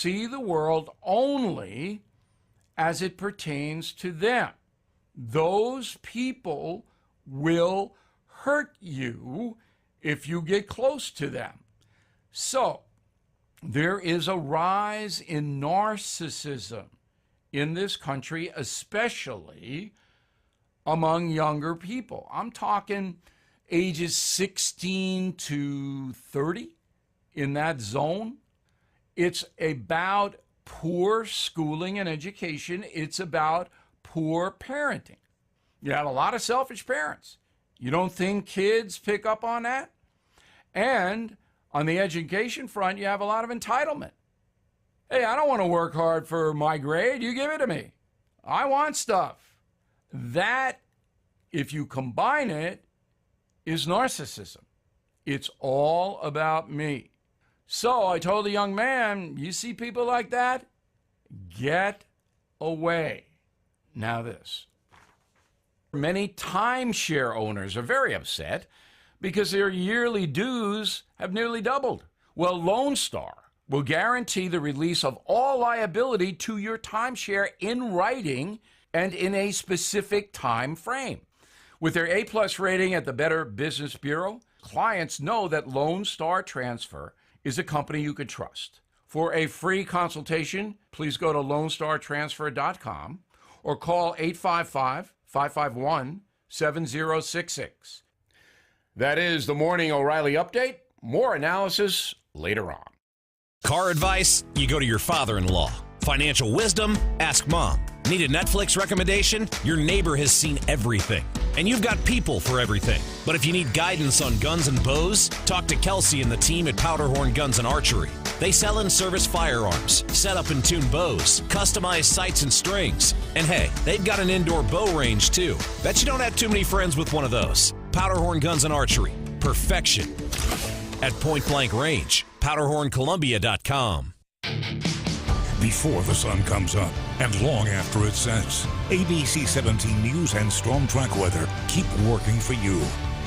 see the world only as it pertains to them. Those people will hurt you if you get close to them. So, there is a rise in narcissism in this country, especially among younger people. I'm talking ages 16 to 30, in that zone. It's about poor schooling and education. It's about poor parenting. You have a lot of selfish parents. You don't think kids pick up on that? And on the education front, you have a lot of entitlement. Hey, I don't want to work hard for my grade. You give it to me. I want stuff. That, if you combine it, is narcissism. It's all about me. So I told the young man, you see people like that? Get away. Now this. Many timeshare owners are very upset because their yearly dues have nearly doubled. Well, Lone Star will guarantee the release of all liability to your timeshare in writing and in a specific time frame. With their A-plus rating at the Better Business Bureau, clients know that Lone Star Transfer is a company you can trust. For a free consultation, please go to LoneStarTransfer.com or call 855-551-7066. That is the Morning O'Reilly Update. More analysis later on. Car advice? You go to your father-in-law. Financial wisdom? Ask mom. Need a Netflix recommendation? Your neighbor has seen everything. And you've got people for everything. But if you need guidance on guns and bows, talk to Kelsey and the team at Powderhorn Guns and Archery. They sell and service firearms, set up and tune bows, customize sights and strings. And hey, they've got an indoor bow range too. Bet you don't have too many friends with one of those. Powderhorn Guns and Archery. Perfection. At Point Blank Range. PowderhornColumbia.com. Before the sun comes up and long after it sets, ABC 17 News and Storm Track Weather keep working for you,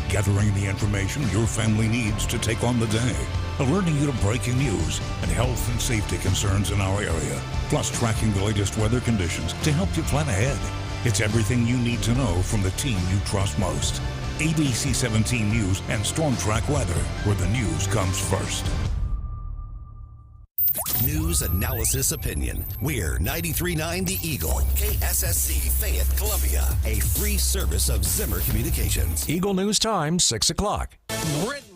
gathering the information your family needs to take on the day, alerting you to breaking news and health and safety concerns in our area, plus tracking the latest weather conditions to help you plan ahead. It's everything you need to know from the team you trust most. ABC 17 News and Storm Track Weather, where the news comes first. News, analysis, opinion. We're 93.9 The Eagle, KSSC, Fayette, Columbia, a free service of Zimmer Communications. Eagle News Time, 6 o'clock. Britain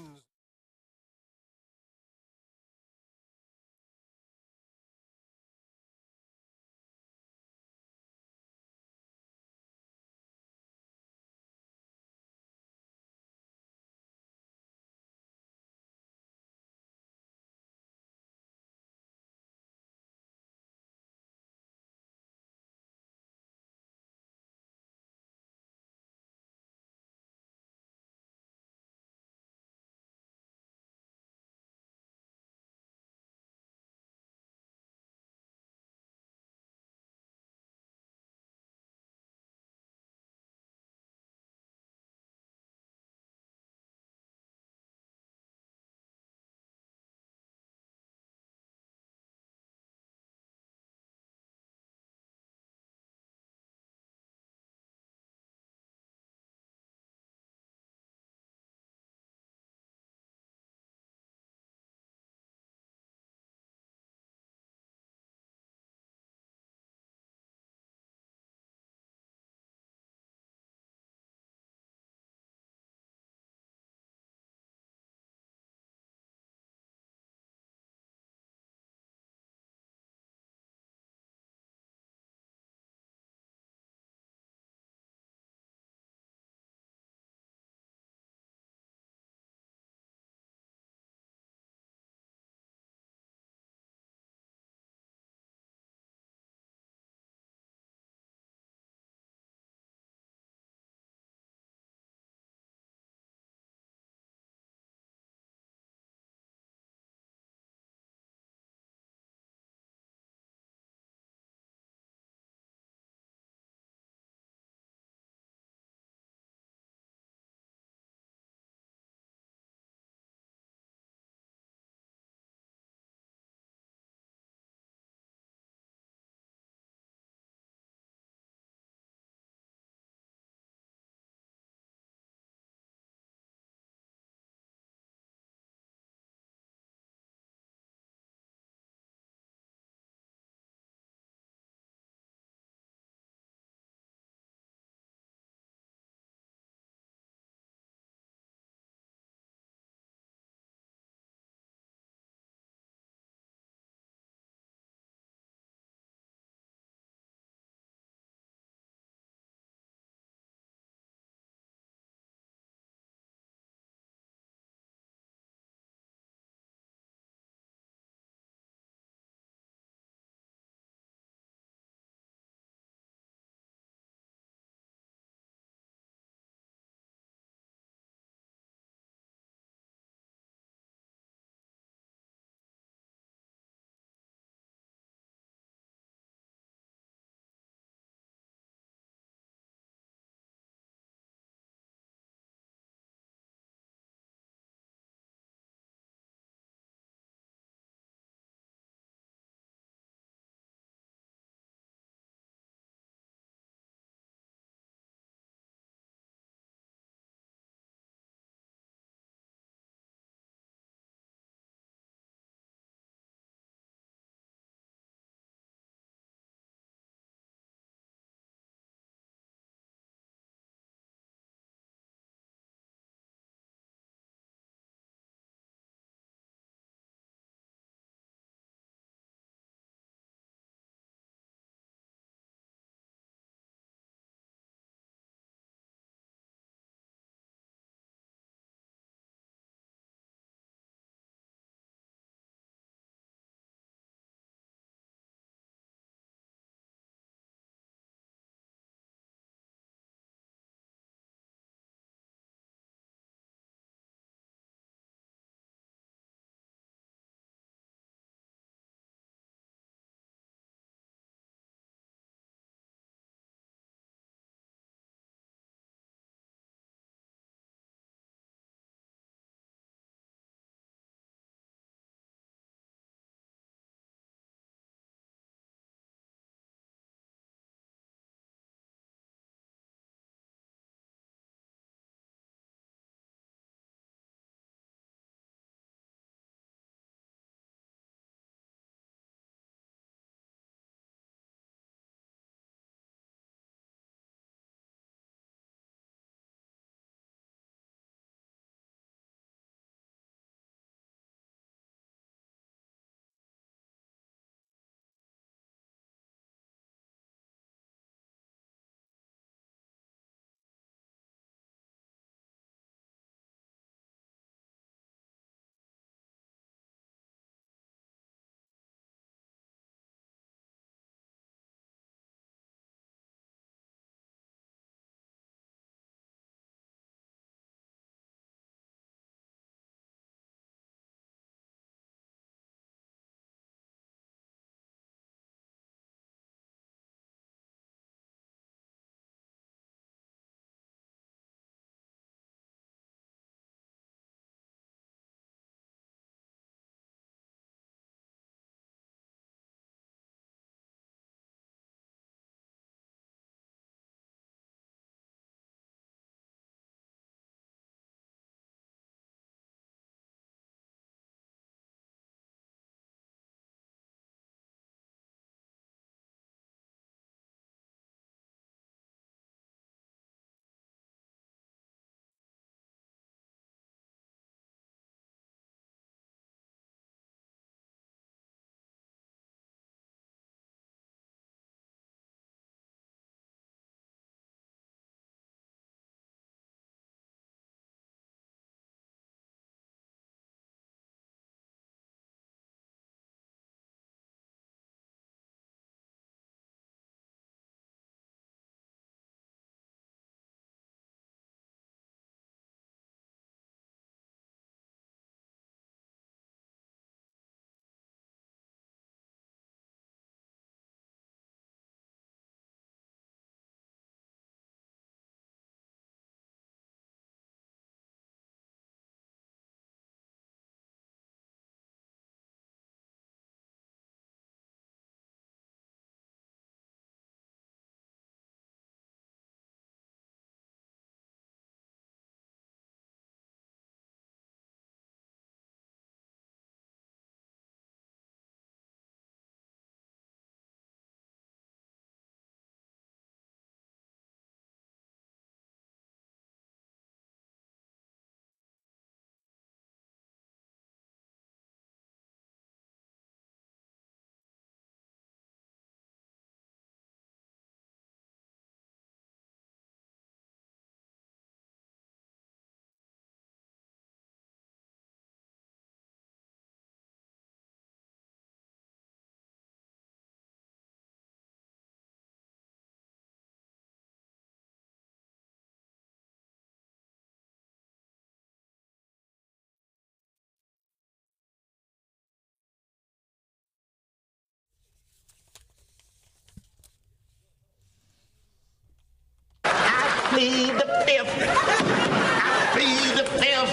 plead the fifth. I plead the fifth.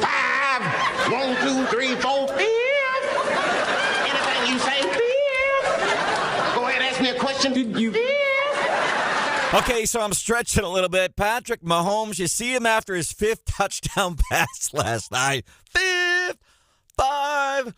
5, 1, 2, 3, 4, 5. Anything you say, 5. Go ahead, ask me a question. Did you? Okay, so I'm stretching a little bit. Patrick Mahomes, you see him after his 5th touchdown pass last night. 5th, 5.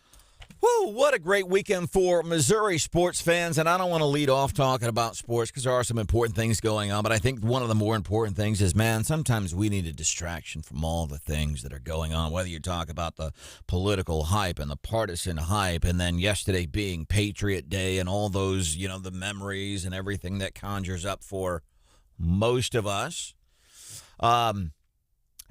Woo, what a great weekend for Missouri sports fans. And I don't want to lead off talking about sports because there are some important things going on. But I think one of the more important things is, man, sometimes we need a distraction from all the things that are going on, whether you talk about the political hype and the partisan hype, and then yesterday being Patriot Day and all those, the memories and everything that conjures up for most of us.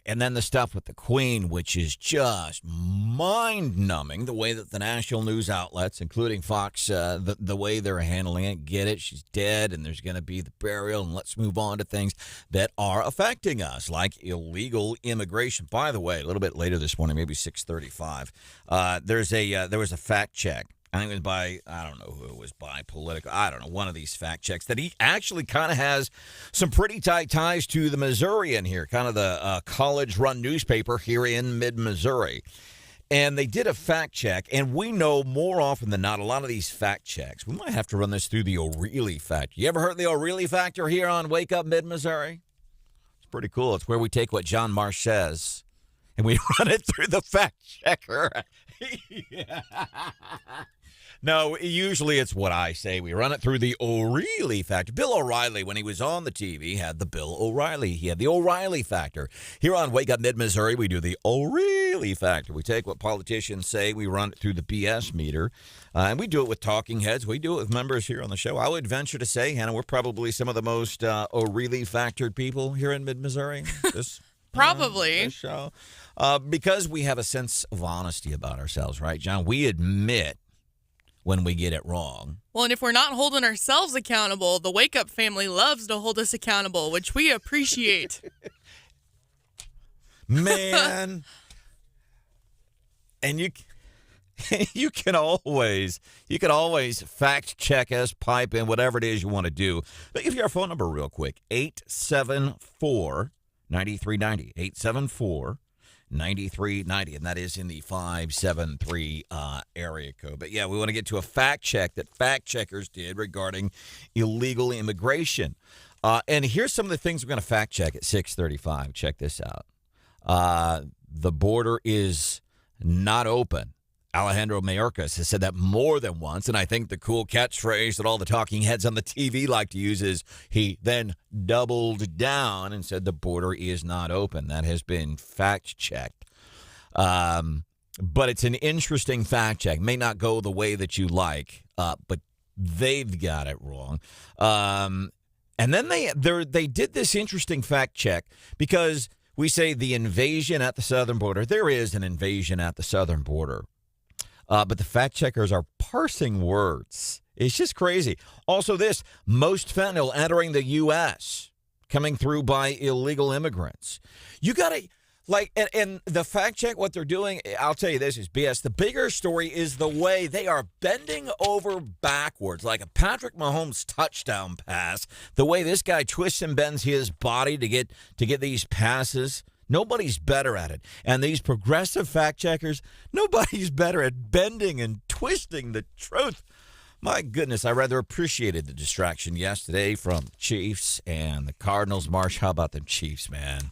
And then the stuff with the Queen, which is just mind-numbing, the way that the national news outlets, including Fox, the way they're handling it. Get it? She's dead, and there's going to be the burial, and let's move on to things that are affecting us, like illegal immigration. By the way, a little bit later this morning, maybe 6:35, there was a fact check. I think it was by, I don't know who it was by, Politico. I don't know, one of these fact checks that he actually kind of has some pretty tight ties to the Missourian here, kind of the college-run newspaper here in mid-Missouri. And they did a fact check, and we know more often than not, a lot of these fact checks, we might have to run this through the O'Reilly factor. You ever heard the O'Reilly factor here on Wake Up Mid-Missouri? It's pretty cool. It's where we take what John Marsh says, and we run it through the fact checker. Yeah. No, usually it's what I say. We run it through the O'Reilly factor. Bill O'Reilly, when he was on the TV, had the Bill O'Reilly. He had the O'Reilly factor. Here on Wake Up Mid-Missouri, we do the O'Reilly factor. We take what politicians say, we run it through the BS meter, and we do it with talking heads. We do it with members here on the show. I would venture to say, Hannah, we're probably some of the most O'Reilly factored people here in Mid-Missouri. Probably. This show. Because we have a sense of honesty about ourselves, right, John? We admit when we get it wrong. Well, and if we're not holding ourselves accountable, the Wake Up family loves to hold us accountable, which we appreciate. Man. And you can always fact check us, pipe in, whatever it is you want to do. But give you our phone number real quick, 874-9390, 874-9390, and that is in the 573 area code. But yeah, we want to get to a fact check that fact checkers did regarding illegal immigration. And here's some of the things we're going to fact check at 6:35. Check this out. The border is not open. Alejandro Mayorkas has said that more than once, and I think the cool catchphrase that all the talking heads on the TV like to use is he then doubled down and said the border is not open. That has been fact-checked. But it's an interesting fact-check. May not go the way that you like, but they've got it wrong. And then they did this interesting fact-check because we say the invasion at the southern border. There is an invasion at the southern border. But the fact checkers are parsing words. It's just crazy. Also this, most fentanyl entering the U.S. coming through by illegal immigrants. You got to, and the fact check, what they're doing, I'll tell you this is BS. The bigger story is the way they are bending over backwards, like a Patrick Mahomes touchdown pass, the way this guy twists and bends his body to get these passes. Nobody's better at it. And these progressive fact checkers, nobody's better at bending and twisting the truth. My goodness, I rather appreciated the distraction yesterday from Chiefs and the Cardinals. Marsh, how about them Chiefs, man?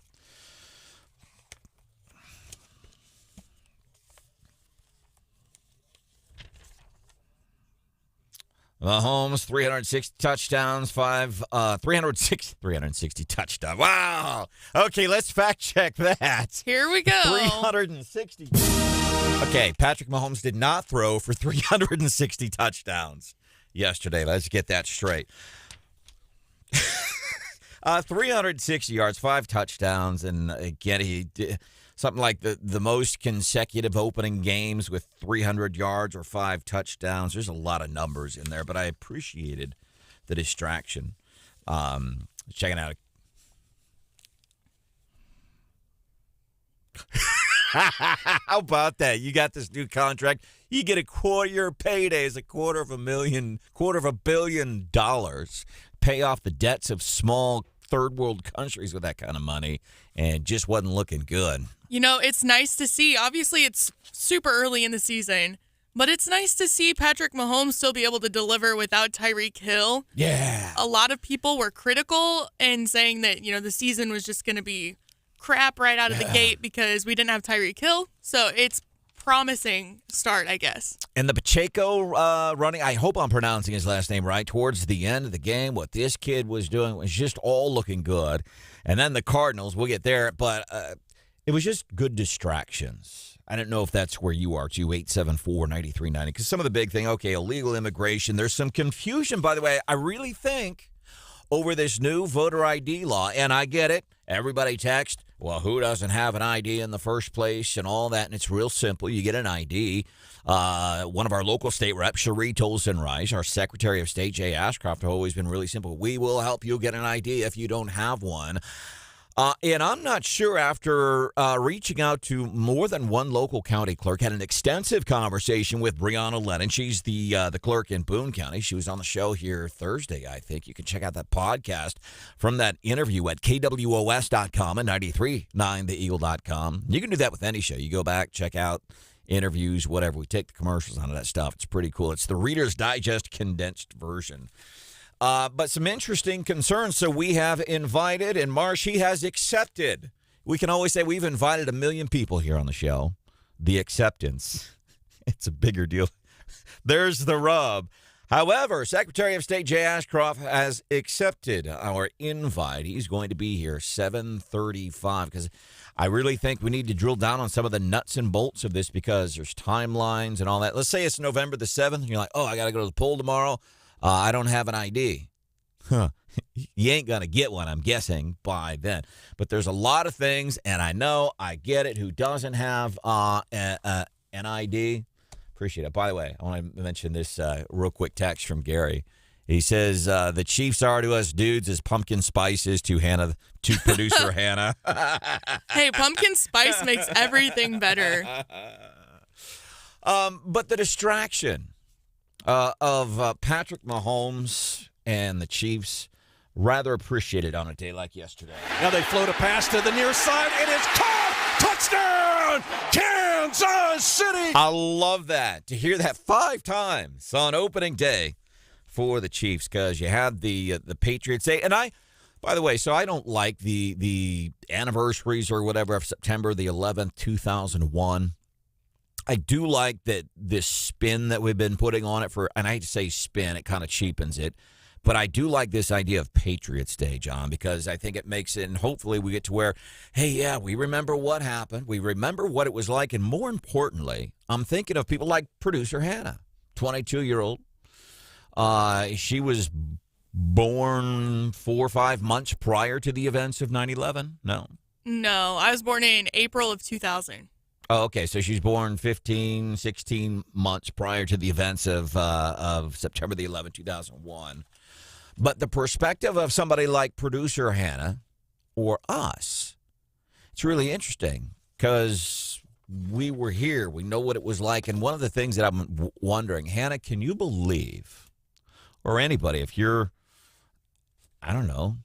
Mahomes, 360 touchdowns, 360 touchdowns. Wow. Okay, let's fact check that. Here we go. 360. Okay, Patrick Mahomes did not throw for 360 touchdowns yesterday. Let's get that straight. 360 yards, 5 touchdowns, and again, he did something like the most consecutive opening games with 300 yards or 5 touchdowns. There's a lot of numbers in there, but I appreciated the distraction. Checking out. How about that? You got this new contract. You get a quarter payday is $250 million, $250 million. Pay off the debts of small third world countries with that kind of money, and just wasn't looking good. You know, it's nice to see. Obviously, it's super early in the season, but it's nice to see Patrick Mahomes still be able to deliver without Tyreek Hill. Yeah. A lot of people were critical and saying that, you know, the season was just going to be crap right out of the gate because we didn't have Tyreek Hill. So it's promising start, I guess. And the Pacheco running, I hope I'm pronouncing his last name right, towards the end of the game, what this kid was doing was just all looking good. And then the Cardinals, we'll get there, but it was just good distractions. I don't know if that's where you are, too, 874-9390, because some of the big thing, okay, illegal immigration, there's some confusion, by the way. I really think over this new voter ID law, and I get it, everybody text, well, who doesn't have an ID in the first place and all that, and it's real simple. You get an ID. One of our local state reps, Cherie Tolson-Rice, our Secretary of State, Jay Ashcroft, have always been really simple. We will help you get an ID if you don't have one. And I'm not sure, after reaching out to more than one local county clerk, had an extensive conversation with Brianna Lennon. She's the clerk in Boone County. She was on the show here Thursday, I think. You can check out that podcast from that interview at KWOS.com and 939theeagle.com. You can do that with any show. You go back, check out interviews, whatever. We take the commercials out of that stuff. It's pretty cool. It's the Reader's Digest condensed version. But some interesting concerns. So we have invited, and Marsh, he has accepted. We can always say we've invited 1 million people here on the show. The acceptance, it's a bigger deal. There's the rub. However, Secretary of State Jay Ashcroft has accepted our invite. He's going to be here 7:35 because I really think we need to drill down on some of the nuts and bolts of this because there's timelines and all that. Let's say it's November the 7th, and you're like, oh, I got to go to the poll tomorrow. I don't have an ID. You ain't going to get one, I'm guessing, by then. But there's a lot of things, and I get it, who doesn't have an ID. Appreciate it. By the way, I want to mention this real quick text from Gary. He says, the Chiefs are to us dudes as pumpkin spice is to Hannah, to producer Hannah. Hey, pumpkin spice makes everything better. But the distraction of Patrick Mahomes and the Chiefs, rather appreciated on a day like yesterday. Now they float a pass to the near side. It is caught. Touchdown, Kansas City. I love that. To hear that 5 times on opening day for the Chiefs, because you had the Patriots Day. And by the way, so I don't like the anniversaries or whatever of September the 11th, 2001. I do like that this spin that we've been putting on it and I hate to say spin, it kind of cheapens it, but I do like this idea of Patriots Day, John, because I think it makes it, and hopefully we get to where, hey, yeah, we remember what happened, we remember what it was like, and more importantly, I'm thinking of people like producer Hannah, 22-year-old. She was born 4 or 5 months prior to the events of 9/11. No, I was born in April of 2000. Oh, okay, so she's born 15, 16 months prior to the events of September the 11th, 2001. But the perspective of somebody like producer Hannah or us, it's really interesting because we were here. We know what it was like. And one of the things that I'm wondering, Hannah, can you believe, or anybody, if you're, I don't know,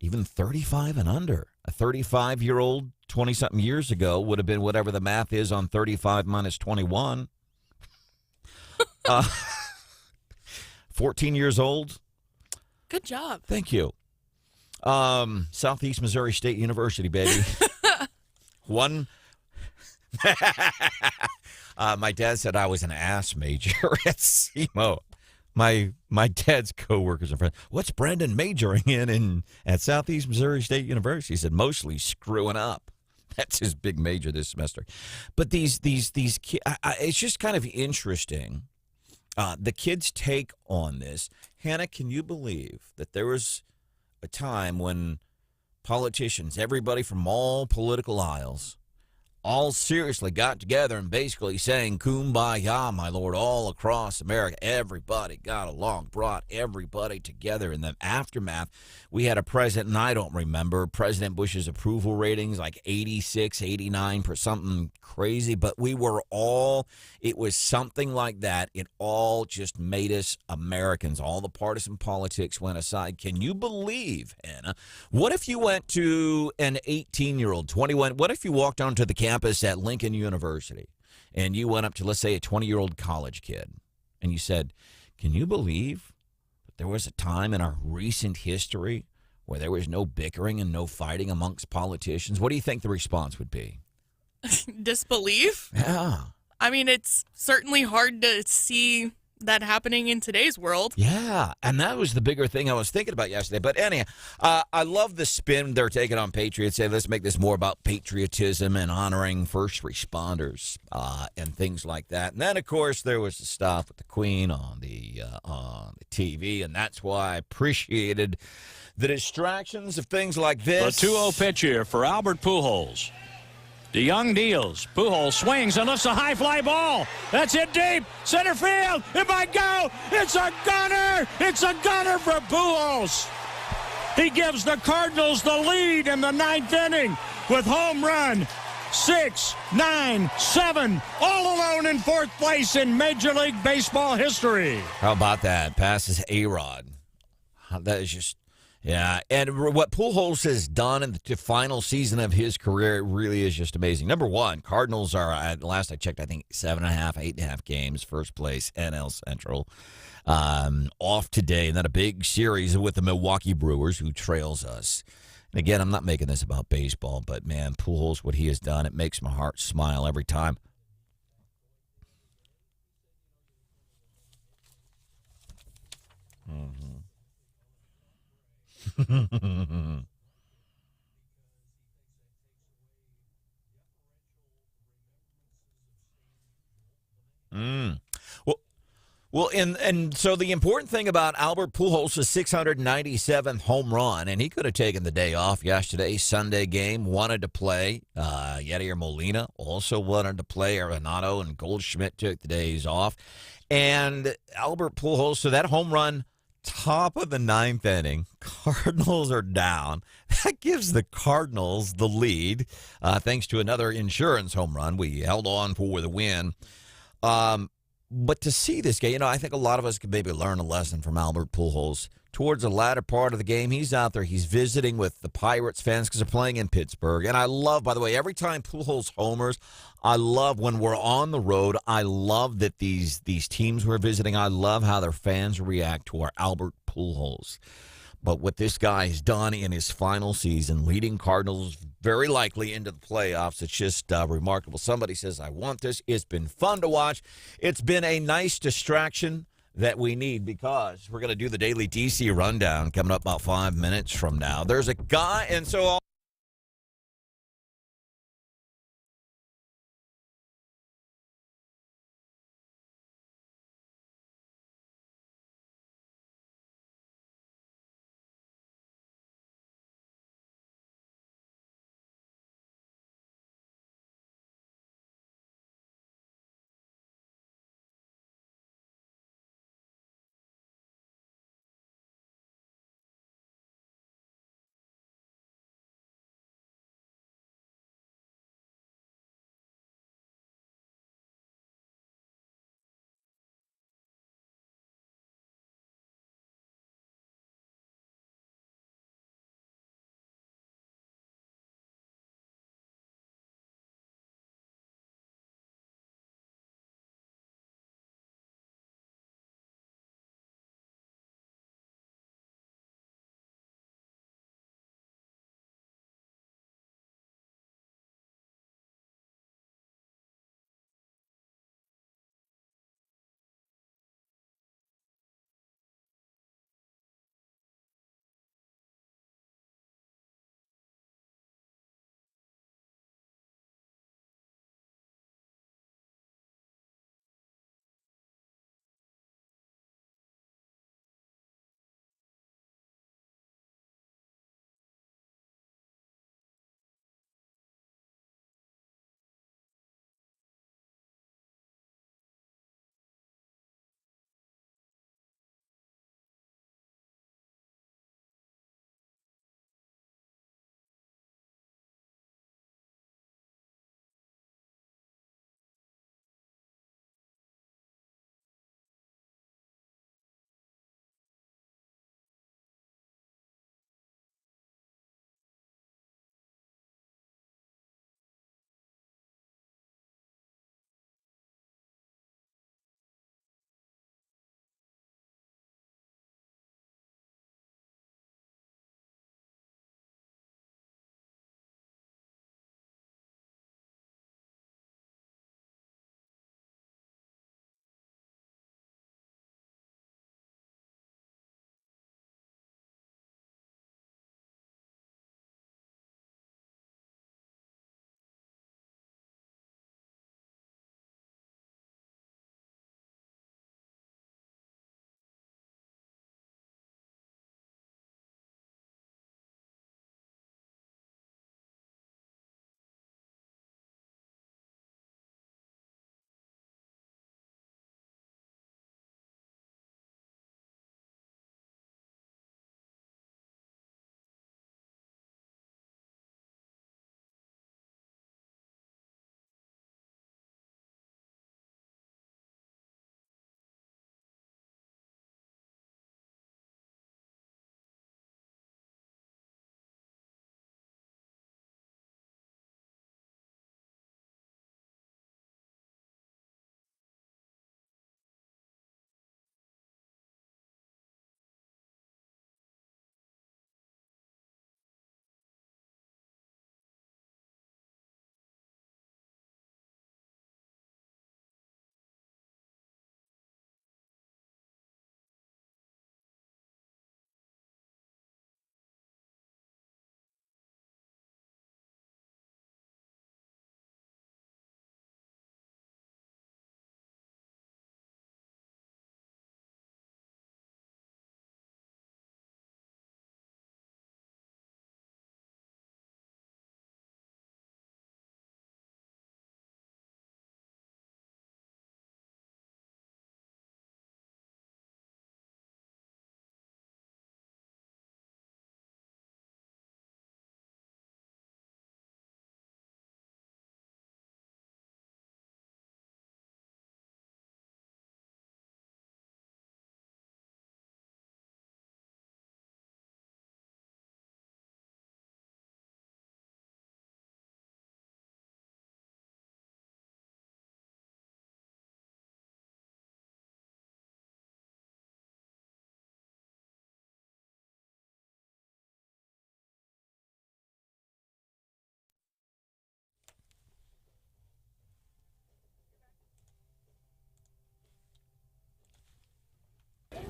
even 35 and under, a 35-year-old 20-something years ago would have been whatever the math is on 35 minus 21. 14 years old. Good job. Thank you. Southeast Missouri State University, baby. My dad said I was an ass major at SEMO. My dad's coworkers and friends, what's Branden majoring in at Southeast Missouri State University? He said, mostly screwing up. That's his big major this semester. But these kids, it's just kind of interesting. The kids' take on this. Hannah, can you believe that there was a time when politicians, everybody from all political aisles, all seriously got together and basically sang Kumbaya, my Lord, all across America. Everybody got along, brought everybody together. In the aftermath, we had a president, and I don't remember, President Bush's approval ratings like 86, 89 for something crazy, but we were all, it was something like that. It all just made us Americans. All the partisan politics went aside. Can you believe, Hannah, what if you went to an 18-year-old, 21, what if you walked onto the campus at Lincoln University and you went up to, let's say, a 20-year-old college kid and you said, can you believe that there was a time in our recent history where there was no bickering and no fighting amongst politicians? What do you think the response would be? Disbelief? Yeah. I mean, it's certainly hard to see that happening in today's world. Yeah, and that was the bigger thing I was thinking about yesterday. But anyhow, I love the spin they're taking on Patriots. Say, let's make this more about patriotism and honoring first responders and things like that. And then, of course, there was the stuff with the Queen on the TV, and that's why I appreciated the distractions of things like this. The 2-0 pitch here for Albert Pujols. DeYoung deals. Pujols swings and lifts a high fly ball. That's it deep. Center field. It might go. It's a gunner. It's a gunner for Pujols. He gives the Cardinals the lead in the 9th inning with home run 6, 9, 7, all alone in 4th place in Major League Baseball history. How about that? Passes A-Rod. That is just... Yeah, and what Pujols has done in the final season of his career, it really is just amazing. Number one, Cardinals are, at last I checked, I think 7.5, 8.5 games, first place, NL Central. Off today, and then a big series with the Milwaukee Brewers, who trails us. And again, I'm not making this about baseball, but man, Pujols, what he has done, it makes my heart smile every time. Mm-hmm. Well, and so the important thing about Albert Pujols' 697th home run, and he could have taken the day off yesterday, Sunday game, wanted to play. Yadier Molina also wanted to play. Arenado and Goldschmidt took the days off. And Albert Pujols, so that home run, top of the 9th inning, Cardinals are down. That gives the Cardinals the lead, thanks to another insurance home run. We held on for the win. But to see this game, I think a lot of us could maybe learn a lesson from Albert Pujols. Towards the latter part of the game, he's out there. He's visiting with the Pirates fans because they're playing in Pittsburgh. And I love, by the way, every time Pujols homers, I love when we're on the road. I love that these teams we're visiting, I love how their fans react to our Albert Pujols. But what this guy has done in his final season, leading Cardinals very likely into the playoffs, it's just remarkable. Somebody says, I want this. It's been fun to watch. It's been a nice distraction that we need because we're going to do the daily DC rundown coming up about 5 minutes from now. There's a guy, and so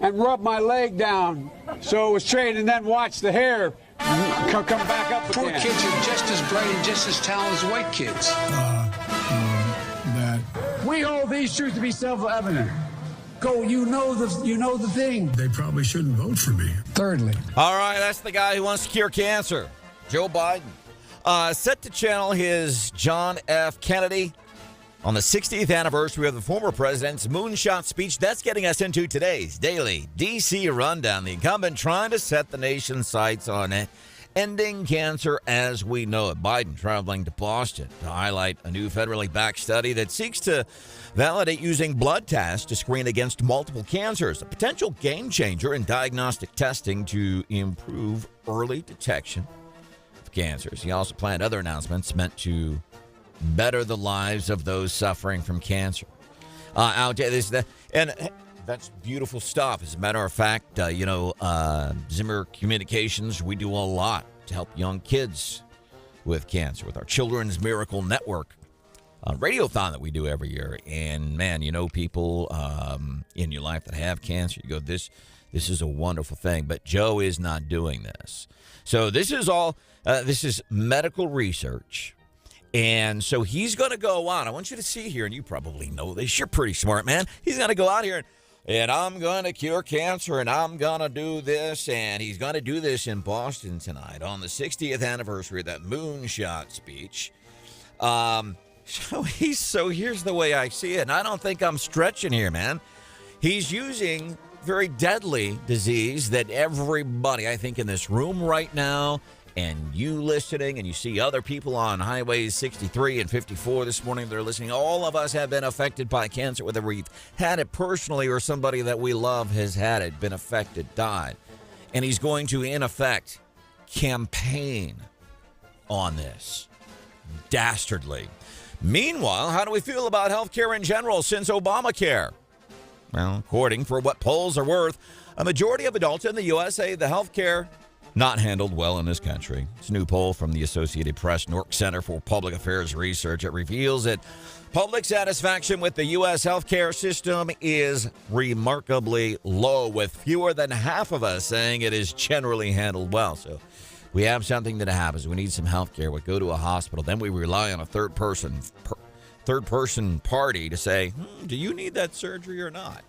and rub my leg down so it was straight, and then watch the hair come back up again. Poor kids are just as bright and just as talented as white kids. We hold these truths to be self-evident. Go, you know the thing. They probably shouldn't vote for me. Thirdly, All right, that's the guy who wants to cure cancer, Joe Biden. Set to channel his John F. Kennedy on the 60th anniversary of the former president's moonshot speech. That's getting us into today's daily D.C. rundown. The incumbent trying to set the nation's sights on ending cancer as we know it. Biden traveling to Boston to highlight a new federally backed study that seeks to validate using blood tests to screen against multiple cancers, a potential game changer in diagnostic testing to improve early detection of cancers. He also planned other announcements meant to better the lives of those suffering from cancer. And that's beautiful stuff. As a matter of fact, Zimmer Communications, we do a lot to help young kids with cancer with our Children's Miracle Network radiothon that we do every year. And man, people in your life that have cancer, you go, this is a wonderful thing. But Joe is not doing this. So this is all, this is medical research. And so he's going to go on. I want you to see here, and you probably know this. You're pretty smart, man. He's going to go out here and I'm going to cure cancer, and I'm going to do this. And he's going to do this in Boston tonight on the 60th anniversary of that moonshot speech. So here's the way I see it. And I don't think I'm stretching here, man. He's using very deadly disease that everybody, I think, in this room right now, and you listening, and you see other people on highways 63 and 54 this morning that are listening, all of us have been affected by cancer, whether we've had it personally or somebody that we love has had it, been affected, died. And he's going to, in effect, campaign on this dastardly. Meanwhile, how do we feel about health care in general since Obamacare? Well, according for what polls are worth, a majority of adults in the U.S. say the health care not handled well in this country. It's a new poll from the Associated Press Newark Center for Public Affairs Research. It reveals that public satisfaction with the U.S. healthcare system is remarkably low, with fewer than half of us saying it is generally handled well. So we have something that happens. We need some health care. We go to a hospital. Then we rely on a third person party to say, do you need that surgery or not?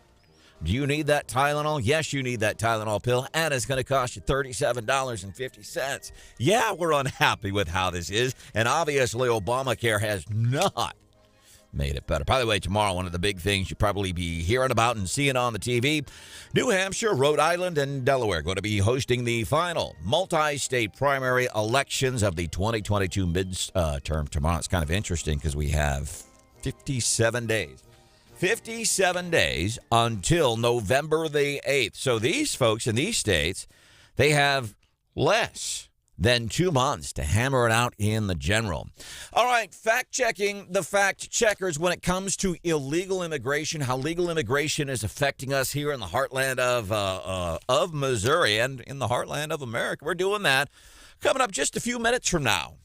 Do you need that Tylenol? Yes, you need that Tylenol pill, and it's going to cost you $37.50. Yeah, we're unhappy with how this is, and obviously Obamacare has not made it better. By the way, tomorrow, one of the big things you'll probably be hearing about and seeing on the TV, New Hampshire, Rhode Island, and Delaware going to be hosting the final multi-state primary elections of the 2022 midterm tomorrow. It's kind of interesting because we have 57 days. 57 days until November the 8th. So these folks in these states, they have less than 2 months to hammer it out in the general. All right, fact-checking the fact-checkers when it comes to illegal immigration, how legal immigration is affecting us here in the heartland of Missouri and in the heartland of America. We're doing that coming up just a few minutes from now.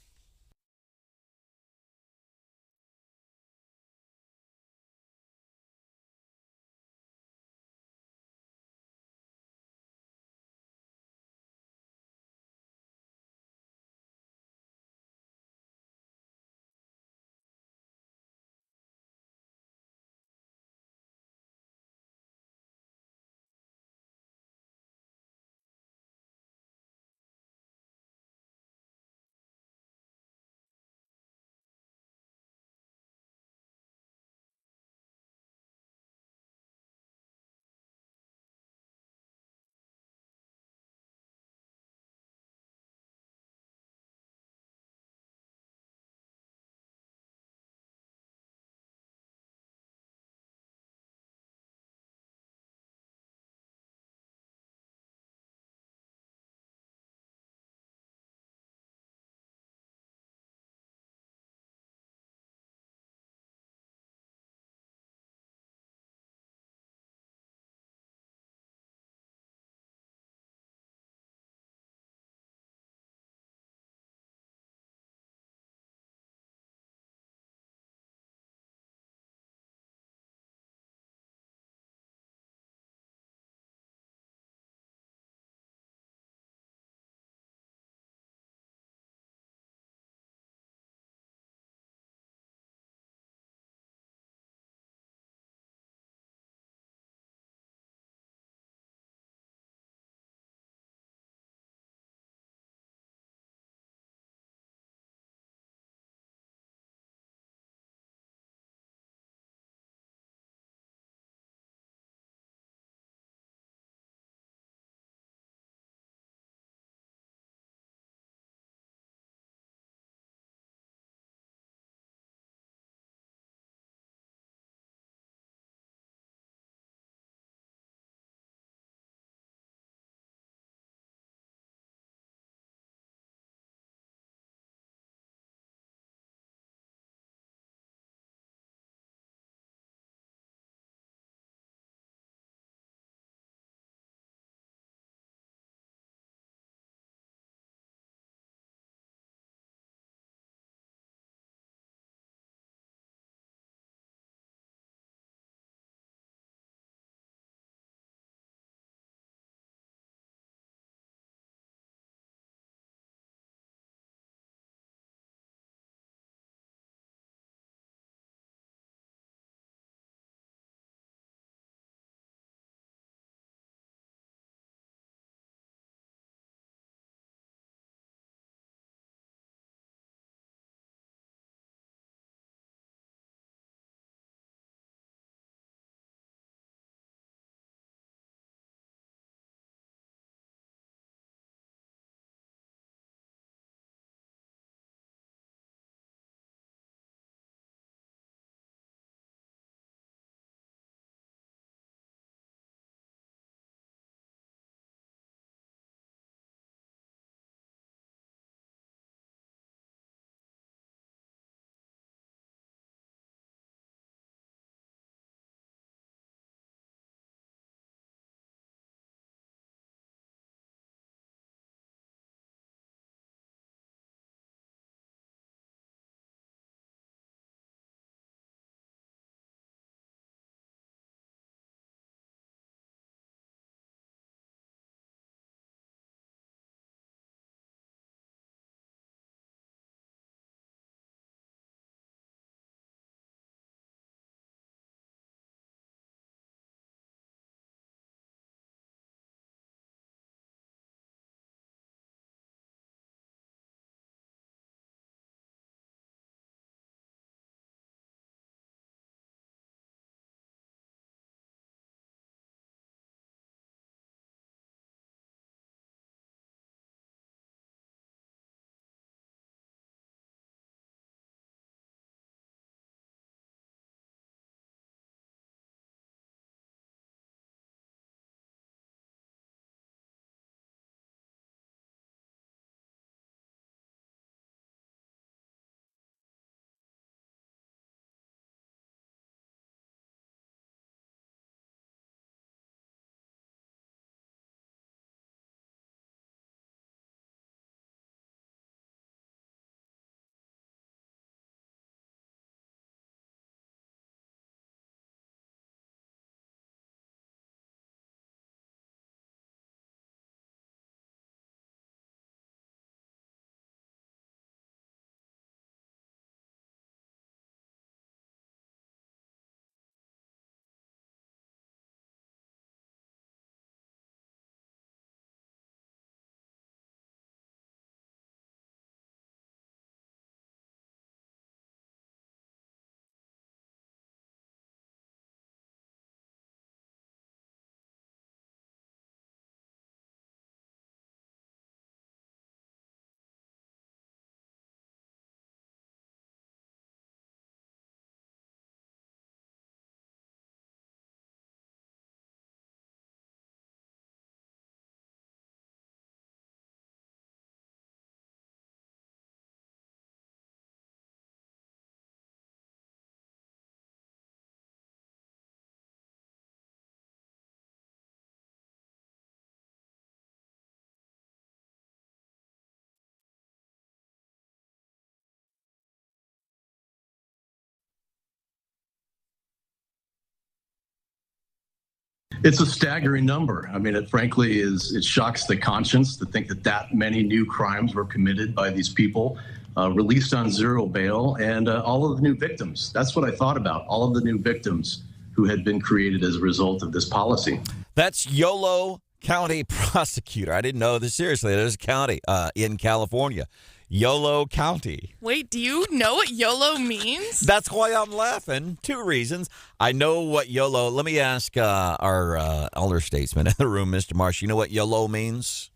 It's a staggering number. I mean, it frankly it shocks the conscience to think that many new crimes were committed by these people, released on zero bail, and all of the new victims. That's what I thought about, all of the new victims who had been created as a result of this policy. That's Yolo County prosecutor. I didn't know this. Seriously, there's a county in California. Yolo County. Wait, do you know what YOLO means? That's why I'm laughing. Two reasons. I know what YOLO. Let me ask our elder statesman in the room, Mr. Marsh. You know what YOLO means?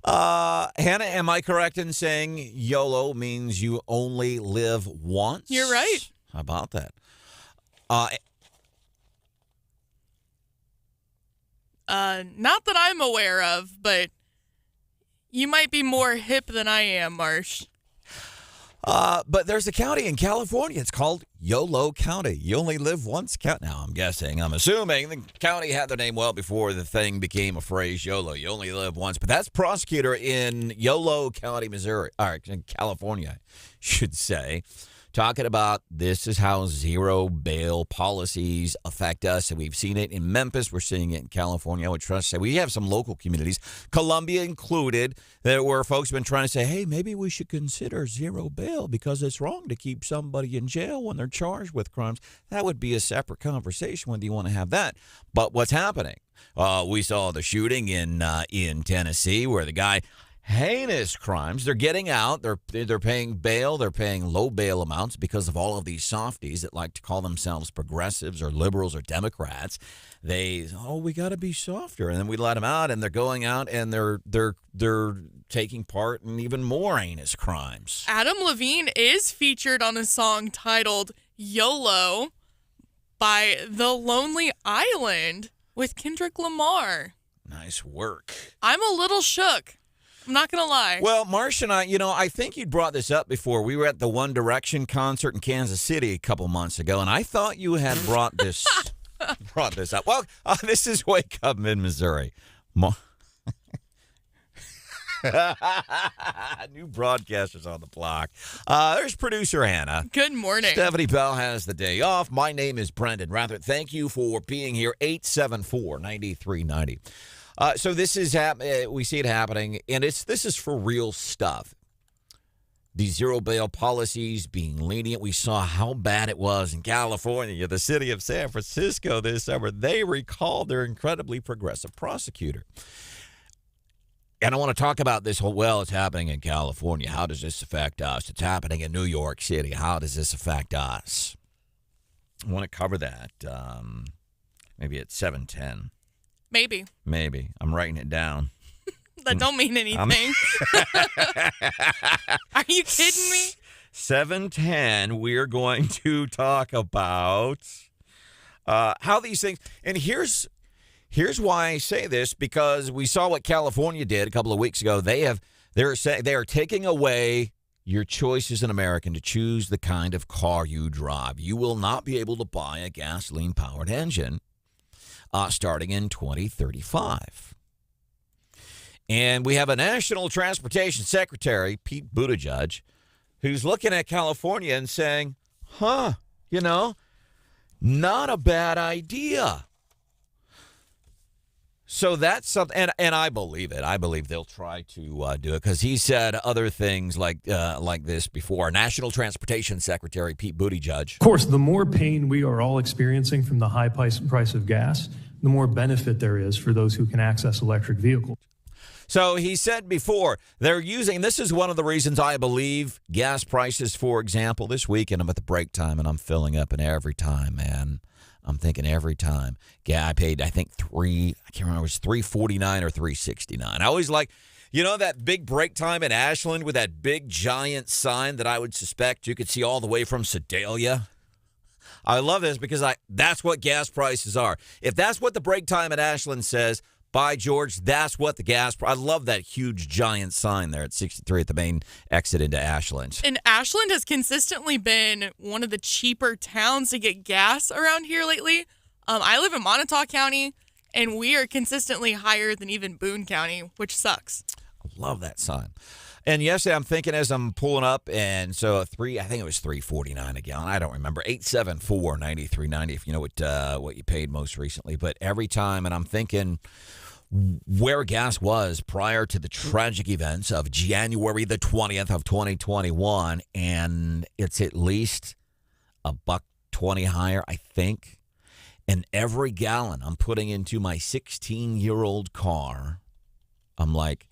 Hannah, am I correct in saying YOLO means you only live once? You're right. How about that? Not that I'm aware of, but you might be more hip than I am, Marsh. But there's a county in California. It's called Yolo County. You only live once. Now, I'm assuming the county had their name well before the thing became a phrase, YOLO. You only live once. But that's prosecutor in Yolo County, Missouri, or in California, should say, talking about this is how zero bail policies affect us. And we've seen it in Memphis. We're seeing it in California. I would trust say we have some local communities, Columbia included, where folks have been trying to say, hey, maybe we should consider zero bail because it's wrong to keep somebody in jail when they're charged with crimes. That would be a separate conversation whether you want to have that. But what's happening? We saw the shooting in Tennessee where the guy, heinous crimes. They're getting out. They're paying bail. They're paying low bail amounts because of all of these softies that like to call themselves progressives or liberals or Democrats. We got to be softer, and then we let them out, and they're going out and they're taking part in even more heinous crimes. Adam Levine is featured on a song titled YOLO by The Lonely Island with Kendrick Lamar. Nice work. I'm a little shook. I'm not going to lie. Well, Marsh and I think you'd brought this up before. We were at the One Direction concert in Kansas City a couple months ago, and I thought you had brought this up. Well, this is Wake Up Mid-Missouri. New broadcasters on the block. There's producer Hannah. Good morning. Stephanie Bell has the day off. My name is Branden Rathert. Thank you for being here. 874-9390. So this is we see it happening, and this is for real stuff. These zero bail policies being lenient. We saw how bad it was in California, the city of San Francisco this summer. They recalled their incredibly progressive prosecutor. And I want to talk about this whole, it's happening in California. How does this affect us? It's happening in New York City. How does this affect us? I want to cover that maybe at 7:10. Maybe. I'm writing it down. That don't mean anything. Are you kidding me? 7:10, we're going to talk about how these things, and here's why I say this, because we saw what California did a couple of weeks ago. They are taking away your choice as an American to choose the kind of car you drive. You will not be able to buy a gasoline-powered engine starting in 2035. And we have a National Transportation Secretary, Pete Buttigieg, who's looking at California and saying, not a bad idea. So that's something, and I believe it. I believe they'll try to do it because he said other things like this before. National Transportation Secretary Pete Buttigieg. Of course, the more pain we are all experiencing from the high price of gas, the more benefit there is for those who can access electric vehicles. So he said before, they're using, this is one of the reasons I believe gas prices, for example, this weekend I'm at the break time and I'm filling up, and every time, man, I'm thinking every time. Yeah, I paid, I think I can't remember, it was $3.49 or $3.69. I always like, that big break time in Ashland with that big giant sign that I would suspect you could see all the way from Sedalia. I love this because that's what gas prices are. If that's what the break time at Ashland says, by George, that's what the gas. I love that huge giant sign there at 63 at the main exit into Ashland. And Ashland has consistently been one of the cheaper towns to get gas around here lately. I live in Montauk County, and we are consistently higher than even Boone County, which sucks. I love that sign. And yesterday, I'm thinking as I'm pulling up, and so I think it was $3.49 a gallon. I don't remember. 874-9390 if you know what you paid most recently. But every time, and I'm thinking where gas was prior to the tragic events of January the 20th of 2021, and it's at least $1.20 higher, I think. And every gallon I'm putting into my 16-year-old car, I'm like,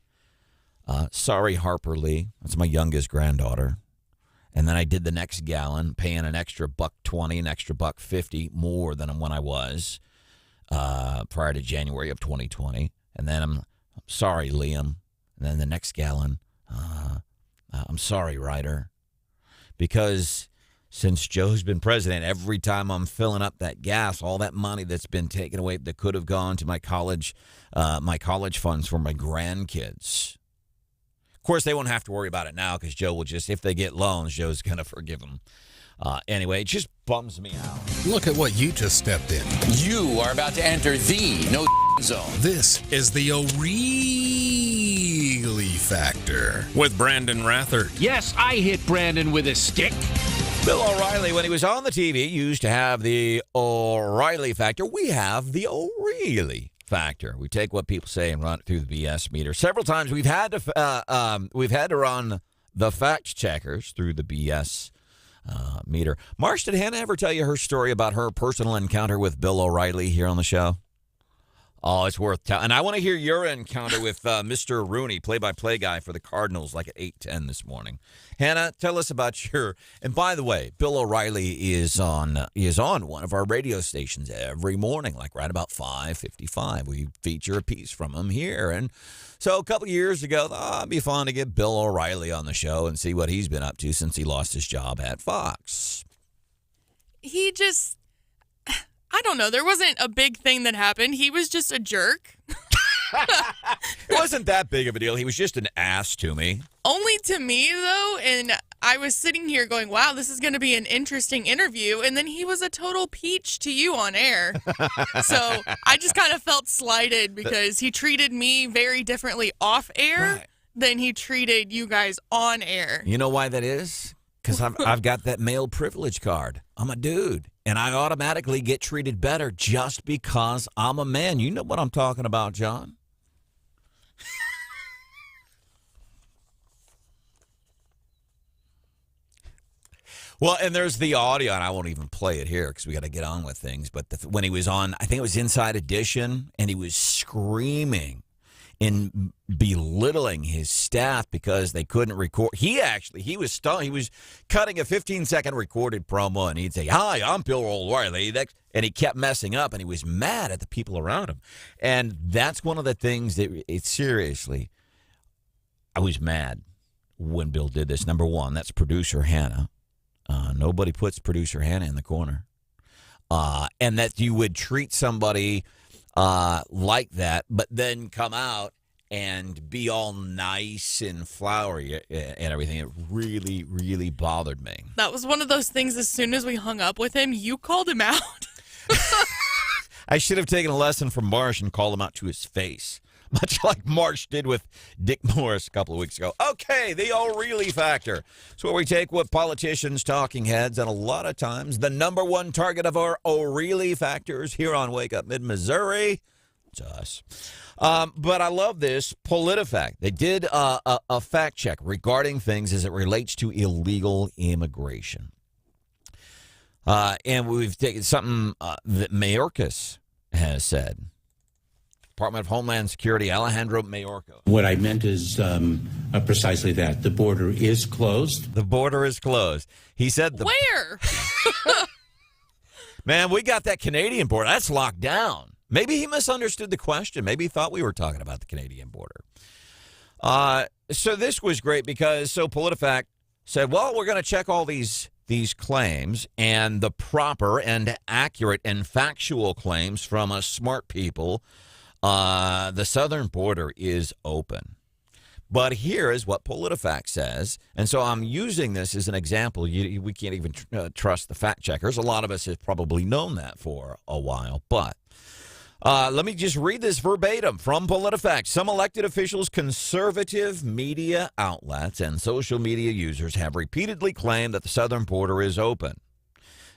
sorry, Harper Lee. That's my youngest granddaughter. And then I did the next gallon, paying an extra $1.20, an extra $1.50 more than when I was prior to January of 2020. And then I'm sorry, Liam. And then the next gallon, I'm sorry, Ryder. Because since Joe's been president, every time I'm filling up that gas, all that money that's been taken away that could have gone to my college funds for my grandkids. Of course, they won't have to worry about it now because Joe will just, if they get loans, Joe's going to forgive them. Anyway, it just bums me out. Look at what you just stepped in. You are about to enter the no zone. This is the O'Reilly Factor with Branden Rathert. Yes, I hit Brandon with a stick. Bill O'Reilly, when he was on the TV, used to have the O'Reilly Factor. We have the O'Reilly Factor. We take what people say and run it through the BS meter. Several times we've had to run the fact checkers through the BS meter. Marsh, did Hannah ever tell you her story about her personal encounter with Bill O'Reilly here on the show? Oh, it's worth telling. And I want to hear your encounter with Mr. Rooney, play-by-play guy for the Cardinals, like at 8:10 this morning. Hannah, tell us about your. And by the way, Bill O'Reilly is on one of our radio stations every morning, like right about 5:55. We feature a piece from him here, and so a couple of years ago, it'd be fun to get Bill O'Reilly on the show and see what he's been up to since he lost his job at Fox. I don't know. There wasn't a big thing that happened. He was just a jerk. It wasn't that big of a deal. He was just an ass to me. Only to me, though. And I was sitting here going, wow, this is going to be an interesting interview. And then he was a total peach to you on air. So I just kind of felt slighted because he treated me very differently off air than he treated you guys on air. You know why that is? Because I've got that male privilege card. I'm a dude. And I automatically get treated better just because I'm a man. You know what I'm talking about, John? Well, and there's the audio, and I won't even play it here because we got to get on with things. But when he was on, I think it was Inside Edition, and he was screaming and belittling his staff because they couldn't record. He was cutting a 15-second recorded promo, and he'd say, "Hi, I'm Bill O'Reilly," and he kept messing up, and he was mad at the people around him. And that's one of the things that, seriously, I was mad when Bill did this. Number one, that's producer Hannah. Nobody puts producer Hannah in the corner. And that you would treat somebody like that, but then come out and be all nice and flowery and everything. It really, really bothered me. That was one of those things, as soon as we hung up with him, you called him out. I should have taken a lesson from Marsh and called him out to his face, much like Marsh did with Dick Morris a couple of weeks ago. Okay, the O'Reilly Factor. It's where we take what politicians, talking heads, and a lot of times the number one target of our O'Reilly Factors here on Wake Up Mid-Missouri. It's us. But I love this PolitiFact. They did a fact check regarding things as it relates to illegal immigration. And we've taken something that Mayorkas has said. Department of Homeland Security, Alejandro Mayorkas. What I meant is precisely that. The border is closed. The border is closed. He said Where? Man, we got that Canadian border. That's locked down. Maybe he misunderstood the question. Maybe he thought we were talking about the Canadian border. So this was great because PolitiFact said, well, we're going to check all these claims, and the proper and accurate and factual claims from us smart people. The southern border is open. But here is what PolitiFact says. And so I'm using this as an example. We can't even trust the fact checkers. A lot of us have probably known that for a while. But Let me just read this verbatim from PolitiFact. Some elected officials, conservative media outlets, and social media users have repeatedly claimed that the southern border is open.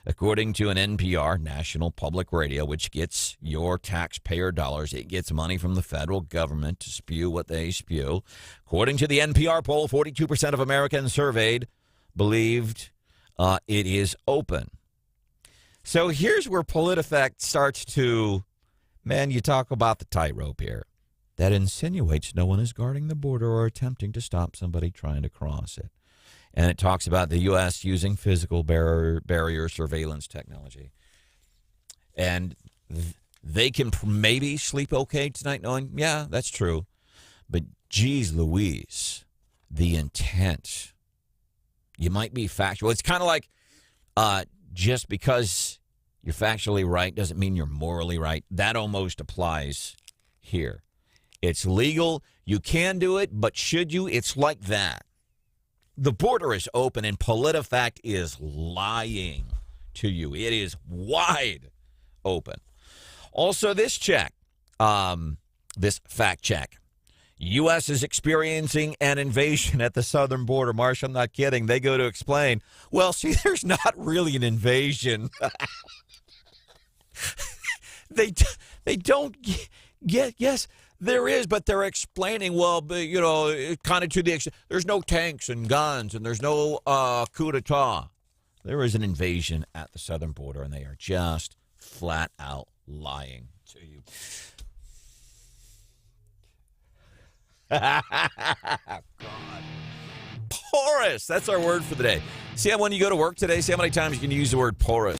According to an NPR, National Public Radio, which gets your taxpayer dollars, it gets money from the federal government to spew what they spew. According to the NPR poll, 42% of Americans surveyed believed it is open. So here's where PolitiFact starts to, man, you talk about the tightrope here. That insinuates no one is guarding the border or attempting to stop somebody trying to cross it. And it talks about the U.S. using physical barrier surveillance technology. And they can maybe sleep okay tonight knowing, yeah, that's true. But geez Louise, the intent. You might be factual. It's kind of like just because you're factually right doesn't mean you're morally right. That almost applies here. It's legal. You can do it, but should you? It's like that. The border is open, and PolitiFact is lying to you. It is wide open. Also, this check, this fact check. U.S. is experiencing an invasion at the southern border. Marsh, I'm not kidding. They go to explain, well, see, there's not really an invasion. They don't get, yes, there is, but they're explaining, well, you know, kind of to the extent, there's no tanks and guns and there's no coup d'etat. There is an invasion at the southern border, and they are just flat out lying to you. God. Porous. That's our word for the day. See how when you go to work today, see how many times you can use the word porous.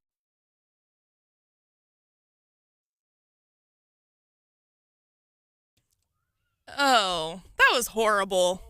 Oh, that was horrible.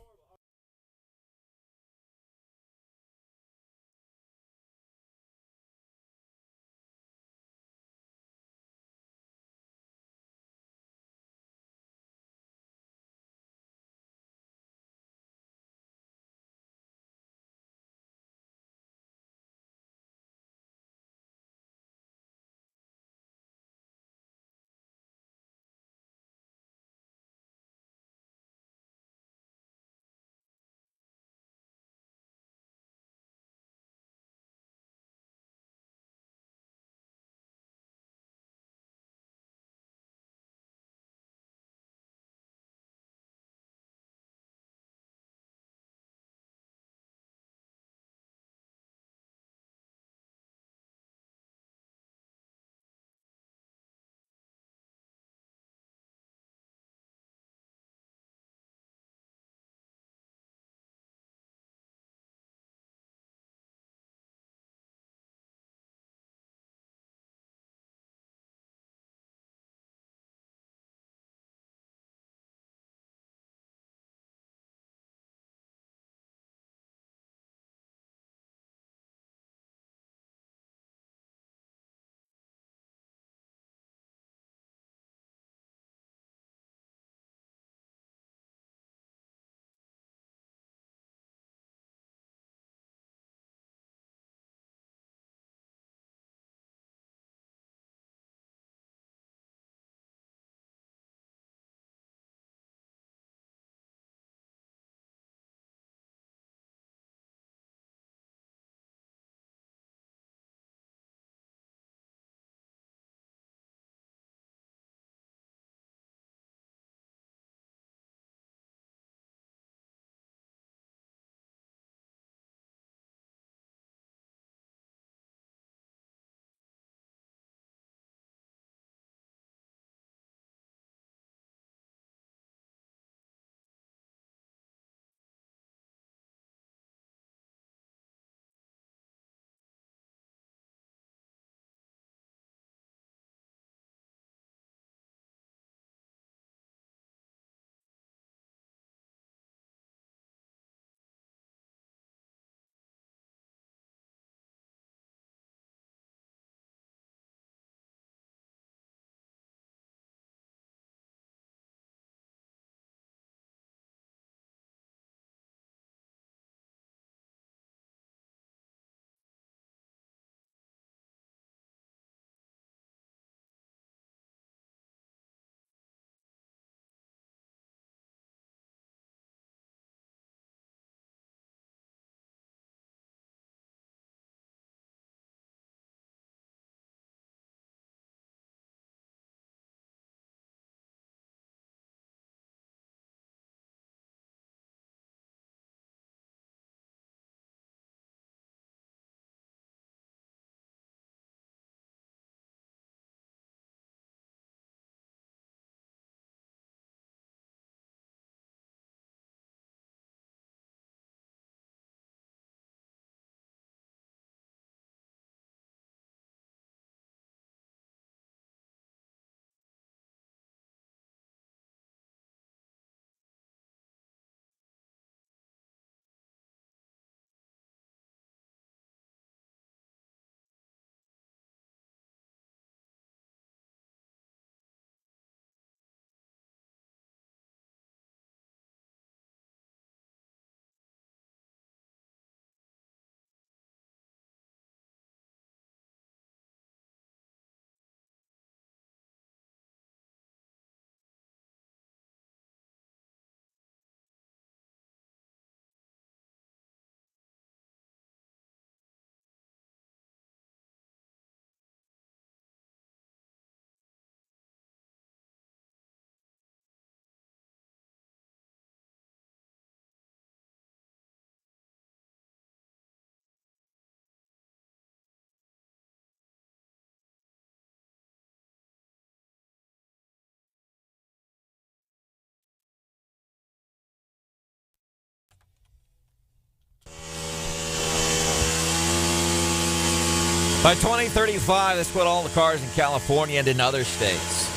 By 2035, that's what all the cars in California and in other states.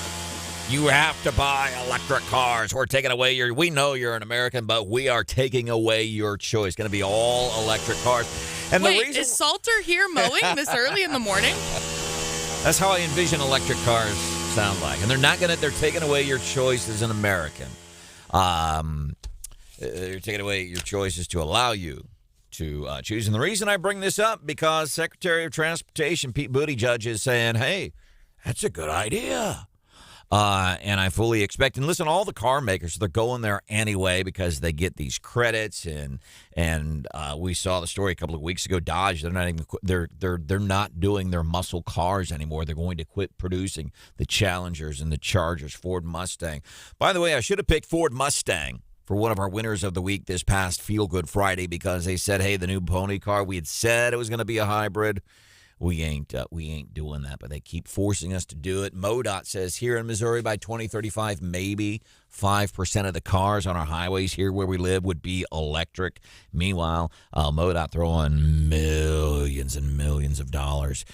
You have to buy electric cars. We're taking away we know you're an American, but we are taking away your choice. It's going to be all electric cars. And Wait, the reason, is Salter here mowing this early in the morning? That's how I envision electric cars sound like. And they're taking away your choice as an American. They're taking away your choices to allow you to choose. And the reason I bring this up, because Secretary of Transportation Pete Buttigieg is saying, hey, that's a good idea. And I fully expect, and listen, all the car makers, they're going there anyway because they get these credits, and we saw the story a couple of weeks ago. Dodge, they're not doing their muscle cars anymore. They're going to quit producing the Challengers and the Chargers. Ford Mustang. By the way, I should have picked Ford Mustang for one of our winners of the week this past Feel Good Friday, because they said, hey, the new pony car, we had said it was going to be a hybrid. We ain't doing that, but they keep forcing us to do it. MoDOT says here in Missouri by 2035, maybe 5% of the cars on our highways here where we live would be electric. Meanwhile, MoDOT throwing millions and millions of dollars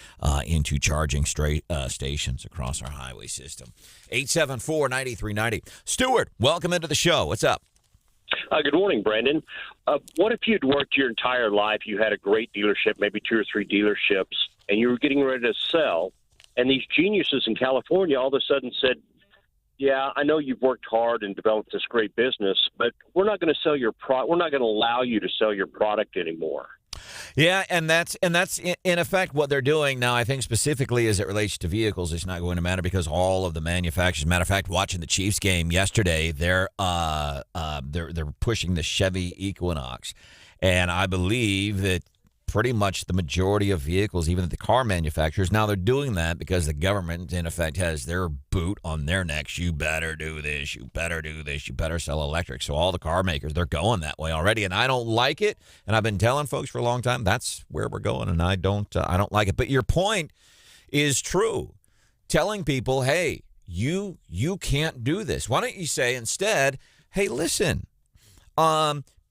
into charging stations across our highway system. 874-9390. Stuart, welcome into the show. What's up? Good morning, Brandon. What if you'd worked your entire life, you had a great dealership, maybe 2 or 3 dealerships, and you were getting ready to sell, and these geniuses in California all of a sudden said, yeah, I know you've worked hard and developed this great business, but we're not going to sell your we're not going to allow you to sell your product anymore. Yeah, and that's in effect what they're doing now. I think specifically as it relates to vehicles, it's not going to matter because all of the manufacturers. Matter of fact, watching the Chiefs game yesterday, they're pushing the Chevy Equinox, and I believe that pretty much the majority of vehicles, even the car manufacturers, now they're doing that because the government, in effect, has their boot on their necks. You better do this. You better do this. You better sell electric. So all the car makers, they're going that way already, and I don't like it. And I've been telling folks for a long time that's where we're going, and I don't like it. But your point is true. Telling people, hey, you can't do this. Why don't you say instead, hey, listen,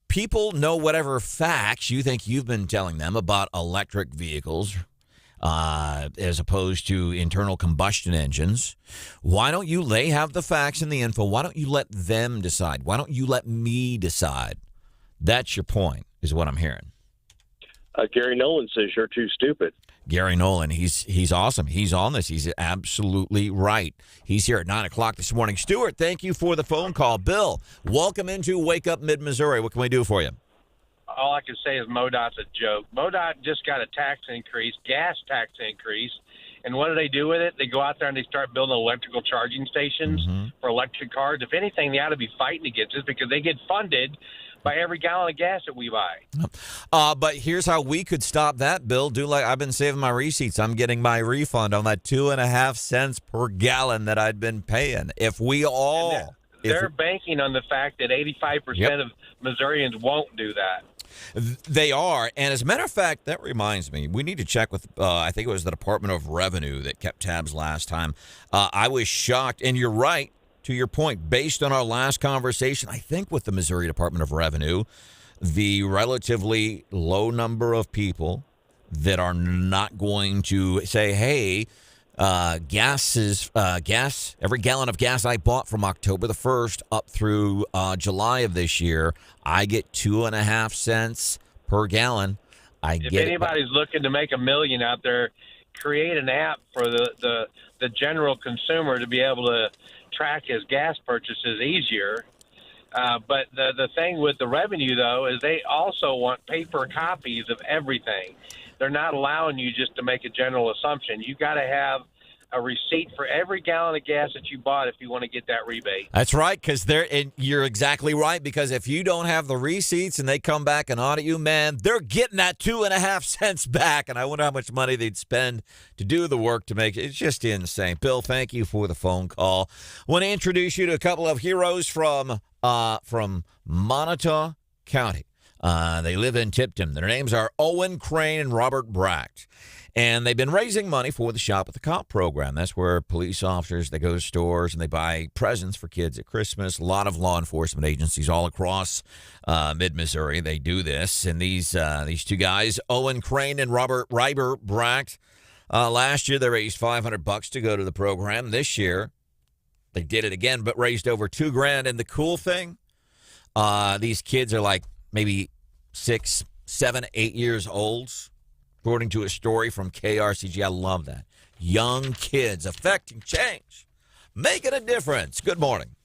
people know whatever facts you think you've been telling them about electric vehicles as opposed to internal combustion engines. Why don't you have the facts and the info? Why don't you let them decide? Why don't you let me decide? That's your point, is what I'm hearing. Gary Nolan says you're too stupid. Gary Nolan, he's awesome. He's on this. He's absolutely right. He's here at 9 o'clock this morning. Stuart, thank you for the phone call. Bill, welcome into Wake Up Mid-Missouri. What can we do for you? All I can say is MoDOT's a joke. MoDOT just got a tax increase, gas tax increase, and what do they do with it? They go out there and they start building electrical charging stations for electric cars. If anything, they ought to be fighting against this because they get funded by every gallon of gas that we buy. But here's how we could stop that, Bill. I've been saving my receipts. I'm getting my refund on that 2.5 cents per gallon that I'd been paying. If we all... They're banking on the fact that 85% of Missourians won't do that. They are. And as a matter of fact, that reminds me, we need to check with, I think it was the Department of Revenue that kept tabs last time. I was shocked, and you're right. To your point, based on our last conversation, I think with the Missouri Department of Revenue, the relatively low number of people that are not going to say, hey, gas, every gallon of gas I bought from October the 1st up through July of this year, I get 2.5 cents per gallon. If anybody's looking to make $1 million out there, create an app for the general consumer to be able to track his gas purchases easier. But the thing with the revenue, though, is they also want paper copies of everything. They're not allowing you just to make a general assumption. You got to have a receipt for every gallon of gas that you bought if you want to get that rebate. That's right, because you're exactly right, because if you don't have the receipts and they come back and audit you, man, they're getting that 2.5 cents back, and I wonder how much money they'd spend to do the work to make it. It's just insane. Bill, thank you for the phone call. I want to introduce you to a couple of heroes from Montauk County. They live in Tipton. Their names are Owen Crane and Robert Bracht. And they've been raising money for the Shop at the Cop program. That's where police officers, they go to stores and they buy presents for kids at Christmas. A lot of law enforcement agencies all across mid-Missouri, they do this. And these two guys, Owen Crane and Robert Bracht, Last year, they raised $500 to go to the program. This year, they did it again, but raised over $2,000. And the cool thing, these kids are like maybe 6, 7, 8 years old, according to a story from KRCG. I love that. Young kids affecting change, making a difference. Good morning.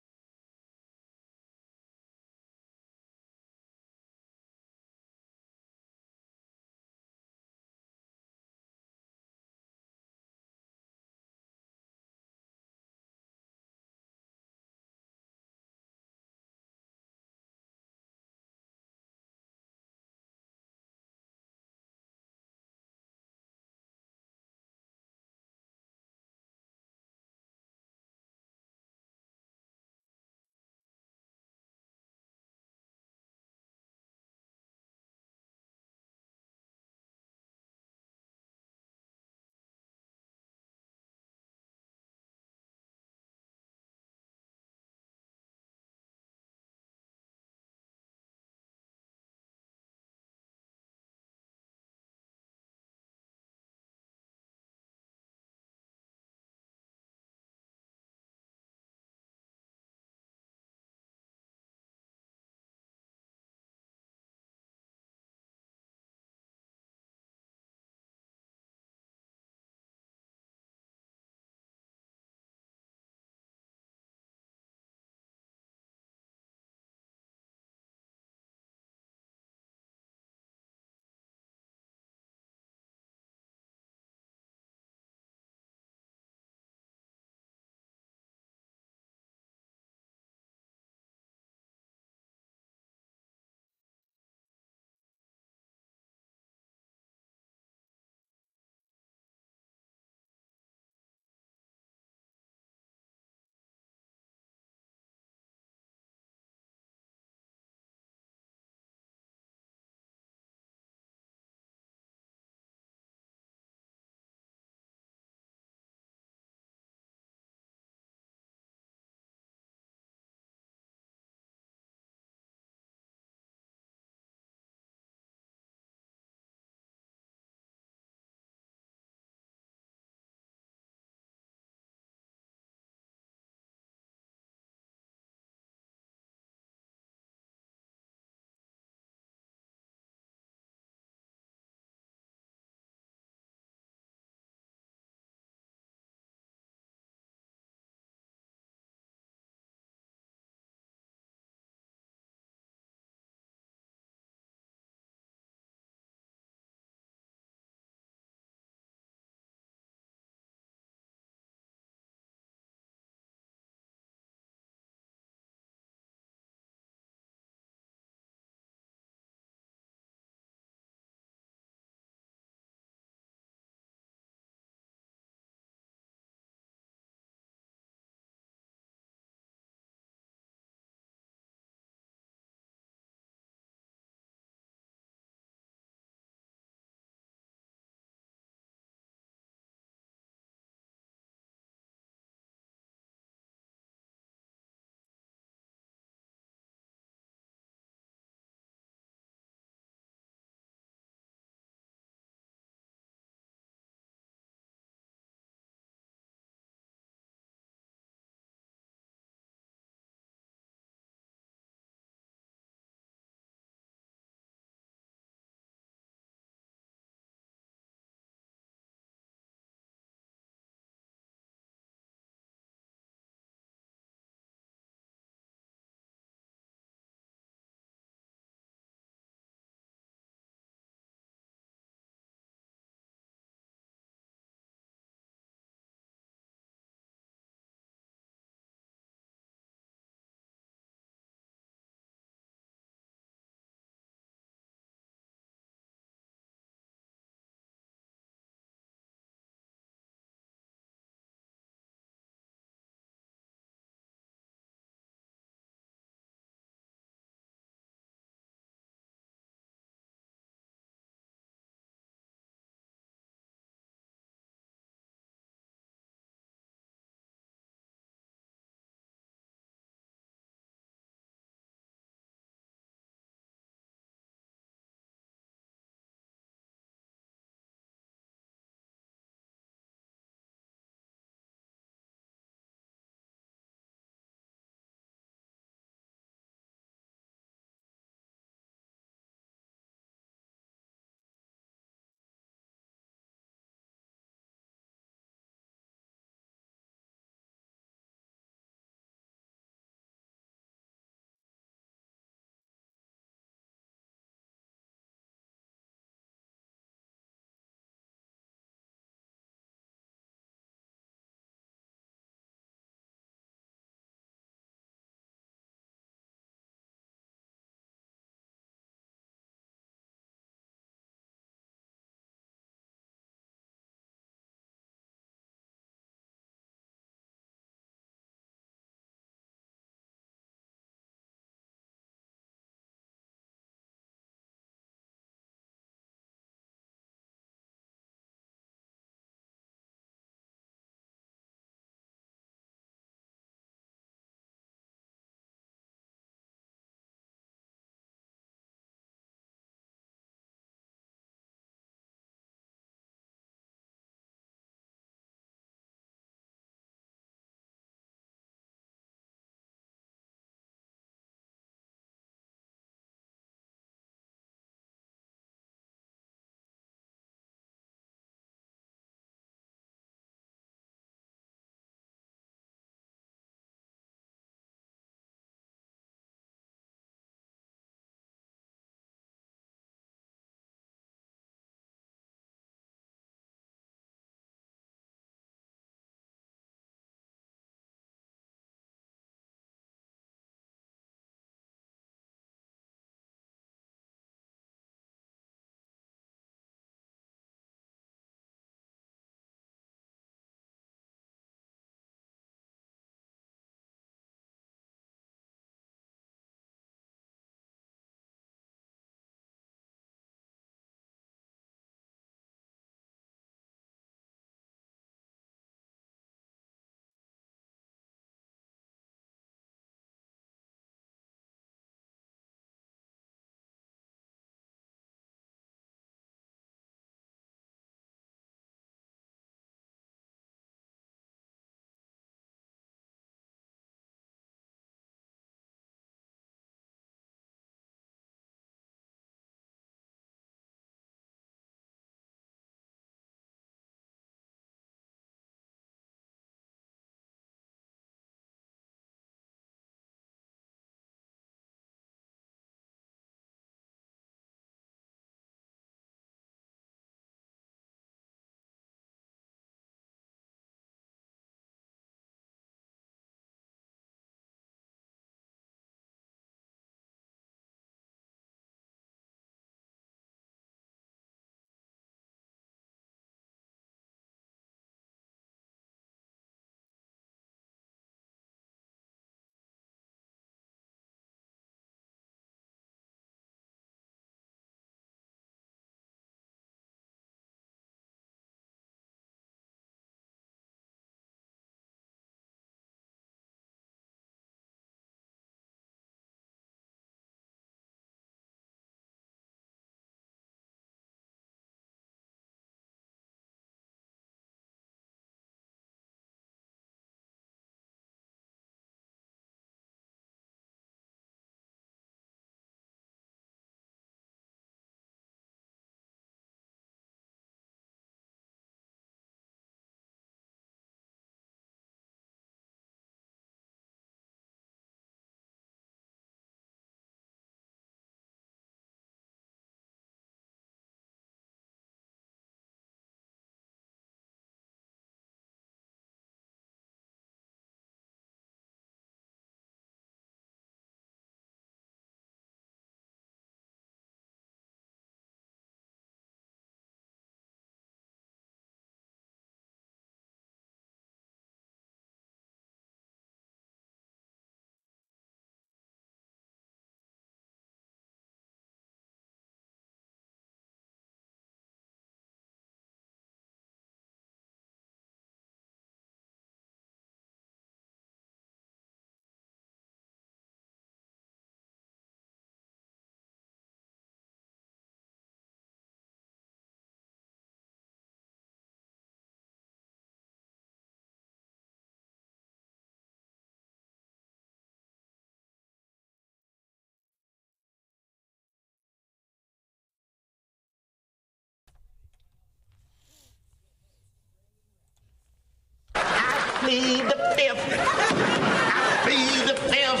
plead the fifth. I plead the fifth.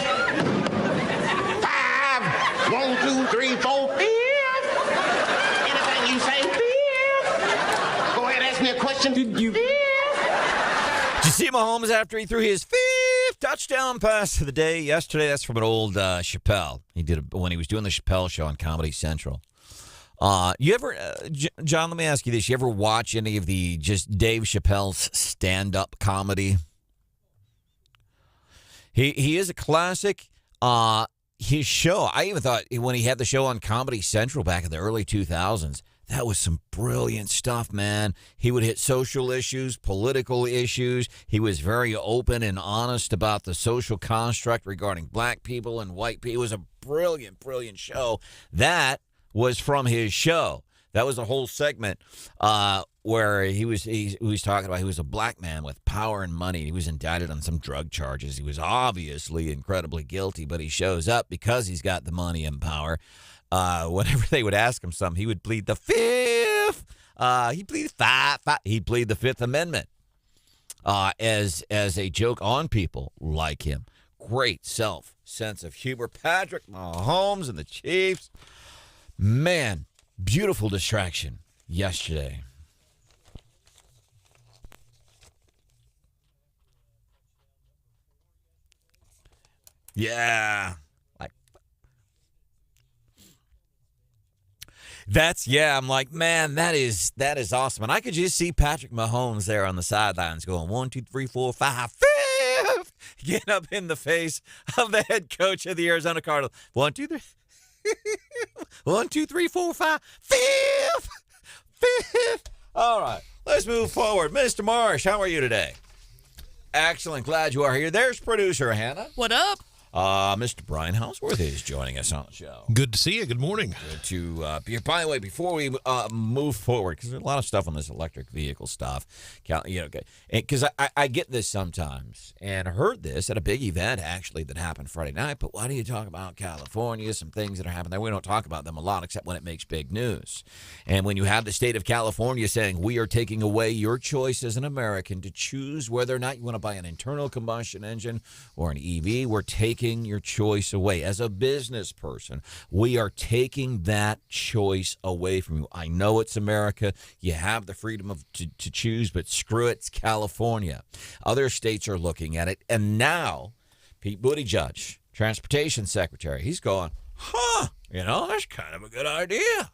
5, 1, 2, 3, 4, 5. Anything you say, 5. Go ahead, ask me a question. Did you see Mahomes after he threw his 5th touchdown pass of the day yesterday? That's from an old Chappelle. He did it when he was doing the Chappelle show on Comedy Central. You ever, John, let me ask you this. You ever watch any of the just Dave Chappelle's stand-up comedy? He is a classic. His show, I even thought when he had the show on Comedy Central back in the early 2000s, that was some brilliant stuff, man. He would hit social issues, political issues. He was very open and honest about the social construct regarding black people and white people. It was a brilliant, brilliant show. That was from his show. That was a whole segment where he was talking about he was a black man with power and money. He was indicted on some drug charges. He was obviously incredibly guilty, but he shows up because he's got the money and power. Whenever they would ask him something, he would plead the 5th. He'd plead 5. He'd plead the 5th Amendment as a joke on people like him. Great sense of humor. Patrick Mahomes and the Chiefs. Man, beautiful distraction yesterday. Yeah. I'm like, man, that is awesome. And I could just see Patrick Mahomes there on the sidelines going 1, 2, 3, 4, 5, 5, get up in the face of the head coach of the Arizona Cardinals. 1, 2, 3. 1, 2, 3, 4, 5, 5th. All right, let's move forward. Mr. Marsh, how are you today? Excellent. Glad you are here. There's producer Hannah. What up? Mr. Brian Houseworth is joining us on the show. Good to see you. Good morning. Good to be here. By the way, before we move forward, because there's a lot of stuff on this electric vehicle stuff, because I get this sometimes, and heard this at a big event, actually, that happened Friday night, but why do you talk about California, some things that are happening there? We don't talk about them a lot except when it makes big news. And when you have the state of California saying, we are taking away your choice as an American to choose whether or not you want to buy an internal combustion engine or an EV, we're taking your choice away. As a business person, we are taking that choice away from you. I know it's America. You have the freedom to choose, but screw it, it's California. Other states are looking at it, and now Pete Buttigieg, Transportation Secretary, he's going, that's kind of a good idea.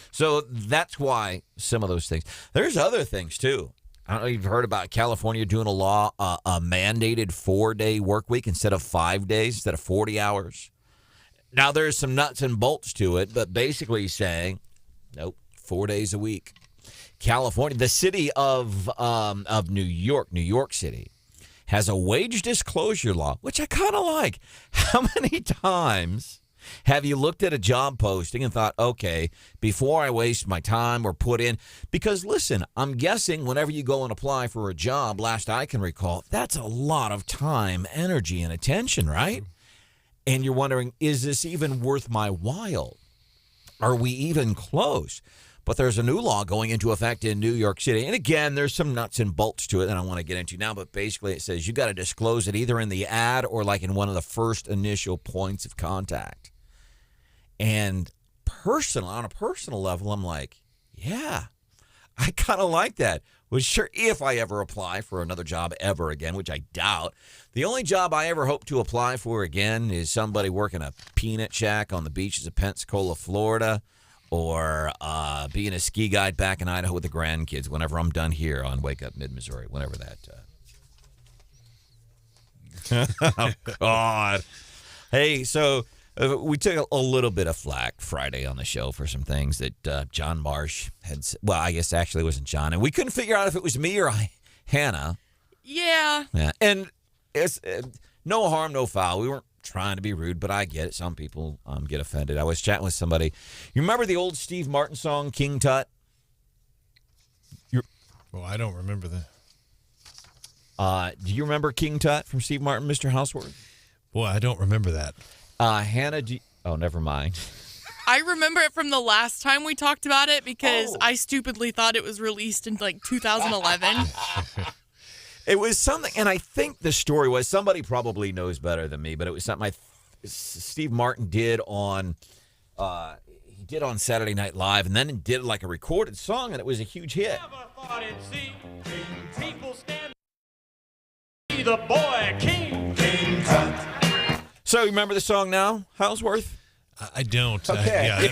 So that's why some of those things. There's other things, too. I don't know if you've heard about California doing a law, a mandated 4-day work week instead of 5 days, instead of 40 hours. Now, there's some nuts and bolts to it, but basically saying, nope, 4 days a week. California, the city of New York City, has a wage disclosure law, which I kind of like. How many times have you looked at a job posting and thought, okay, before I waste my time or put in, because listen, I'm guessing whenever you go and apply for a job, last I can recall, that's a lot of time, energy, and attention, right? And you're wondering, is this even worth my while? Are we even close? But there's a new law going into effect in New York City. And again, there's some nuts and bolts to it that I want to get into now. But basically it says you got to disclose it either in the ad or like in one of the first initial points of contact. And on a personal level, I'm like, yeah, I kind of like that. Well, sure, if I ever apply for another job ever again, which I doubt. The only job I ever hope to apply for again is somebody working a peanut shack on the beaches of Pensacola, Florida, or being a ski guide back in Idaho with the grandkids whenever I'm done here on Wake Up Mid-Missouri, whenever that. Oh, God. Hey, so we took a little bit of flack Friday on the show for some things that John Marsh had said. Well, I guess actually it wasn't John. And we couldn't figure out if it was me or Hannah. Yeah. And it's no harm, no foul. We weren't trying to be rude, but I get it. Some people get offended. I was chatting with somebody. You remember the old Steve Martin song, King Tut? Well, I don't remember that. Do you remember King Tut from Steve Martin, Mr. Houseworth? Boy, I don't remember that. Hannah, oh, never mind. I remember it from the last time we talked about it because I stupidly thought it was released in like 2011. It was something, and I think the story was, somebody probably knows better than me, but it was something Steve Martin did on Saturday Night Live, and then did like a recorded song, and it was a huge hit. The boy King Tut. So you remember the song now, Houseworth? I don't. Okay.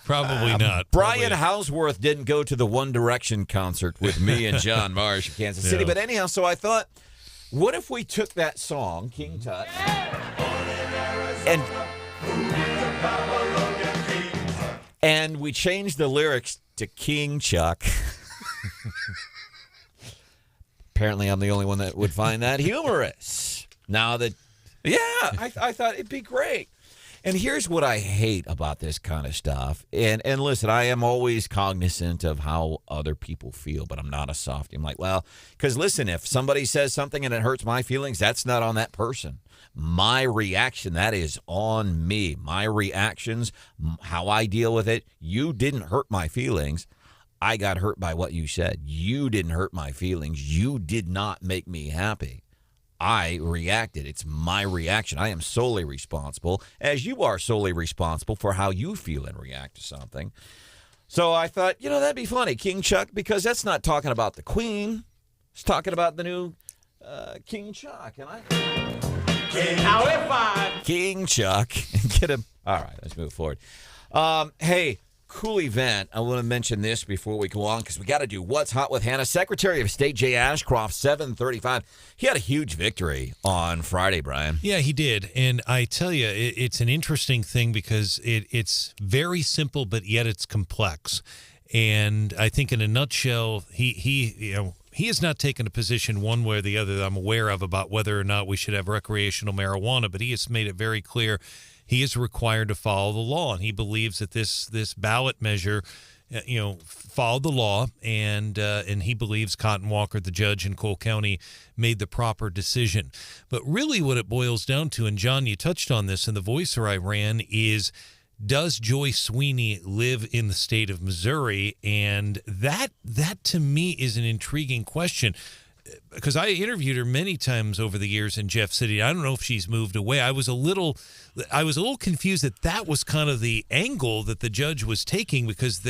Probably not. Brian Houseworth didn't go to the One Direction concert with me and John Marsh in Kansas City. But anyhow, so I thought, what if we took that song, King Tut, and we changed the lyrics to King Chuck. Apparently, I'm the only one that would find that humorous. Now that, I thought it'd be great. And here's what I hate about this kind of stuff. And listen, I am always cognizant of how other people feel, but I'm not a softie. I'm like, well, because listen, if somebody says something and it hurts my feelings, that's not on that person. My reaction, that is on me. My reactions, how I deal with it. You didn't hurt my feelings. I got hurt by what you said. You didn't hurt my feelings. You did not make me happy. I reacted. It's my reaction. I am solely responsible, as you are solely responsible for how you feel and react to something. So I thought, that'd be funny, King Chuck, because that's not talking about the Queen. It's talking about the new King Chuck. And King Chuck. Get him. All right, let's move forward. Hey, cool event. I want to mention this before we go on, because we got to do What's Hot with Hannah. Secretary of State Jay Ashcroft, 735. He had a huge victory on Friday, Brian. Yeah, he did. And I tell you, it's an interesting thing because it's very simple, but yet it's complex. And I think in a nutshell, he has not taken a position one way or the other that I'm aware of about whether or not we should have recreational marijuana, but he has made it very clear he is required to follow the law, and he believes that this ballot measure, followed the law, and he believes Cotton Walker, the judge in Cole County, made the proper decision. But really, what it boils down to, and John, you touched on this in the voicer I ran, is does Joy Sweeney live in the state of Missouri? And that to me is an intriguing question, because I interviewed her many times over the years in Jeff City. I don't know if she's moved away. I was a little confused that was kind of the angle that the judge was taking, because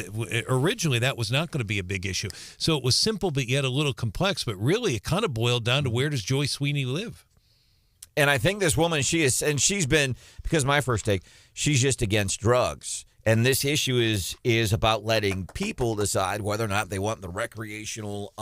originally that was not going to be a big issue. So it was simple, but yet a little complex. But really, it kind of boiled down to, where does Joy Sweeney live? And I think this woman, she's been, because my first take, she's just against drugs. And this issue is about letting people decide whether or not they want the recreational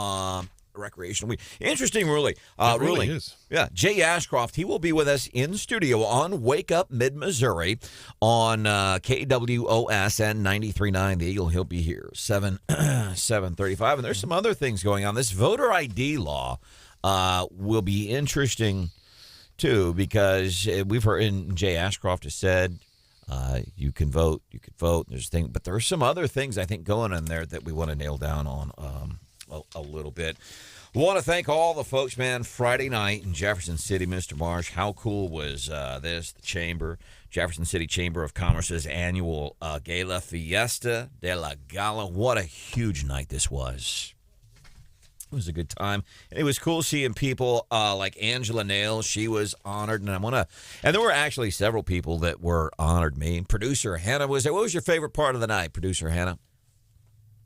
weed. Interesting ruling. It really is. Yeah. Jay Ashcroft, he will be with us in studio on Wake Up Mid-Missouri on KWOS and 93.9 The Eagle. He'll be here 7:35. And there's some other things going on. This voter ID law will be interesting too, because we've heard, and Jay Ashcroft has said, you can vote. There's a thing, but there are some other things I think going on there that we want to nail down on a little bit. We want to thank all the folks, man. Friday night in Jefferson City, Mr. Marsh, how cool was this? The Chamber, Jefferson City Chamber of Commerce's annual Gala Fiesta de la Gala. What a huge night this was. It was a good time. It was cool seeing people like Angela Nail. She was honored, and there were actually several people that were honored. Producer Hannah was there. What was your favorite part of the night, Producer Hannah?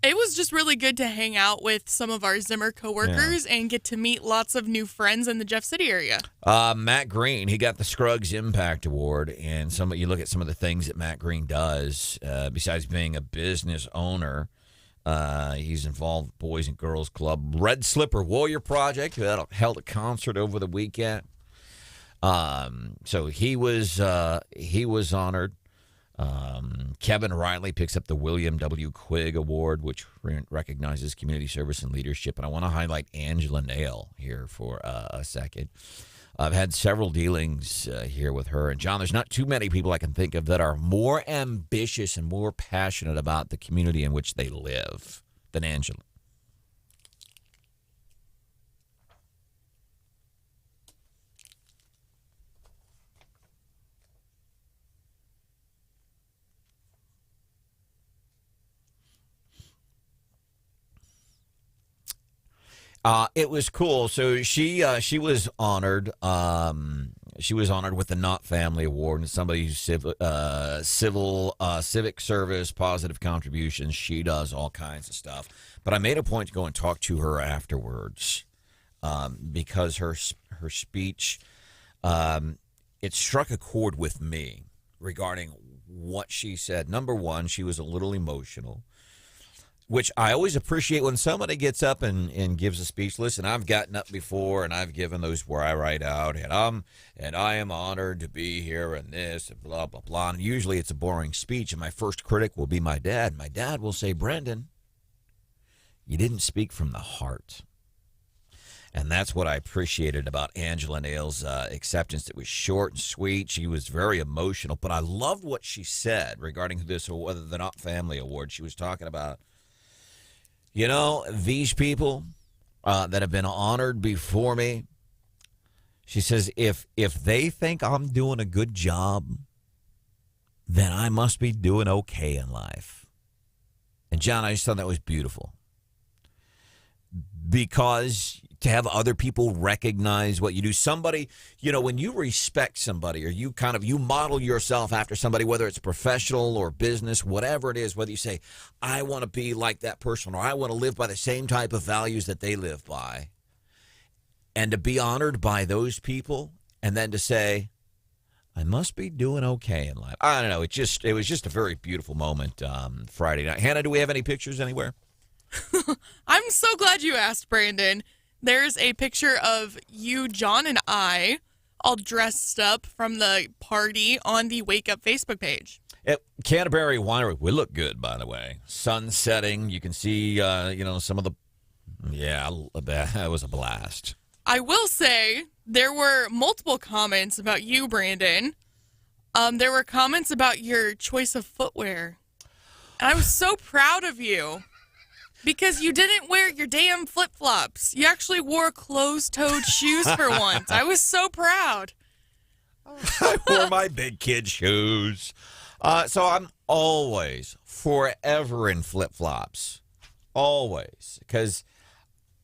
It was just really good to hang out with some of our Zimmer coworkers and get to meet lots of new friends in the Jeff City area. Matt Green, he got the Scruggs Impact Award, and you look at some of the things that Matt Green does, besides being a business owner. He's involved with Boys and Girls Club, Red Slipper Warrior Project, who held a concert over the weekend. So he was honored. Kevin Riley picks up the William W. Quigg Award, which recognizes community service and leadership. And I want to highlight Angela Nail here for a second. I've had several dealings here with her. And, John, there's not too many people I can think of that are more ambitious and more passionate about the community in which they live than Angela. It was cool. So she was honored. She was honored with the Knott Family Award, and somebody who's civic service, positive contributions. She does all kinds of stuff. But I made a point to go and talk to her afterwards because her speech, it struck a chord with me regarding what she said. Number one, she was a little emotional, which I always appreciate when somebody gets up and gives a speech. Listen, I've gotten up before, and I've given those where I write out, and I am honored to be here, and this, and blah, blah, blah. And usually it's a boring speech, and my first critic will be my dad. My dad will say, Branden, you didn't speak from the heart. And that's what I appreciated about Angela Nail's acceptance. It was short and sweet. She was very emotional, but I loved what she said regarding this, or whether the Knott Family Award. She was talking about, these people that have been honored before me, she says, if they think I'm doing a good job, then I must be doing okay in life. And, John, I just thought that was beautiful. Because to have other people recognize what you do. Somebody, when you respect somebody, or you model yourself after somebody, whether it's professional or business, whatever it is, whether you say, I want to be like that person, or I want to live by the same type of values that they live by, and to be honored by those people, and then to say, I must be doing okay in life. I don't know. It was just a very beautiful moment Friday night. Hannah, do we have any pictures anywhere? I'm so glad you asked, Branden. There's a picture of you, John, and I all dressed up from the party on the Wake Up Facebook page. At Canterbury Winery, we look good, by the way. Sun setting. You can see, some of the... Yeah, that was a blast. I will say there were multiple comments about you, Branden. There were comments about your choice of footwear. And I was so proud of you. Because you didn't wear your damn flip-flops. You actually wore closed-toed shoes for once. I was so proud. I wore my big kid shoes. So I'm always, forever in flip-flops. Always. Because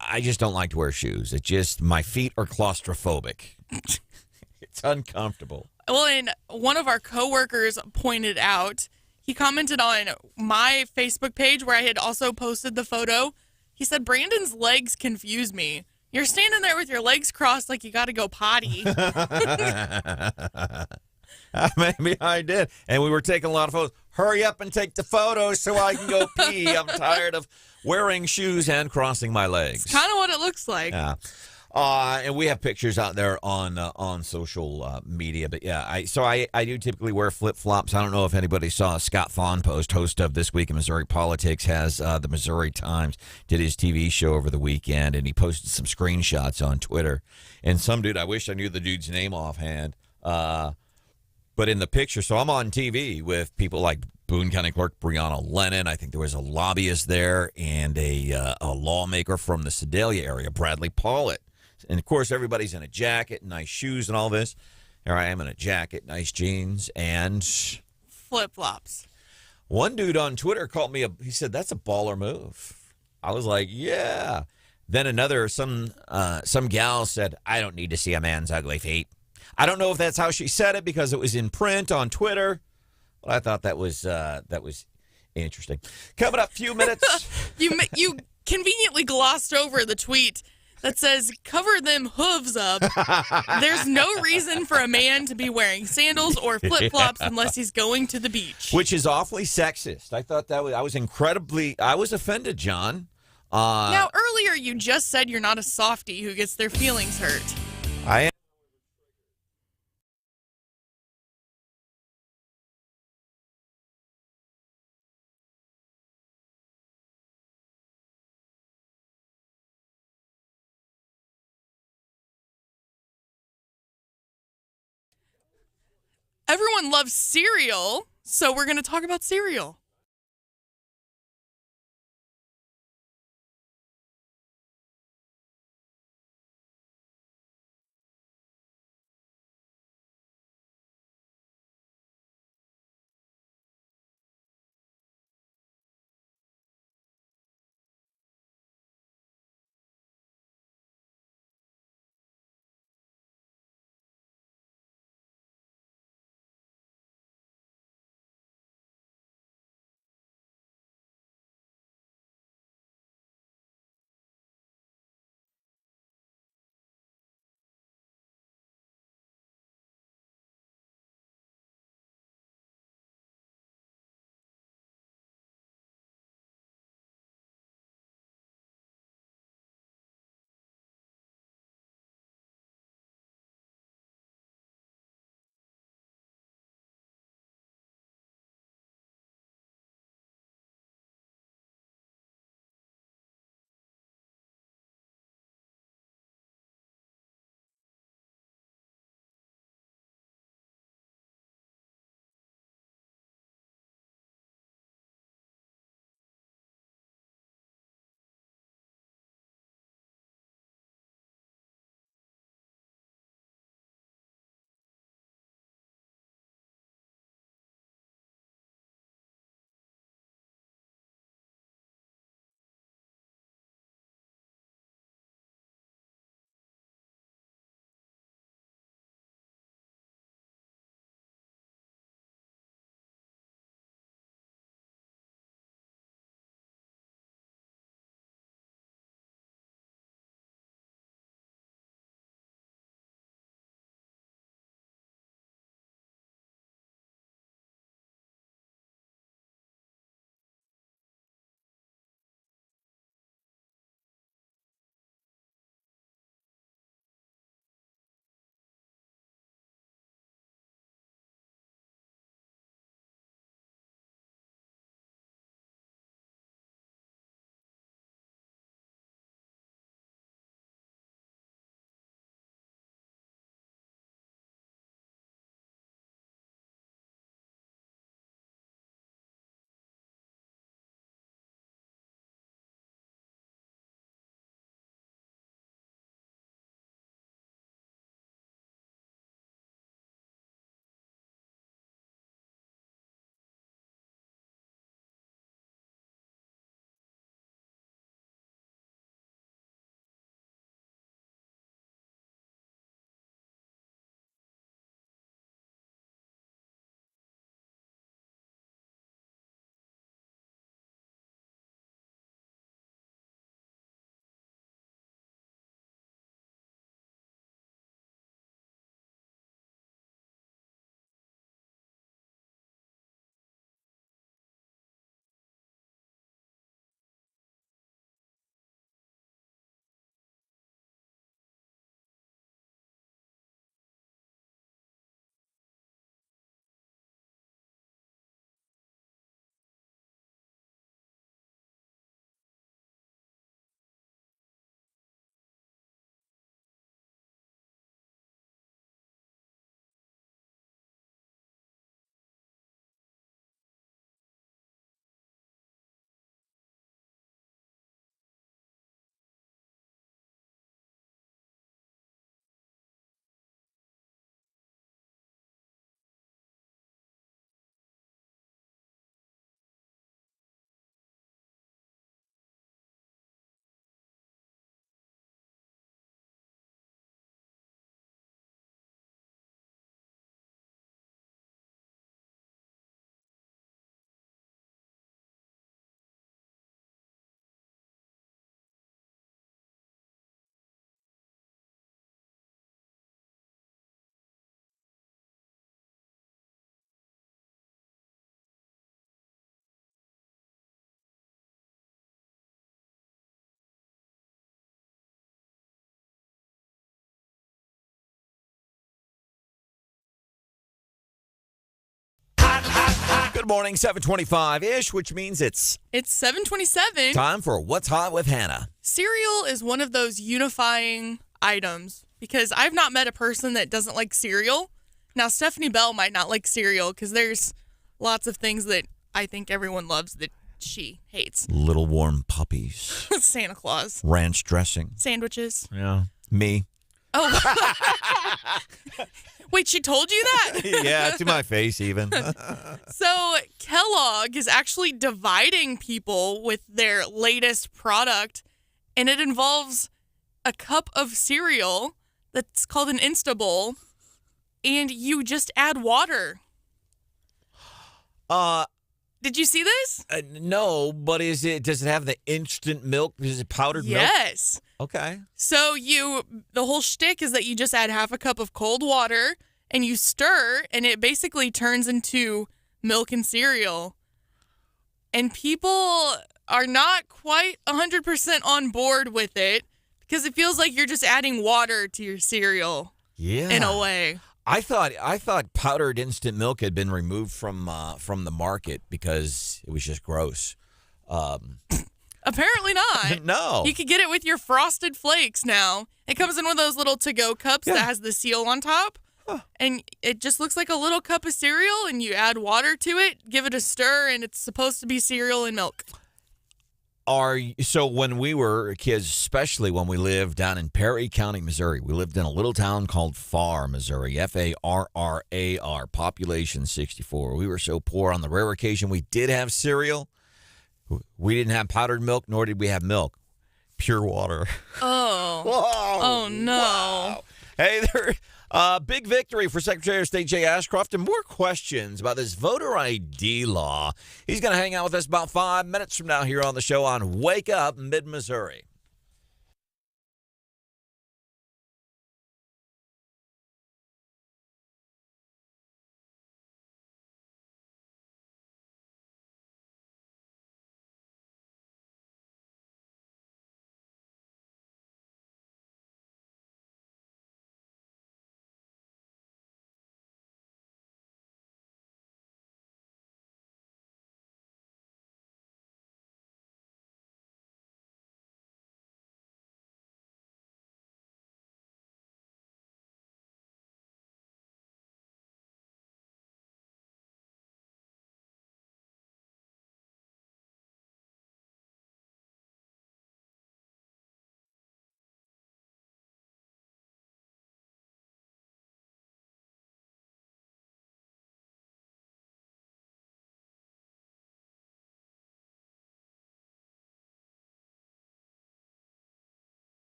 I just don't like to wear shoes. It just, my feet are claustrophobic. It's uncomfortable. Well, and one of our coworkers pointed out, he commented on my Facebook page where I had also posted the photo. He said, Branden's legs confuse me. You're standing there with your legs crossed like you got to go potty. Maybe I did. And we were taking a lot of photos. Hurry up and take the photos so I can go pee. I'm tired of wearing shoes and crossing my legs. It's kind of what it looks like. Yeah. And we have pictures out there on social media. But, yeah, I do typically wear flip-flops. I don't know if anybody saw Scott Fawn post, host of This Week in Missouri Politics, has the Missouri Times, did his TV show over the weekend, and he posted some screenshots on Twitter. And some dude, I wish I knew the dude's name offhand, but in the picture, so I'm on TV with people like Boone County Clerk Breonna Lennon. I think there was a lobbyist there and a lawmaker from the Sedalia area, Bradley Pollitt. And, of course, everybody's in a jacket, nice shoes and all this. Here I am in a jacket, nice jeans, and... flip-flops. One dude on Twitter called me, he said, that's a baller move. I was like, yeah. Then some gal said, I don't need to see a man's ugly feet. I don't know if that's how she said it because it was in print on Twitter, but I thought that was interesting. Coming up, few minutes. You conveniently glossed over the tweet that says, cover them hooves up. There's no reason for a man to be wearing sandals or flip-flops unless he's going to the beach. Which is awfully sexist. I thought I was offended, John. Now, earlier you just said you're not a softie who gets their feelings hurt. I am. Everyone loves cereal, so we're going to talk about cereal. Good morning, 7:25-ish, which means it's 7:27. time for What's Hot with Hannah. Cereal is one of those unifying items because I've not met a person that doesn't like cereal. Now, Stephanie Bell might not like cereal because there's lots of things that I think everyone loves that she hates. Little warm puppies. Santa Claus. Ranch dressing. Sandwiches. Yeah. Me. Oh. Wait, she told you that? Yeah, to my face even. So Kellogg is actually dividing people with their latest product, and it involves a cup of cereal that's called an Insta Bowl, and you just add water. Did you see this? No, but does it have the instant milk? Is it powdered milk? Yes. Okay. So the whole shtick is that you just add half a cup of cold water and you stir, and it basically turns into milk and cereal. And people are not quite 100% on board with it because it feels like you're just adding water to your cereal. Yeah. In a way. I thought powdered instant milk had been removed from the market because it was just gross. Apparently not. No. You could get it with your Frosted Flakes now. It comes in one of those little to-go cups that has the seal on top. Huh. And it just looks like a little cup of cereal, and you add water to it, give it a stir, and it's supposed to be cereal and milk. So when we were kids, especially when we lived down in Perry County, Missouri, we lived in a little town called Farr, Missouri, Farrar, population 64. We were so poor on the rare occasion we did have cereal. We didn't have powdered milk, nor did we have milk. Pure water. Oh. Whoa. Oh, no. Wow. Hey there. Big victory for Secretary of State Jay Ashcroft, and more questions about this voter ID law. He's going to hang out with us about 5 minutes from now here on the show on Wake Up Mid-Missouri.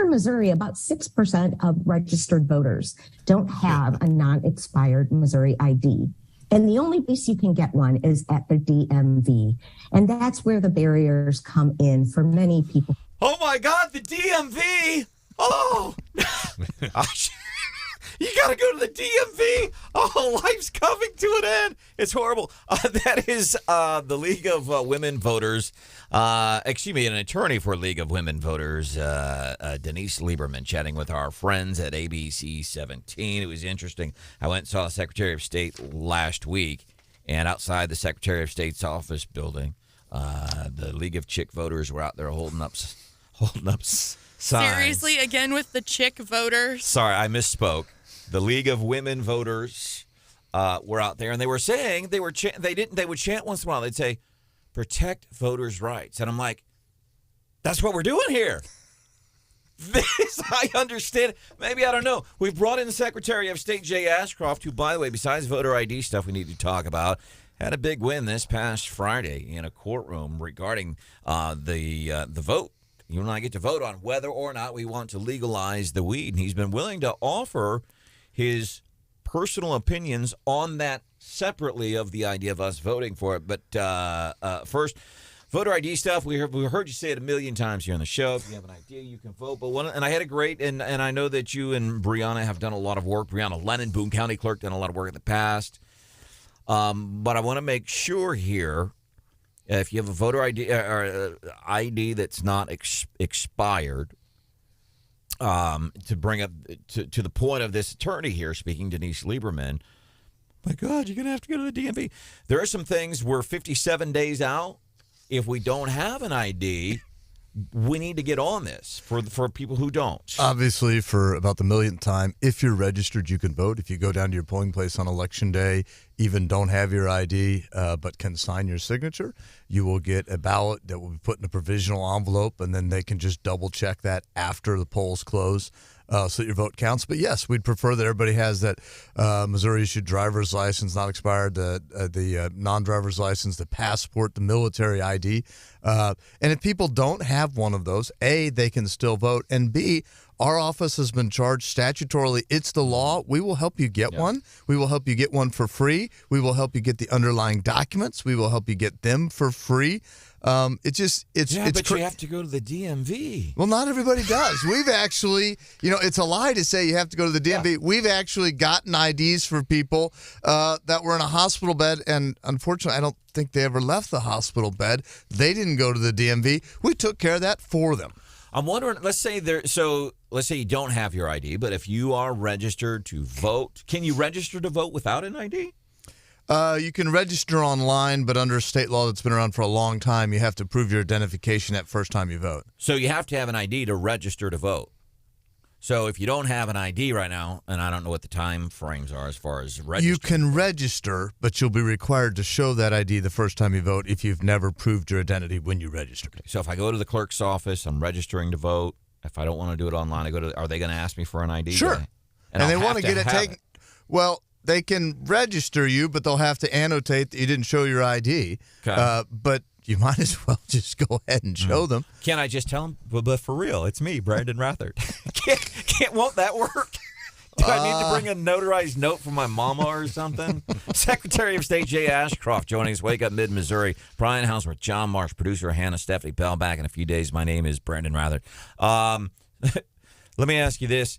in Missouri, about 6% of registered voters don't have a non-expired Missouri ID. And the only place you can get one is at the DMV. And that's where the barriers come in for many people. Oh, my God, the DMV. Oh, you got to go to the DMV. Oh, life's coming to an end. It's horrible. That is the League of Women Voters. Excuse me, an attorney for League of Women Voters, Denise Lieberman, chatting with our friends at ABC 17. It was interesting. I went and saw the Secretary of State last week, and outside the Secretary of State's office building, the League of Chick Voters were out there holding up signs. Seriously, again with the chick voters? Sorry, I misspoke. The League of Women Voters were out there, and they were saying they would chant once in a while. They'd say, "Protect voters' rights," and I'm like, "That's what we're doing here." This, I understand. Maybe, I don't know. We've brought in the Secretary of State, Jay Ashcroft, who, by the way, besides voter ID stuff we need to talk about, had a big win this past Friday in a courtroom regarding the vote. You and I get to vote on whether or not we want to legalize the weed, and he's been willing to offer his personal opinions on that separately of the idea of us voting for it. But first, voter ID stuff. We heard you say it a million times here on the show. If you have an idea, you can vote. And I had a great, and I know that you and Brianna have done a lot of work. Brianna Lennon, Boone County clerk, done a lot of work in the past. But I want to make sure here, if you have a voter ID or ID that's not expired, to bring up to the point of this attorney here speaking, Denise Lieberman, my God, you're going to have to go to the DMV. There are some things we're 57 days out. If we don't have an ID, we need to get on this for people who don't. Obviously, for about the millionth time, if you're registered, you can vote. If you go down to your polling place on Election Day, even don't have your ID, but can sign your signature, you will get a ballot that will be put in a provisional envelope, and then they can just double-check that after the polls close. So that your vote counts. But yes, we'd prefer that everybody has that Missouri-issued driver's license, not expired, the non-driver's license, the passport, the military ID. And if people don't have one of those, A, they can still vote, and B, our office has been charged statutorily. It's the law. We will help you get one. We will help you get one for free. We will help you get the underlying documents. We will help you get them for free. But you have to go to the DMV. Well, not everybody does. We've actually, it's a lie to say you have to go to the DMV. Yeah. We've actually gotten IDs for people that were in a hospital bed, and unfortunately, I don't think they ever left the hospital bed. They didn't go to the DMV. We took care of that for them. I'm wondering, let's say you don't have your ID, but if you are registered to vote, can you register to vote without an ID? You can register online, but under state law that's been around for a long time, you have to prove your identification that first time you vote. So you have to have an ID to register to vote. So if you don't have an ID right now, and I don't know what the time frames are as far as registering. You can register, but you'll be required to show that ID the first time you vote if you've never proved your identity when you register. Okay. So if I go to the clerk's office, I'm registering to vote. If I don't want to do it online, are they going to ask me for an ID? Sure. And they want to get it taken. Well, they can register you, but they'll have to annotate that you didn't show your ID. Okay. But you might as well just go ahead and show them. Can't I just tell them? But for real, it's me, Branden Rathert. Won't that work? Do I need to bring a notarized note from my mama or something? Secretary of State Jay Ashcroft joining us. Wake Up Mid-Missouri. Brian Houseworth, John Marsh, producer Hannah, Stephanie Bell. Back in a few days. My name is Branden Rathert. Let me ask you this.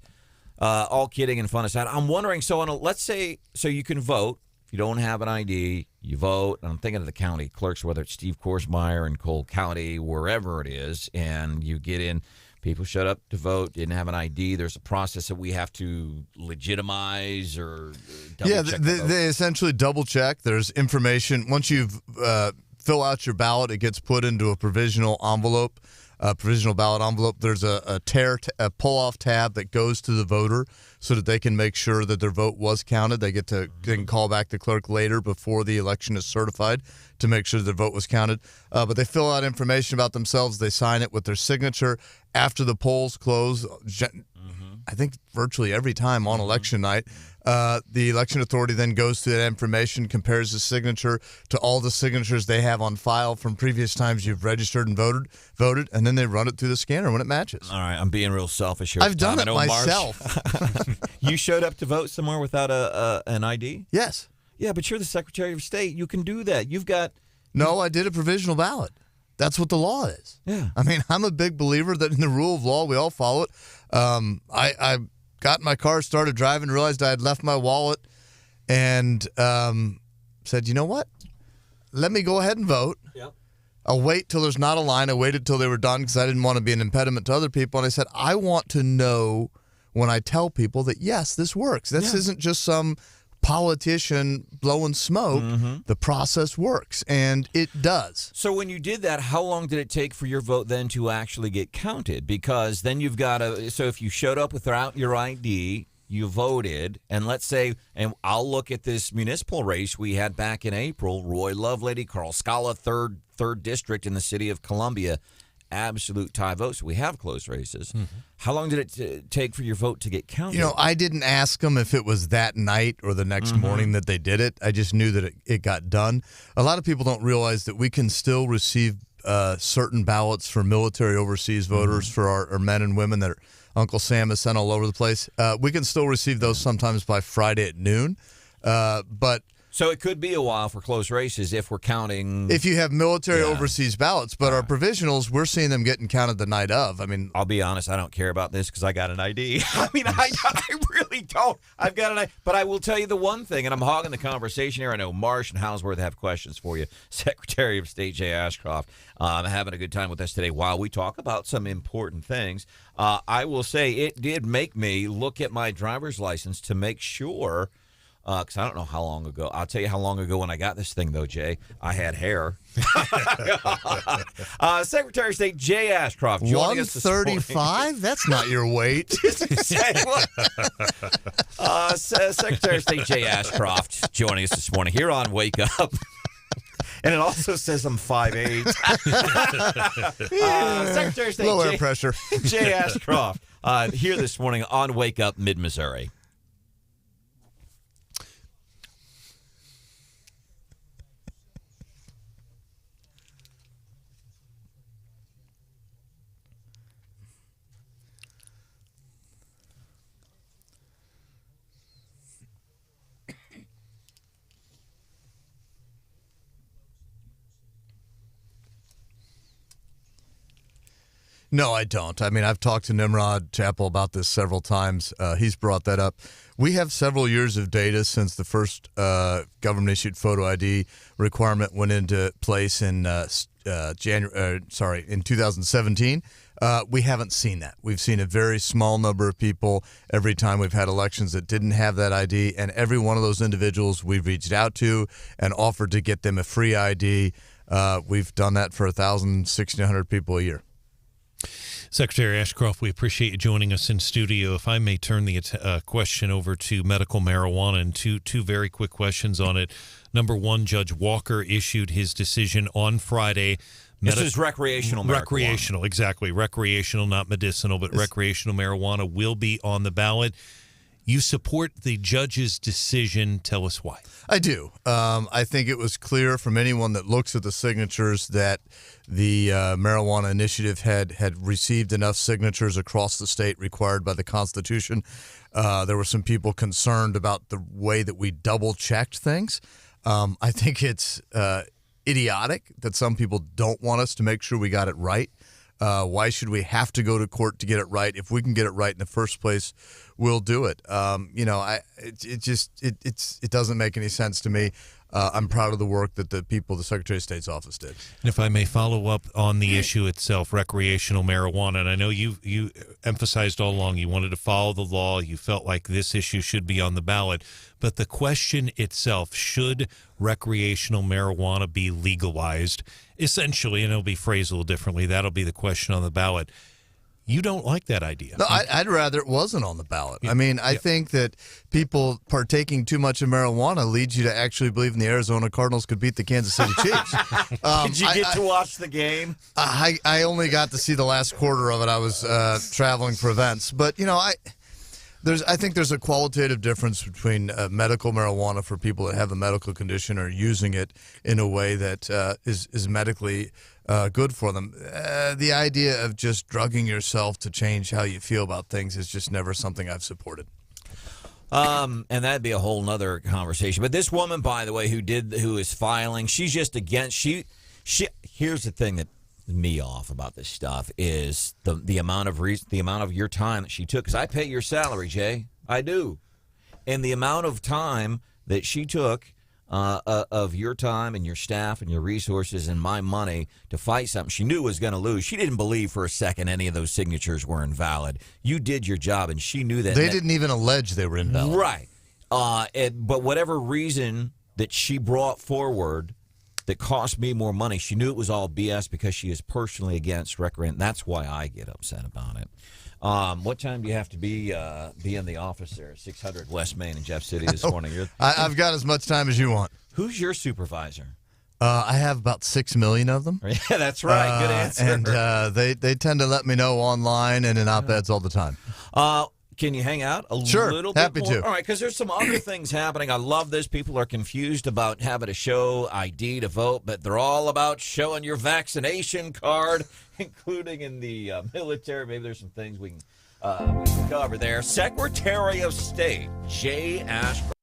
All kidding and fun aside, I'm wondering, let's say, you can vote. If you don't have an ID, you vote. And I'm thinking of the county clerks, whether it's Steve Korsmeyer in Cole County, wherever it is, and you get in. People showed up to vote, didn't have an ID. There's a process that we have to legitimize or double check. Yeah, they essentially double check. There's information. Once you fill out your ballot, it gets put into a provisional envelope. Provisional ballot envelope. There's a pull-off tab that goes to the voter so that they can make sure that their vote was counted. They can call back the clerk later before the election is certified to make sure their vote was counted. But they fill out information about themselves. They sign it with their signature. After the polls close, I think virtually every time on election night. The election authority then goes through that information, compares the signature to all the signatures they have on file from previous times you've registered and voted, and then they run it through the scanner when it matches. All right, I'm being real selfish here. I've done it myself. You showed up to vote somewhere without an ID? Yes. Yeah, but you're the Secretary of State. You can do that. You've got... No, I did a provisional ballot. That's what the law is. Yeah. I mean, I'm a big believer that in the rule of law, we all follow it. I got in my car, started driving, realized I had left my wallet, and said, you know what? Let me go ahead and vote. Yep. I'll wait till there's not a line. I waited till they were done because I didn't want to be an impediment to other people. And I said, I want to know when I tell people that, yes, this works. This isn't just some politician blowing smoke. The process works, and it does. So when you did that, how long did it take for your vote then to actually get counted? Because then you've got to, so if you showed up without your ID, you voted, and let's say, and I'll look at this municipal race we had back in April, Roy Lovelady, Carl Scala, third district in the city of Columbia, absolute tie votes. We have close races. How long did it take for your vote to get counted? You know, I didn't ask them if it was that night or the next morning that they did it. I just knew that it got done. A lot of people don't realize that we can still receive certain ballots for military overseas voters, for our men and women that Uncle Sam has sent all over the place. We can still receive those sometimes by Friday at noon. But so it could be a while for close races if we're counting. If you have military overseas ballots, but our provisionals, we're seeing them getting counted the night of. I mean, I'll be honest, I don't care about this because I got an ID. I mean, I really don't. I've got an ID. But I will tell you the one thing, and I'm hogging the conversation here. I know Marsh and Hounsworth have questions for you. Secretary of State Jay Ashcroft, having a good time with us today while we talk about some important things. I will say it did make me look at my driver's license to make sure. Because I don't know how long ago. I'll tell you how long ago when I got this thing, though, Jay. I had hair. Secretary of State Jay Ashcroft joining us this morning. 135? That's not your weight. Secretary of State Jay Ashcroft joining us this morning here on Wake Up. And it also says I'm 5'8". Secretary of State low air pressure. Jay Ashcroft here this morning on Wake Up Mid-Missouri. No, I don't. I mean, I've talked to Nimrod Chappell about this several times. He's brought that up. We have several years of data since the first government-issued photo ID requirement went into place in in 2017. We haven't seen that. We've seen a very small number of people every time we've had elections that didn't have that ID, and every one of those individuals we've reached out to and offered to get them a free ID. We've done that for 1,000, 1,600 people a year. Secretary Ashcroft, we appreciate you joining us in studio. If I may turn the question over to medical marijuana, and two very quick questions on it. Number one, Judge Walker issued his decision on Friday. This is recreational marijuana. Recreational, exactly. Recreational, not medicinal, but recreational marijuana will be on the ballot. You support the judge's decision. Tell us why. I do. I think it was clear from anyone that looks at the signatures that the marijuana initiative had received enough signatures across the state required by the Constitution. There were some people concerned about the way that we double-checked things. I think it's idiotic that some people don't want us to make sure we got it right. Why should we have to go to court to get it right? If we can get it right in the first place, we'll do it. It doesn't make any sense to me. I'm proud of the work that the people of the Secretary of State's office did. And if I may follow up on the issue itself, recreational marijuana, and I know you emphasized all along you wanted to follow the law. You felt like this issue should be on the ballot. But the question itself, should recreational marijuana be legalized? Essentially, and it'll be phrased a little differently, that'll be the question on the ballot. You don't like that idea. No, I'd rather it wasn't on the ballot. I mean, I think that people partaking too much of marijuana leads you to actually believe the Arizona Cardinals could beat the Kansas City Chiefs. Did you get to watch the game? I only got to see the last quarter of it. I was traveling for events. But, I think there's a qualitative difference between medical marijuana for people that have a medical condition or using it in a way that is medically good for them. The idea of just drugging yourself to change how you feel about things is just never something I've supported. And that'd be a whole nother conversation. But this woman, by the way, who is filing, she's just against. She. Here's the thing that me off about this stuff is the amount of your time that she took. Because I pay your salary, Jay. I do, and the amount of time that she took of your time and your staff and your resources and my money to fight something she knew was going to lose. She didn't believe for a second any of those signatures were invalid. You did your job, and she knew that. They didn't even allege they were invalid. Right. But whatever reason that she brought forward that cost me more money, she knew it was all BS because she is personally against recreation. That's why I get upset about it. What time do you have to be in the office there? 600 West Main in Jeff City this morning. I've got as much time as you want. Who's your supervisor? I have about 6 million of them. Yeah, that's right. Good answer. And they tend to let me know online and in op-eds all the time. Can you hang out a Sure, little bit happy more? to. All right, because there's some other things happening. I love this. People are confused about having to show ID to vote, but they're all about showing your vaccination card, including in the military. Maybe there's some things we can cover there. Secretary of State Jay Ashcroft.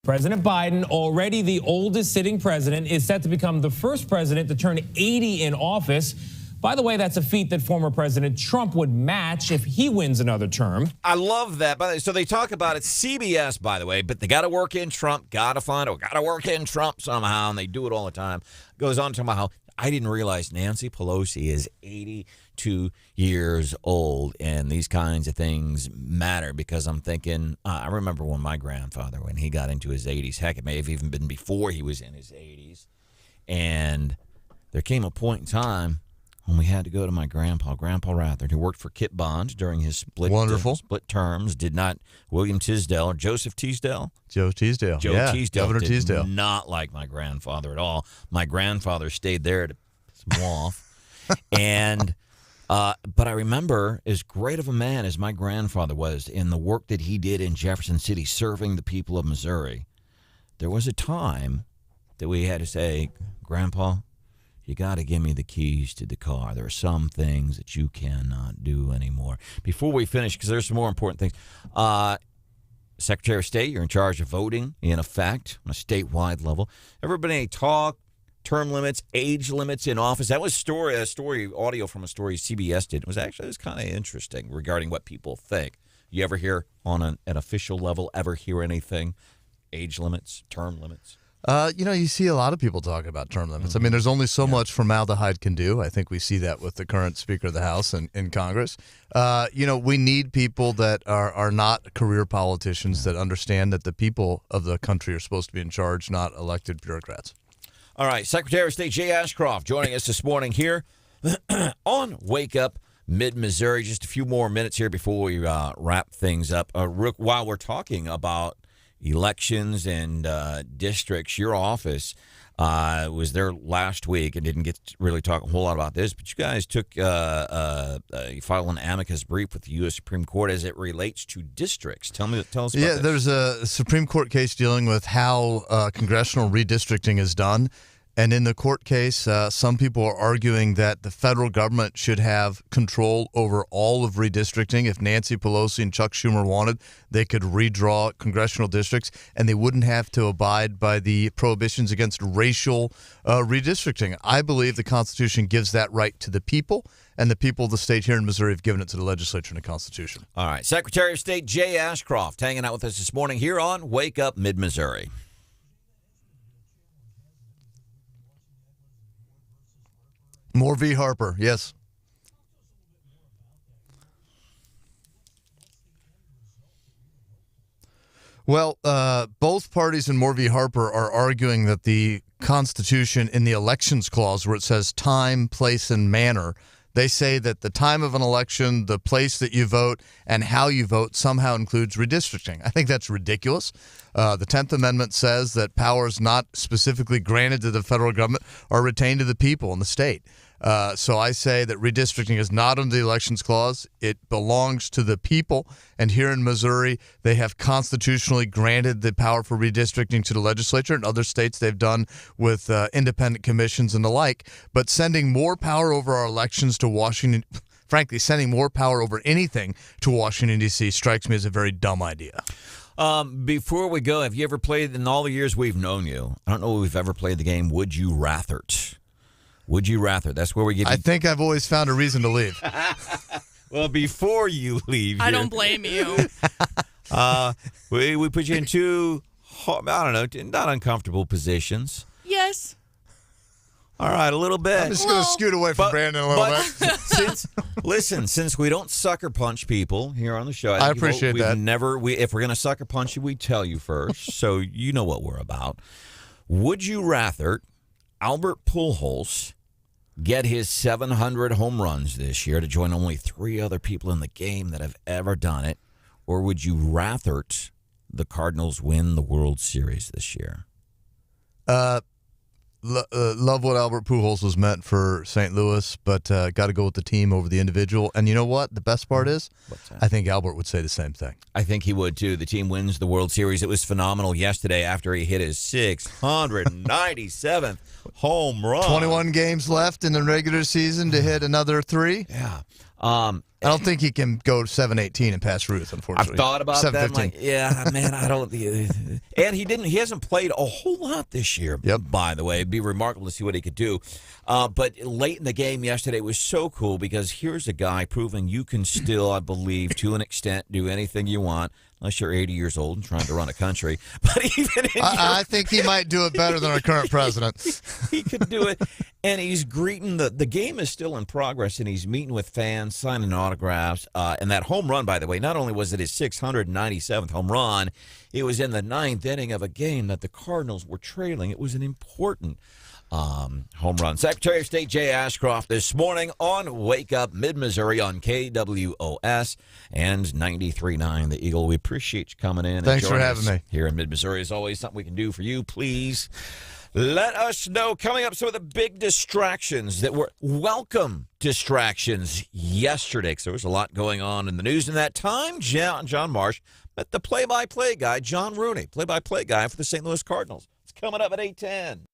President Biden, already the oldest sitting president, is set to become the first president to turn 80 in office. By the way, that's a feat that former President Trump would match if he wins another term. I love that. So they talk about it, CBS, by the way, but they got to work in Trump, got to work in Trump somehow, and they do it all the time. Goes on to talk about how I didn't realize Nancy Pelosi is 82 years old, and these kinds of things matter because I'm thinking, I remember when my grandfather, when he got into his 80s, heck, it may have even been before he was in his 80s, and there came a point in time when we had to go to my Grandpa Rathert, who worked for Kit Bond during his split terms, William Tisdale or Joseph Teasdale? Joe Teasdale. Teasdale Governor did Teasdale. not like my grandfather at all. My grandfather stayed there to piss him off. And, but I remember, as great of a man as my grandfather was in the work that he did in Jefferson City serving the people of Missouri, there was a time that we had to say, Grandpa, you got to give me the keys to the car. There are some things that you cannot do anymore. Before we finish, because there's some more important things, Secretary of State, you're in charge of voting, in effect, on a statewide level. Ever been any talk, term limits, age limits in office? That was audio from a story CBS did. It was kind of interesting regarding what people think. You ever hear on an official level, anything, age limits, term limits? You see a lot of people talk about term limits. I mean, there's only so much formaldehyde can do. I think we see that with the current Speaker of the House and in Congress. We need people that are not career politicians that understand that the people of the country are supposed to be in charge, not elected bureaucrats. All right, Secretary of State Jay Ashcroft joining us this morning here on Wake Up Mid-Missouri. Just a few more minutes here before we wrap things up. While we're talking about elections and districts, your office was there last week and didn't get to really talk a whole lot about this, but you guys took you filed an amicus brief with the U.S. Supreme Court as it relates to districts. Tell us about this. Yeah, there's a Supreme Court case dealing with how congressional redistricting is done. And in the court case, some people are arguing that the federal government should have control over all of redistricting. If Nancy Pelosi and Chuck Schumer wanted, they could redraw congressional districts, and they wouldn't have to abide by the prohibitions against racial redistricting. I believe the Constitution gives that right to the people, and the people of the state here in Missouri have given it to the legislature and the Constitution. All right. Secretary of State Jay Ashcroft hanging out with us this morning here on Wake Up Mid-Missouri. Moore v. Harper, yes. Well, both parties in Moore v. Harper are arguing that the Constitution in the Elections Clause, where it says time, place, and manner, they say that the time of an election, the place that you vote, and how you vote somehow includes redistricting. I think that's ridiculous. The 10th Amendment says that powers not specifically granted to the federal government are retained to the people in the state. So I say that redistricting is not under the Elections Clause. It belongs to the people. And here in Missouri, they have constitutionally granted the power for redistricting to the legislature. In other states, they've done with independent commissions and the like. But sending more power over our elections to Washington, frankly, sending more power over anything to Washington, D.C. strikes me as a very dumb idea. Before we go, have you ever played, in all the years we've known you, I don't know if we've ever played the game Would You Rathert? Would you rather? That's where we give you... I think I've always found a reason to leave. Well, before you leave I don't blame you. We put you in two, not uncomfortable positions. Yes. All right, a little bit. I'm just going to scoot away from Branden a little bit. Since we don't sucker punch people here on the show, I appreciate that. If we're going to sucker punch you, we tell you first, so you know what we're about. Would you rather Albert Pujols get his 700 home runs this year to join only 3 other people in the game that have ever done it, or would you rather the Cardinals win the World Series this year? Love what Albert Pujols was meant for St. Louis, but got to go with the team over the individual. And you know what? The best part is, I think Albert would say the same thing. I think he would, too. The team wins the World Series. It was phenomenal yesterday after he hit his 697th home run. 21 games left in the regular season to hit another 3. Yeah. I don't think he can go 7-18 and pass Ruth, unfortunately. I've thought about that. I'm 7-15. like, yeah, man, I don't. And he hasn't played a whole lot this year. Yep. By the way, it'd be remarkable to see what he could do. But late in the game yesterday was so cool because here's a guy proving you can still, I believe, to an extent, do anything you want. Unless you're 80 years old and trying to run a country. But even I think he might do it better than our current president. He could do it. And he's greeting the game is still in progress, and he's meeting with fans, signing autographs. And that home run, by the way, not only was it his 697th home run, it was in the 9th inning of a game that the Cardinals were trailing. It was an important home run. Secretary of State Jay Ashcroft this morning on Wake Up Mid-Missouri on KWOS and 93.9 The Eagle. We appreciate you coming in. Thanks for having me. Here in Mid-Missouri is always something we can do for you. Please let us know. Coming up, some of the big distractions that were welcome distractions yesterday, because there was a lot going on in the news in that time. John Marsh met the play-by-play guy, John Rooney, play-by-play guy for the St. Louis Cardinals. It's coming up at 8:10.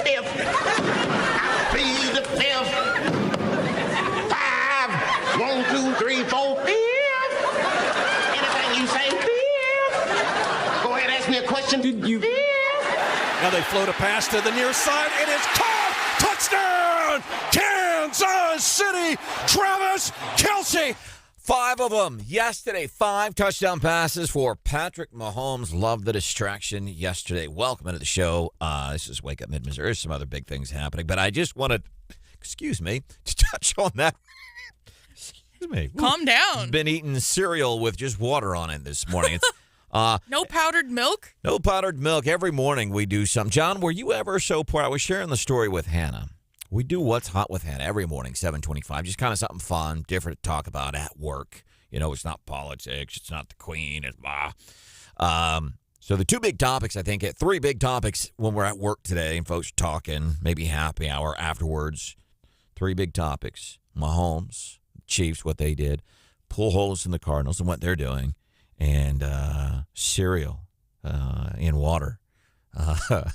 fifth. I plead the fifth. 5, 1, 2, 3, 4, fifth. Anything you say, fifth. Go ahead, ask me a question. Fifth. Now they float a pass to the near side. It is caught. Touchdown, Kansas City. Travis Kelce. 5 of them yesterday. 5 touchdown passes for Patrick Mahomes. Love the distraction yesterday. Welcome into the show. This is Wake Up Mid-Missouri. There's some other big things happening, but I just wanted, to touch on that. Excuse me. Calm down. Been eating cereal with just water on it this morning. It's no powdered milk? No powdered milk. Every morning we do some. John, were you ever so poor? I was sharing the story with Hannah. We do What's Hot with Hannah every morning, 7:25. Just kind of something fun, different to talk about at work. You know, it's not politics. It's not the Queen. It's blah. So the 2 big topics, I think, 3 big topics when we're at work today and folks are talking, maybe happy hour afterwards. 3 big topics. Mahomes, Chiefs, what they did. Pujols and the Cardinals and what they're doing. And cereal in water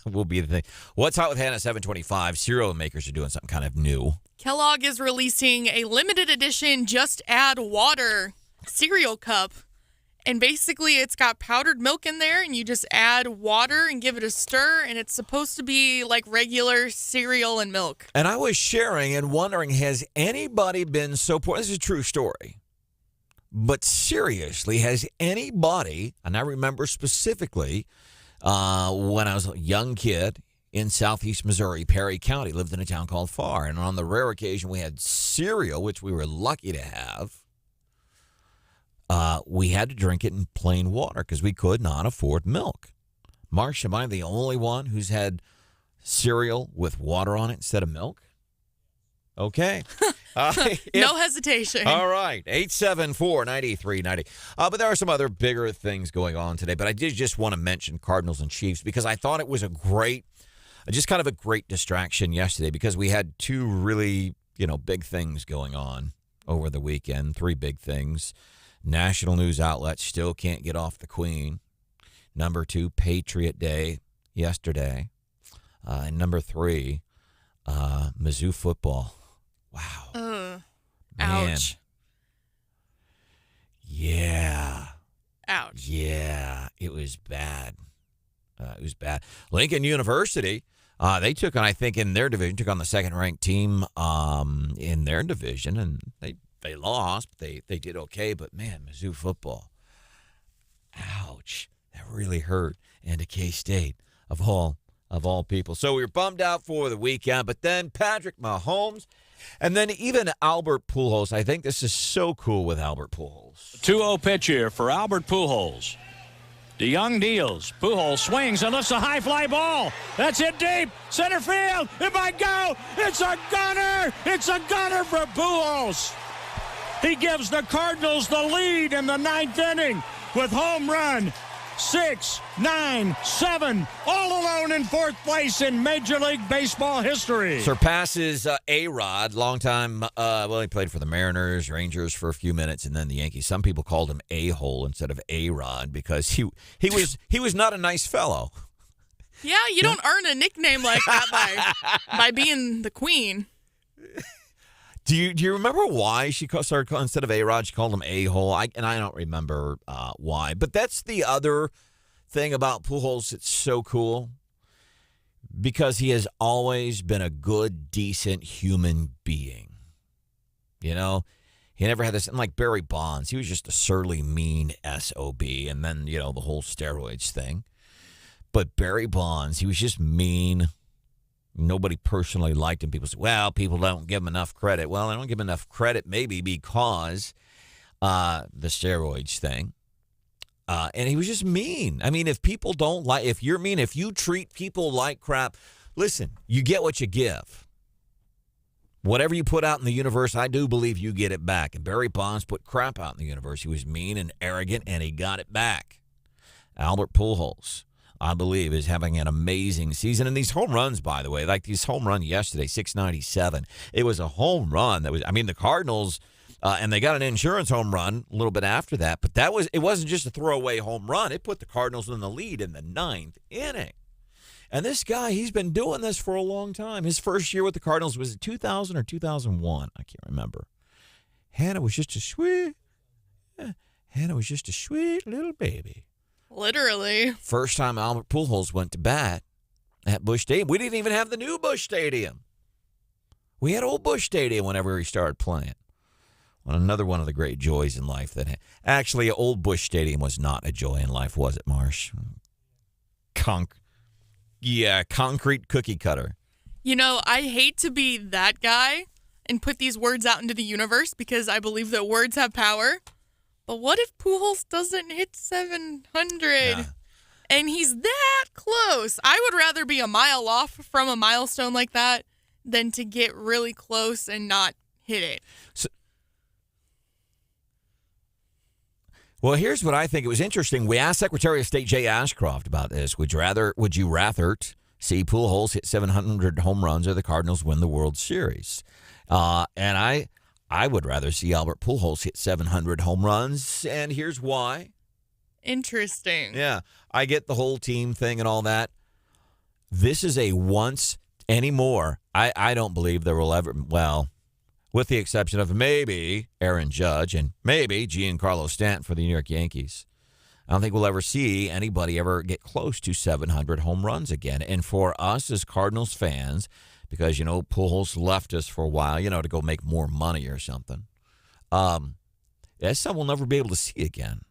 will be the thing. What's Hot with Hannah, 7:25. Cereal makers are doing something kind of new. Kellogg is releasing a limited edition Just Add Water cereal cup. And basically it's got powdered milk in there, and you just add water and give it a stir, and it's supposed to be like regular cereal and milk. And I was sharing and wondering, has anybody been so poor? This is a true story. But seriously, has anybody, and I remember specifically when I was a young kid in southeast Missouri, Perry County, lived in a town called Farr, and on the rare occasion we had cereal, which we were lucky to have, we had to drink it in plain water because we could not afford milk. Marsh, am I the only one who's had cereal with water on it instead of milk? Okay. No hesitation. All right. 874-9390. But there are some other bigger things going on today. But I did just want to mention Cardinals and Chiefs because I thought it was a great distraction yesterday because we had 2 really, big things going on over the weekend. 3 big things. National news outlets still can't get off the Queen. Number 2, Patriot Day yesterday. And number 3, Mizzou football. Wow. Ouch. Yeah. Ouch. Yeah, it was bad. Lincoln University, they took on, I think, in their division, took on the second-ranked team in their division, and they lost. But they did okay, but, man, Mizzou football. Ouch. That really hurt. And to K-State, of all people. So we were bummed out for the weekend, but then Patrick Mahomes, and then even Albert Pujols. I think this is so cool with Albert Pujols. 2-0 pitch here for Albert Pujols. The young deals. Pujols swings and lifts a high fly ball. That's it deep. Center field. It might go. It's a gunner. It's a gunner for Pujols. He gives the Cardinals the lead in the 9th inning with home run 6, 9, 7, all alone in 4th place in Major League Baseball history. Surpasses A-Rod, longtime, he played for the Mariners, Rangers for a few minutes, and then the Yankees. Some people called him A-Hole instead of A-Rod because he was not a nice fellow. Yeah, you don't earn a nickname like that by being the Queen. Do you remember why she started calling, instead of A-Rod, she called him A-Hole? I don't remember why. But that's the other thing about Pujols that's so cool, because he has always been a good, decent human being. He never had this, and like Barry Bonds, he was just a surly, mean SOB, and then, the whole steroids thing. But Barry Bonds, he was just mean. Nobody personally liked him. People say, well, people don't give him enough credit. Well, I don't give him enough credit maybe because the steroids thing. And he was just mean. I mean, if people don't like, if you're mean, if you treat people like crap, listen, you get what you give. Whatever you put out in the universe, I do believe you get it back. And Barry Bonds put crap out in the universe. He was mean and arrogant, and he got it back. Albert Pujols, I believe, is having an amazing season. And these home runs, by the way, like this home run yesterday, 697, it was a home run. The Cardinals, and they got an insurance home run a little bit after that, but it wasn't just a throwaway home run. It put the Cardinals in the lead in the 9th inning. And this guy, he's been doing this for a long time. His first year with the Cardinals was 2000 or 2001. I can't remember. Hannah was just a sweet little baby. Literally. First time Albert Pujols went to bat at Busch Stadium. We didn't even have the new Busch Stadium. We had old Busch Stadium whenever he started playing. Well, another one of the great joys in life that actually old Busch Stadium was not a joy in life, was it, Marsh? Concrete cookie cutter. You know, I hate to be that guy and put these words out into the universe because I believe that words have power. But what if Pujols doesn't hit 700? Yeah. And he's that close. I would rather be a mile off from a milestone like that than to get really close and not hit it. Well, here's what I think. It was interesting. We asked Secretary of State Jay Ashcroft about this. Would you rather see Pujols hit 700 home runs or the Cardinals win the World Series? And I would rather see Albert Pujols hit 700 home runs, and here's why. Interesting. Yeah, I get the whole team thing and all that. This is a once anymore. I don't believe there will ever, well, with the exception of maybe Aaron Judge and maybe Giancarlo Stanton for the New York Yankees. I don't think we'll ever see anybody ever get close to 700 home runs again. And for us as Cardinals fans, because, Pujols left us for a while, to go make more money or something, that's something we'll never be able to see again.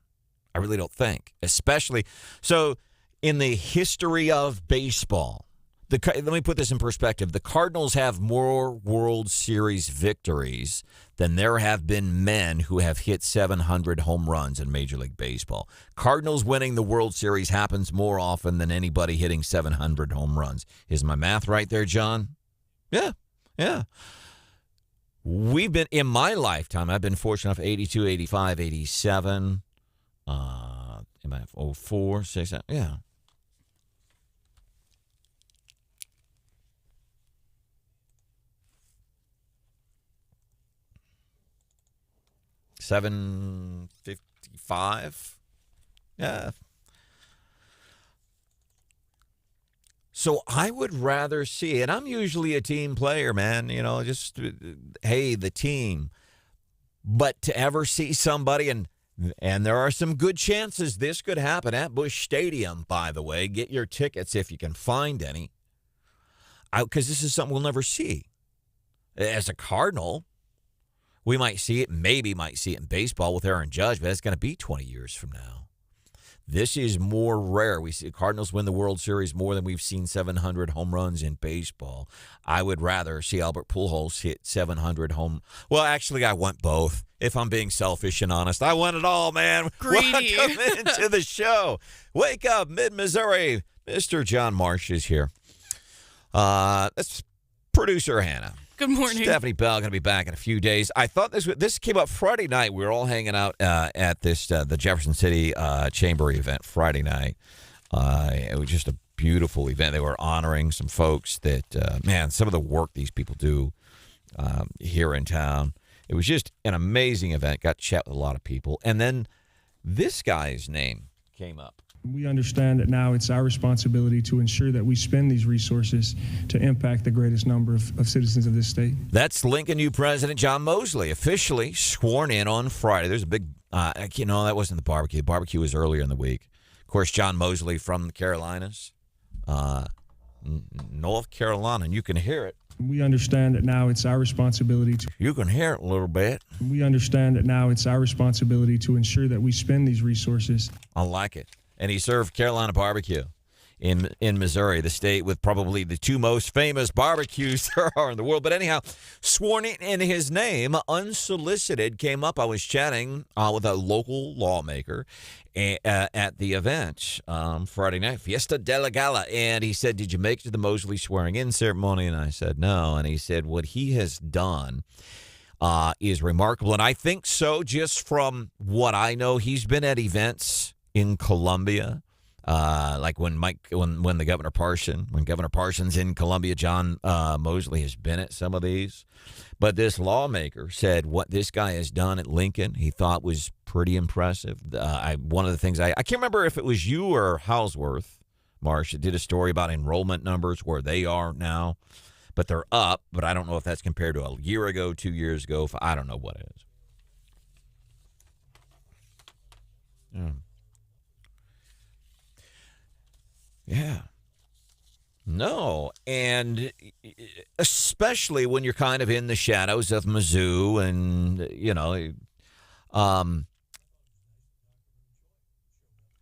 I really don't think. Especially, so in the history of baseball, let me put this in perspective. The Cardinals have more World Series victories than there have been men who have hit 700 home runs in Major League Baseball. Cardinals winning the World Series happens more often than anybody hitting 700 home runs. Is my math right there, John? Yeah. We've been, in my lifetime, I've been fortunate enough, 82, 85, 87, 04, 6, yeah. $755. Yeah. So I would rather see, and I'm usually a team player, man, just, hey, the team. But to ever see somebody, and there are some good chances this could happen at Busch Stadium, by the way. Get your tickets if you can find any. Because this is something we'll never see. As a Cardinal, we might see it, maybe might see it in baseball with Aaron Judge, but it's going to be 20 years from now. This is more rare. We see Cardinals win the World Series more than we've seen 700 home runs in baseball. I would rather see Albert Pujols hit 700 home. Well, actually, I want both. If I'm being selfish and honest, I want it all, man. Greedy. Welcome into the show. Wake up, Mid-Missouri. Mr. John Marsh is here. That's producer Hannah. Good morning. Stephanie Bell going to be back in a few days. I thought this came up Friday night. We were all hanging out at this the Jefferson City Chamber event Friday night. It was just a beautiful event. They were honoring some folks that, some of the work these people do here in town. It was just an amazing event. Got to chat with a lot of people. And then this guy's name came up. We understand that now it's our responsibility to ensure that we spend these resources to impact the greatest number of citizens of this state. That's Lincoln U. President John Mosley, officially sworn in on Friday. There's a big, that wasn't the barbecue. The barbecue was earlier in the week. Of course, John Mosley from the Carolinas, North Carolina, and you can hear it. We understand that now it's our responsibility to... You can hear it a little bit. We understand that now it's our responsibility to ensure that we spend these resources. I like it. And he served Carolina barbecue in Missouri, the state with probably the two most famous barbecues there are in the world. But anyhow, sworn in his name, unsolicited, came up. I was chatting with a local lawmaker at the event Friday night, Fiesta de la Gala. And he said, did you make it to the Mosley swearing-in ceremony? And I said, no. And he said, what he has done is remarkable. And I think so, just from what I know. He's been at events in Columbia, like when Governor Parsons in Columbia, John Mosley has been at some of these. But this lawmaker said what this guy has done at Lincoln, he thought was pretty impressive. One of the things I can't remember if it was you or Houseworth, Marcia did a story about enrollment numbers, where they are now. But they're up, but I don't know if that's compared to a year ago, 2 years ago. I don't know what it is. Yeah. No, and especially when you're kind of in the shadows of Mizzou and,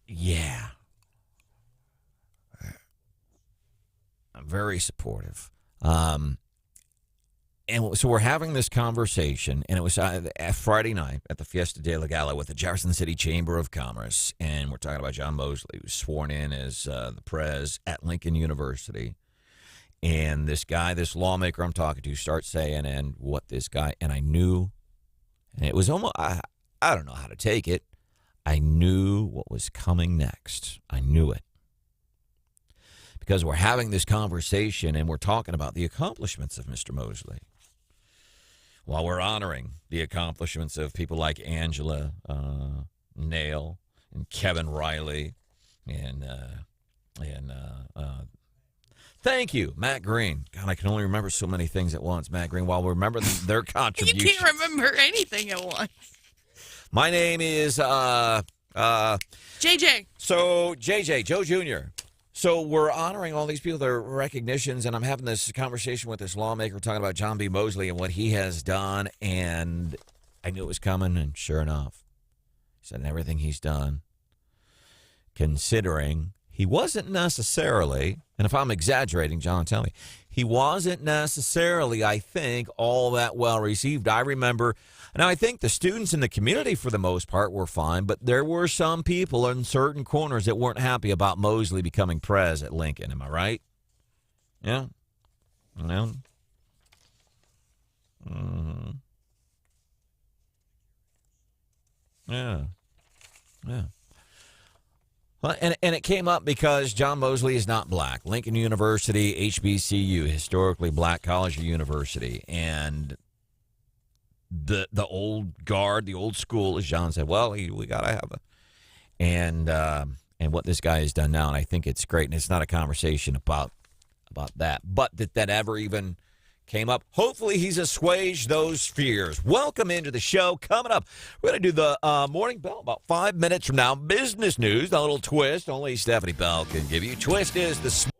yeah. I'm very supportive. And so we're having this conversation, and it was Friday night at the Fiesta de la Gala with the Jefferson City Chamber of Commerce, and we're talking about John Mosley, who was sworn in as the prez at Lincoln University. And this guy, this lawmaker I'm talking to, starts saying, and what this guy, and I knew, and it was almost, I don't know how to take it. I knew what was coming next. I knew it. Because we're having this conversation, and we're talking about the accomplishments of Mr. Mosley, while we're honoring the accomplishments of people like Angela Nail and Kevin Riley and thank you, Matt Green. God, I can only remember so many things at once, Matt Green, while we remember their contributions. You can't remember anything at once. My name is JJ. So, JJ, Joe Jr., so we're honoring all these people, their recognitions, and I'm having this conversation with this lawmaker talking about John B. Mosley and what he has done, and I knew it was coming, and sure enough, he said everything he's done, considering he wasn't necessarily, and if I'm exaggerating, John, tell me, he wasn't necessarily, I think, all that well received. I remember, now I think the students in the community for the most part were fine, but there were some people in certain corners that weren't happy about Mosley becoming prez at Lincoln. Am I right? Yeah. Well. Yeah. Yeah. Well, and it came up because John Mosley is not black. Lincoln University, HBCU, historically black college or university. And the old guard, the old school, as John said, well, we got to have a. And what this guy has done now, and I think it's great. And it's not a conversation about that. But that ever even came up. Hopefully he's assuaged those fears. Welcome into the show. Coming up, we're going to do the Morning Bell about 5 minutes from now. Business news, a little twist. Only Stephanie Bell can give you. Twist is the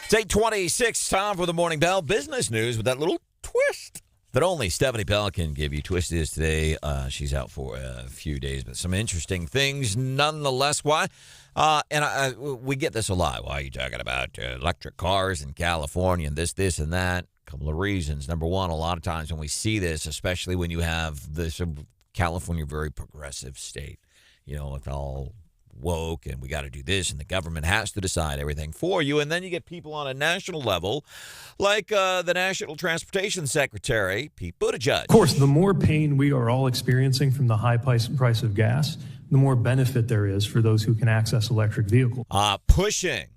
It's 8:26, time for the Morning Bell business news with that little twist that only Stephanie Bell can give you. Twist is today. She's out for a few days, but some interesting things nonetheless. Why? We get this a lot. Why are you talking about electric cars in California and this, and that? A couple of reasons. Number one, a lot of times when we see this, especially when you have this California, very progressive state, it's all woke and we got to do this and the government has to decide everything for you. And then you get people on a national level like the National Transportation Secretary, Pete Buttigieg. Of course, the more pain we are all experiencing from the high price of gas, the more benefit there is for those who can access electric vehicles. Pushing.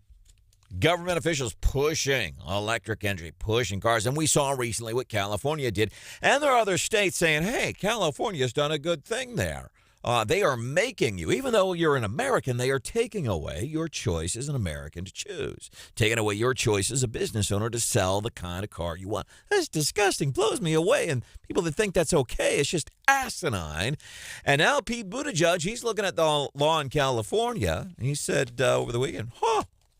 Government officials pushing electric energy, pushing cars. And we saw recently what California did. And there are other states saying, hey, California's done a good thing there. They are making you, even though you're an American, they are taking away your choice as an American to choose. Taking away your choice as a business owner to sell the kind of car you want. That's disgusting, blows me away. And people that think that's okay, it's just asinine. And now Pete Buttigieg, he's looking at the law in California. And he said over the weekend,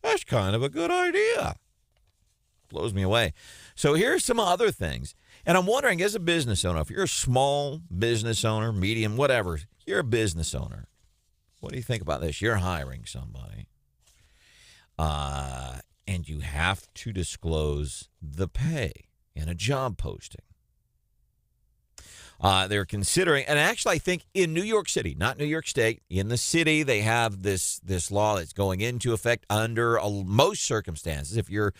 that's kind of a good idea. Blows me away. So here's some other things. And I'm wondering, as a business owner, if you're a small business owner, medium, whatever, you're a business owner. What do you think about this? You're hiring somebody. And you have to disclose the pay in a job posting. They're considering, and actually I think in New York City, not New York State, in the city, they have this law that's going into effect under most circumstances. If you're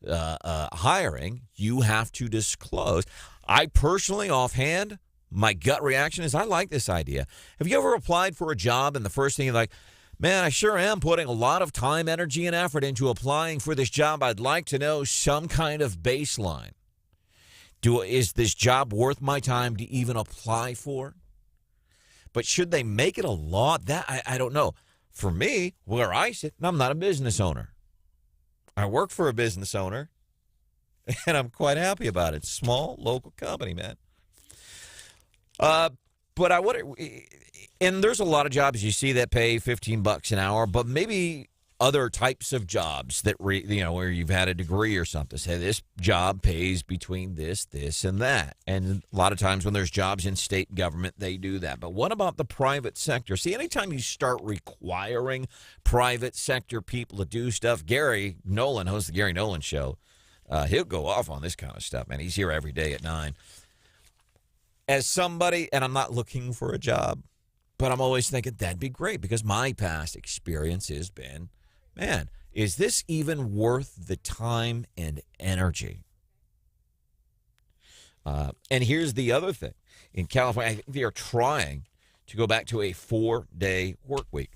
hiring, you have to disclose. I personally, offhand, my gut reaction is I like this idea. Have you ever applied for a job and the first thing you're like, man, I sure am putting a lot of time, energy, and effort into applying for this job. I'd like to know some kind of baseline. Is this job worth my time to even apply for? But should they make it a law? That I don't know. For me, where I sit, I'm not a business owner. I work for a business owner, and I'm quite happy about it. Small, local company, man. But I would, and there's a lot of jobs you see that pay $15 an hour, but maybe other types of jobs that, where you've had a degree or something. Say this job pays between this, and that. And a lot of times when there's jobs in state government, they do that. But what about the private sector? See, anytime you start requiring private sector people to do stuff, Gary Nolan hosts the Gary Nolan Show. He'll go off on this kind of stuff, man. He's here every day at 9. As somebody, and I'm not looking for a job, but I'm always thinking that'd be great because my past experience has been, man, is this even worth the time and energy? And here's the other thing. In California, I think they are trying to go back to a 4-day work week.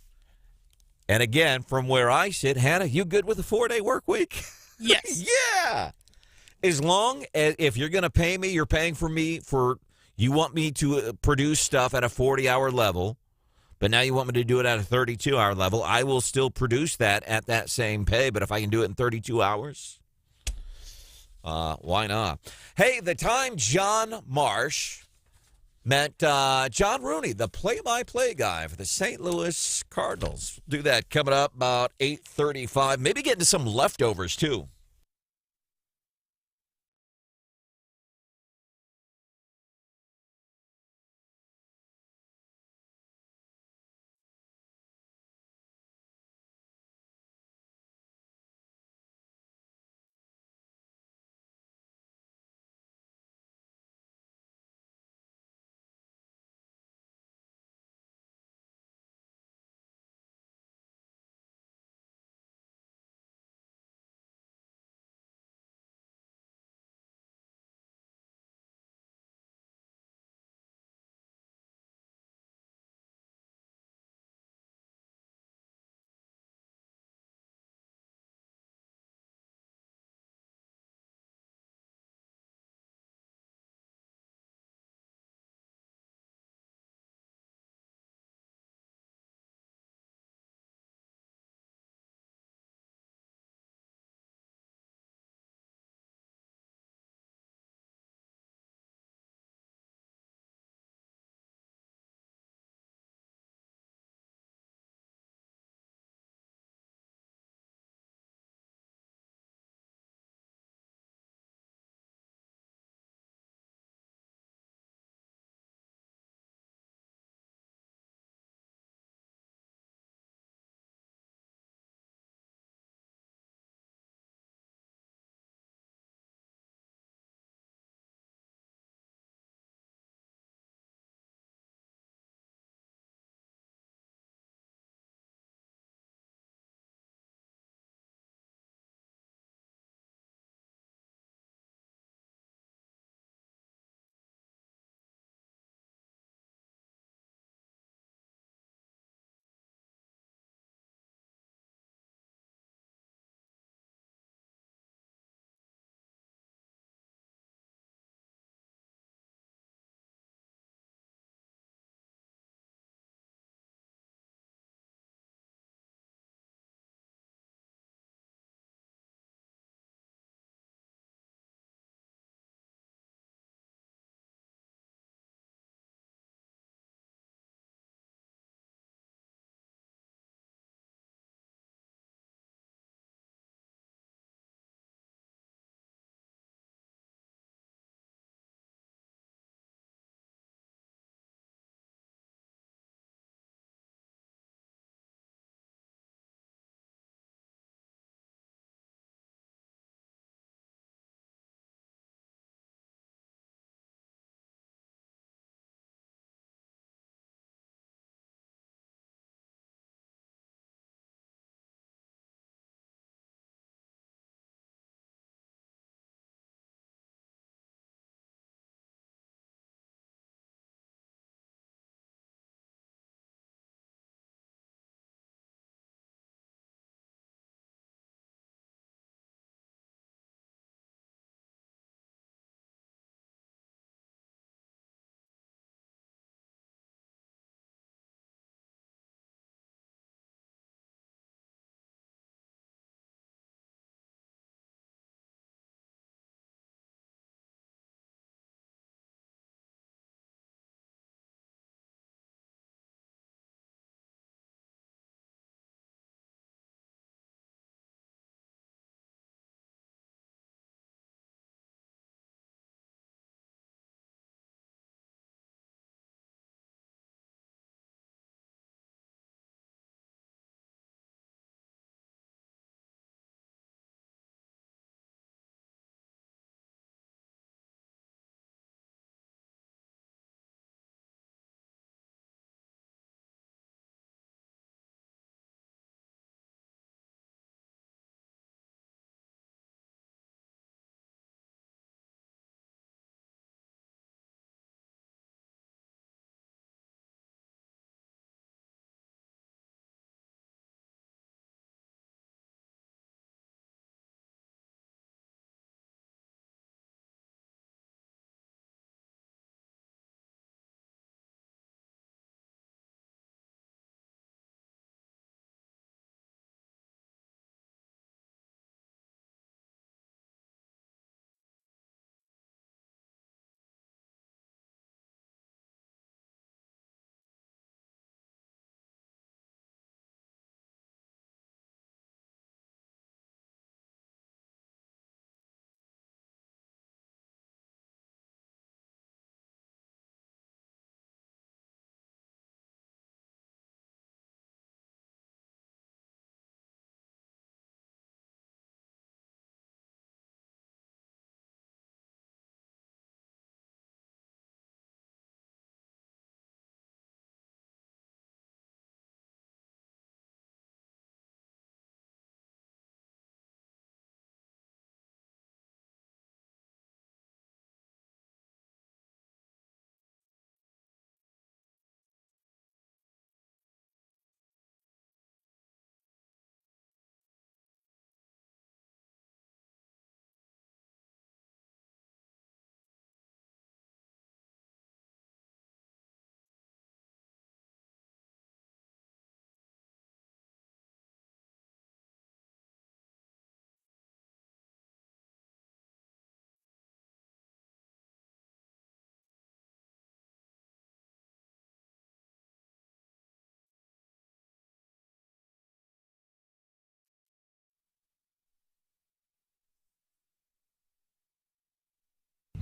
And again, from where I sit, Hannah, you good with a 4-day work week? Yes. Yeah. As long as if you're going to pay me, you're paying for me for, you want me to produce stuff at a 40-hour level, but now you want me to do it at a 32-hour level, I will still produce that at that same pay. But if I can do it in 32 hours, why not? Hey, the time John Marsh met John Rooney, the play-by-play guy for the St. Louis Cardinals. Do that coming up about 8:35. Maybe get into some leftovers, too.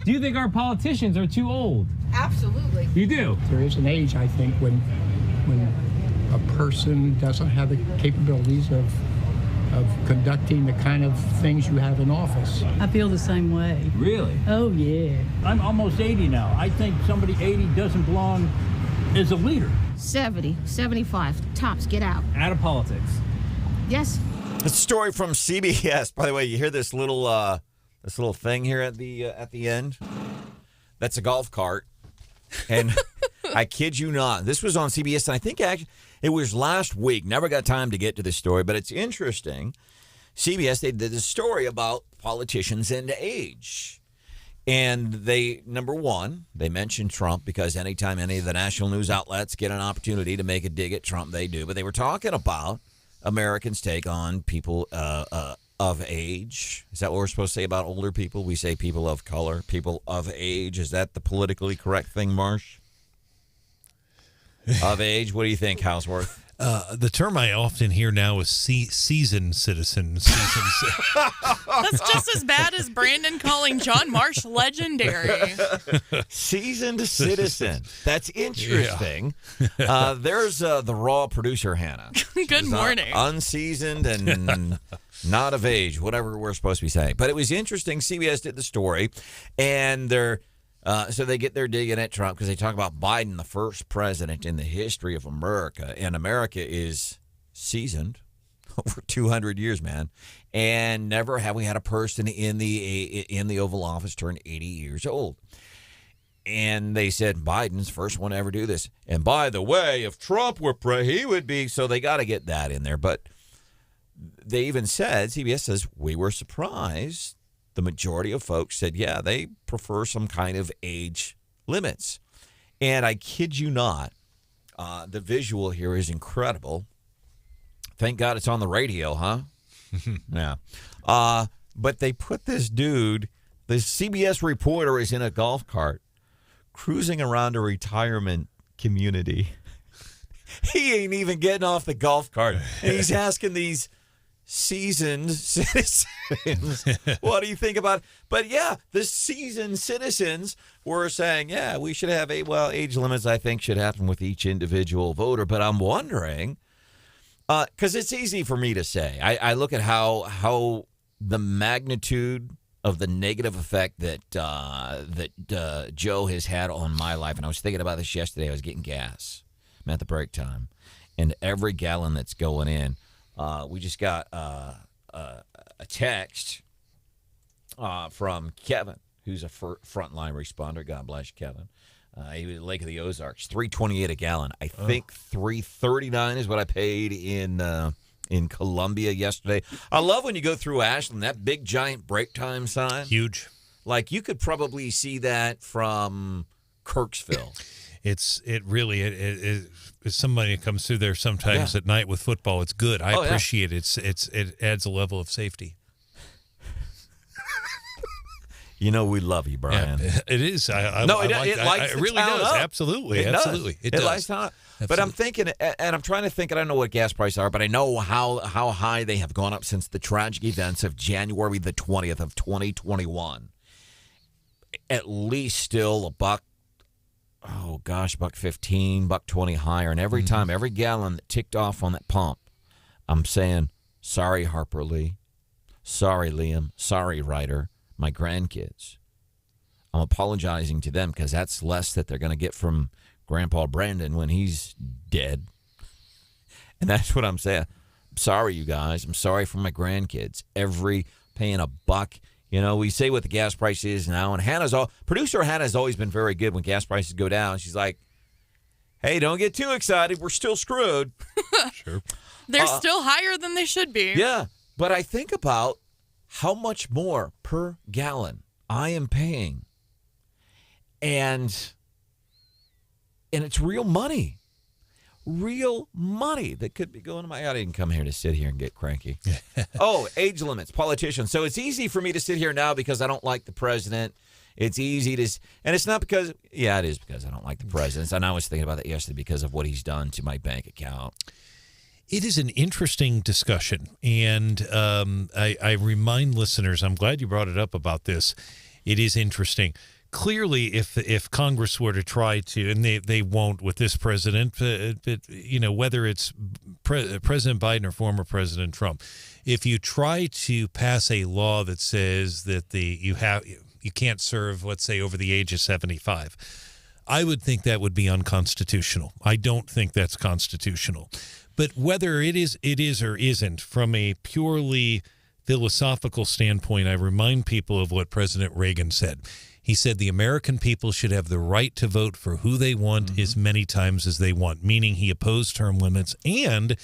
Do you think our politicians are too old? Absolutely. You do? There is an age, I think, when a person doesn't have the capabilities of conducting the kind of things you have in office. I feel the same way. Really? Oh, yeah. I'm almost 80 now. I think somebody 80 doesn't belong as a leader. 70, 75. Tops, get out. Out of politics. Yes. It's a story from CBS. By the way, you hear this little thing here at the end? That's a golf cart. And I kid you not, this was on CBS, and I think actually it was last week. Never got time to get to this story, but it's interesting. CBS, they did a story about politicians and age. And they, number one, they mentioned Trump because anytime any of the national news outlets get an opportunity to make a dig at Trump, they do. But they were talking about Americans' take on people of age. Is that what we're supposed to say about older people? We say people of color, people of age. Is that the politically correct thing, Marsh? Of age? What do you think, Houseworth? The term I often hear now is seasoned citizens. That's just as bad as Brandon calling John Marsh legendary. Seasoned citizen. That's interesting. Yeah. There's the raw producer, Hannah. Good morning. Unseasoned and not of age, whatever we're supposed to be saying. But it was interesting. CBS did the story, and so they get their dig in at Trump because they talk about Biden, the first president in the history of America. And America is seasoned over 200 years, man. And never have we had a person in the Oval Office turn 80 years old. And they said Biden's first one to ever do this. And by the way, if Trump were he would be. So they got to get that in there. But they even said, CBS says, we were surprised. The majority of folks said, yeah, they prefer some kind of age limits. And I kid you not, the visual here is incredible. Thank God it's on the radio, huh? Yeah. But they put this dude, this CBS reporter is in a golf cart cruising around a retirement community. He ain't even getting off the golf cart. And he's asking these seasoned citizens, what do you think about it? But yeah, the seasoned citizens were saying, yeah, we should have age limits, I think, should happen with each individual voter. But I'm wondering, because it's easy for me to say. I look at how the magnitude of the negative effect that Joe has had on my life, and I was thinking about this yesterday. I was getting gas. I'm at the break time, and every gallon that's going in, we just got a text from Kevin, who's a frontline responder. God bless Kevin. He was at Lake of the Ozarks, $3.28 a gallon. I think $3.39 is what I paid in Columbia yesterday. I love when you go through Ashland, that big giant break time sign. Huge. Like you could probably see that from Kirksville. It really as somebody that comes through there sometimes at night with football, it's good. I appreciate it. It adds a level of safety. You know we love you, Brian. Yeah, it is. It really does. Up. Absolutely. It Absolutely. Does. It lights town up. But I'm thinking, and I'm trying to think, and I don't know what gas prices are, but I know how high they have gone up since the tragic events of January the 20th of 2021. At least still $1.15, $1.20 higher. And every time, every gallon that ticked off on that pump, I'm saying, sorry, Harper Lee. Sorry, Liam. Sorry, Ryder. My grandkids. I'm apologizing to them because that's less that they're going to get from Grandpa Brandon when he's dead. And that's what I'm saying. I'm sorry, you guys. I'm sorry for my grandkids. Paying $1. You know, we say what the gas price is now, and producer Hannah's always been very good when gas prices go down. She's like, hey, don't get too excited. We're still screwed. Sure. They're still higher than they should be. Yeah, but I think about how much more per gallon I am paying. And it's real money. Real money that could be going to I didn't come here to sit here and get cranky. Age limits, politicians. So it's easy for me to sit here now because I don't like the president. It's easy to, and it's not because, it is because I don't like the president. And I was thinking about that yesterday because of what he's done to my bank account. It is an interesting discussion, and I remind listeners, I'm glad you brought it up about this. It is interesting clearly, if Congress were to try to, and they won't with this president, but whether it's President Biden or former President Trump, if you try to pass a law that says that you can't serve, let's say, over the age of 75, I would think that would be unconstitutional. I don't think that's constitutional. But whether it is or isn't, from a purely philosophical standpoint, I remind people of what President Reagan said. He said the American people should have the right to vote for who they want as many times as they want, meaning he opposed term limits. And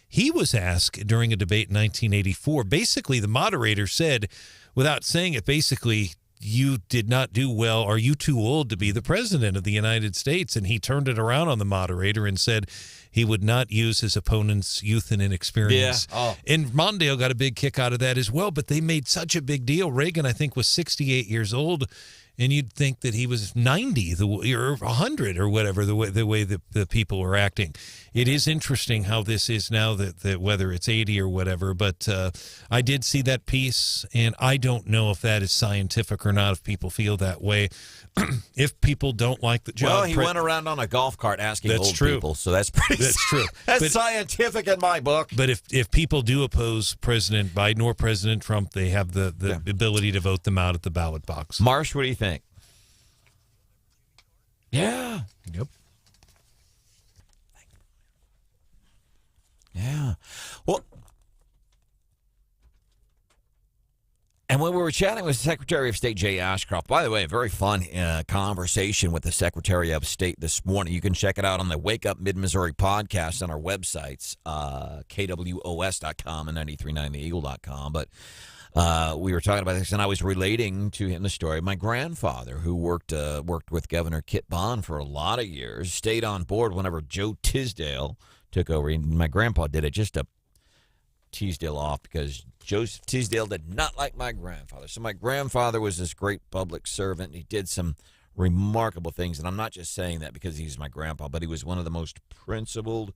he was asked during a debate in 1984, basically the moderator said, without saying it, basically, you did not do well. Are you too old to be the president of the United States? And he turned it around on the moderator and said he would not use his opponent's youth and inexperience. Yeah. Oh. And Mondale got a big kick out of that as well, but they made such a big deal. Reagan, I think, was 68 years old, and you'd think that he was 90 or 100 or whatever, the way the people were acting. It is interesting how this is now, that whether it's 80 or whatever, but I did see that piece, and I don't know if that is scientific or not, if people feel that way. If people don't like the job. Well, he went around on a golf cart asking old people, so that's pretty. That's true. That's scientific in my book. But if people do oppose President Biden or President Trump, they have the ability to vote them out at the ballot box. Marsh, what do you think? Yeah. Yep. Yeah. Well, and when we were chatting with Secretary of State Jay Ashcroft, by the way, a very fun conversation with the Secretary of State this morning. You can check it out on the Wake Up Mid-Missouri podcast on our websites, KWOS.com and 939theeagle.com. But we were talking about this, and I was relating to him the story of my grandfather, who worked with Governor Kit Bond for a lot of years, stayed on board whenever Joe Tisdale took over. And my grandpa did it just to Tisdale off because Joseph Tisdale did not like my grandfather. So my grandfather was this great public servant. He did some remarkable things, and I'm not just saying that because he's my grandpa, but he was one of the most principled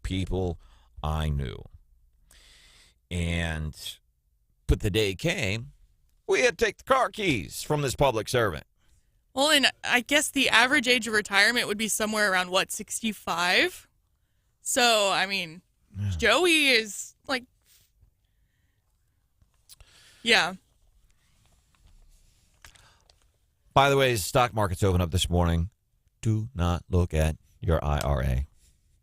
people I knew. But the day came, we had to take the car keys from this public servant. Well, and I guess the average age of retirement would be somewhere around, 65? So, I mean, Joey is like, yeah. By the way, the stock market's open up this morning. Do not look at your IRA.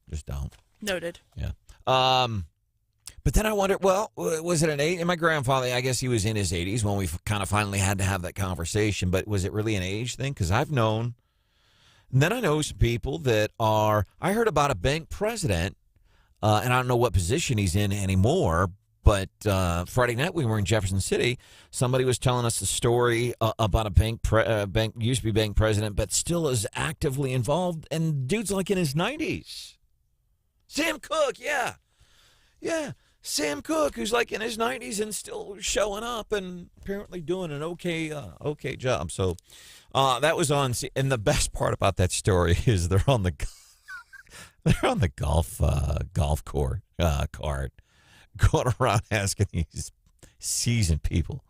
Just don't. Noted. Yeah. But then I wondered, well, was it an age? And my grandfather, I guess he was in his 80s when we kind of finally had to have that conversation. But was it really an age thing? Because I've known. And then I know some people that are, I heard about a bank president, and I don't know what position he's in anymore, but Friday night we were in Jefferson City. Somebody was telling us a story about a bank used to be bank president, but still is actively involved, and dude's like in his 90s. Sam Cooke, yeah. Yeah, Sam Cooke, who's like in his 90s and still showing up and apparently doing an okay job. So that was on, and the best part about that story is they're on the golf court cart, going around asking these seasoned people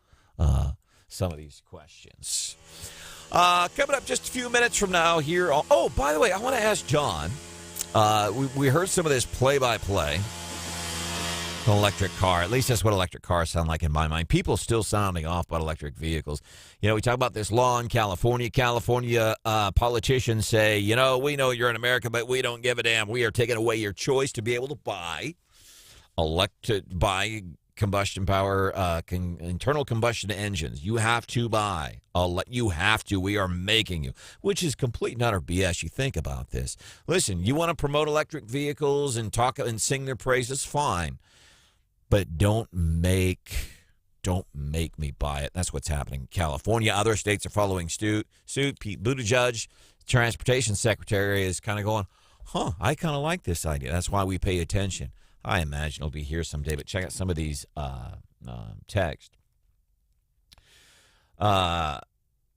some of these questions. Coming up just a few minutes from now here. Oh, by the way, I want to ask John. We heard some of this play-by-play. An electric car. At least that's what electric cars sound like in my mind. People still sounding off about electric vehicles. We talk about this law in California. California politicians say, we know you're in America, but we don't give a damn. We are taking away your choice to be able to buy combustion power, internal combustion engines. You have to buy. You have to. We are making you, which is complete and utter BS. You think about this. Listen, you want to promote electric vehicles and talk and sing their praises, fine. But don't make me buy it. That's what's happening in California. Other states are following suit. Pete Buttigieg, Transportation Secretary, is kind of going, I kind of like this idea. That's why we pay attention. I imagine it'll be here someday, but check out some of these texts. And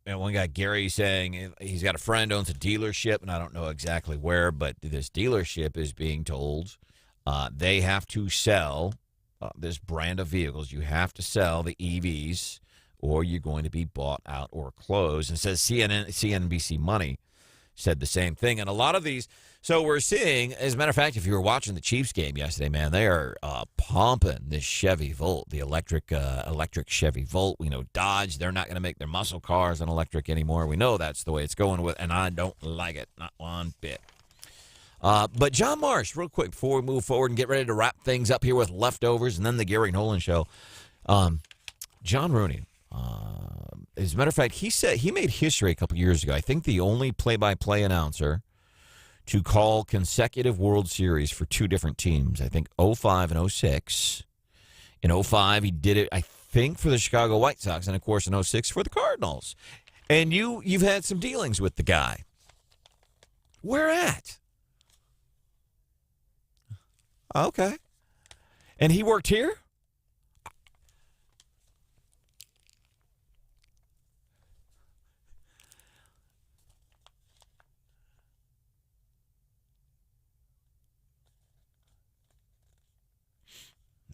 one guy, Gary, saying he's got a friend owns a dealership, and I don't know exactly where, but this dealership is being told they have to sell this brand of vehicles. You have to sell the EVs or you're going to be bought out or closed. And it says CNBC Money said the same thing. And a lot of these, so we're seeing, as a matter of fact, if you were watching the Chiefs game yesterday, man, they are pumping this Chevy Volt, the electric Chevy Volt. We know Dodge, they're not going to make their muscle cars an electric anymore. We know that's the way it's going with, and I don't like it, not one bit. But John Marsh, real quick, before we move forward and get ready to wrap things up here with leftovers and then the Gary Nolan show, John Rooney, as a matter of fact, he said he made history a couple years ago. I think the only play-by-play announcer to call consecutive World Series for two different teams. I think 05 and 06. In 05, he did it, I think, for the Chicago White Sox, and, of course, in 06 for the Cardinals. And you've had some dealings with the guy. Where at? Okay. And he worked here?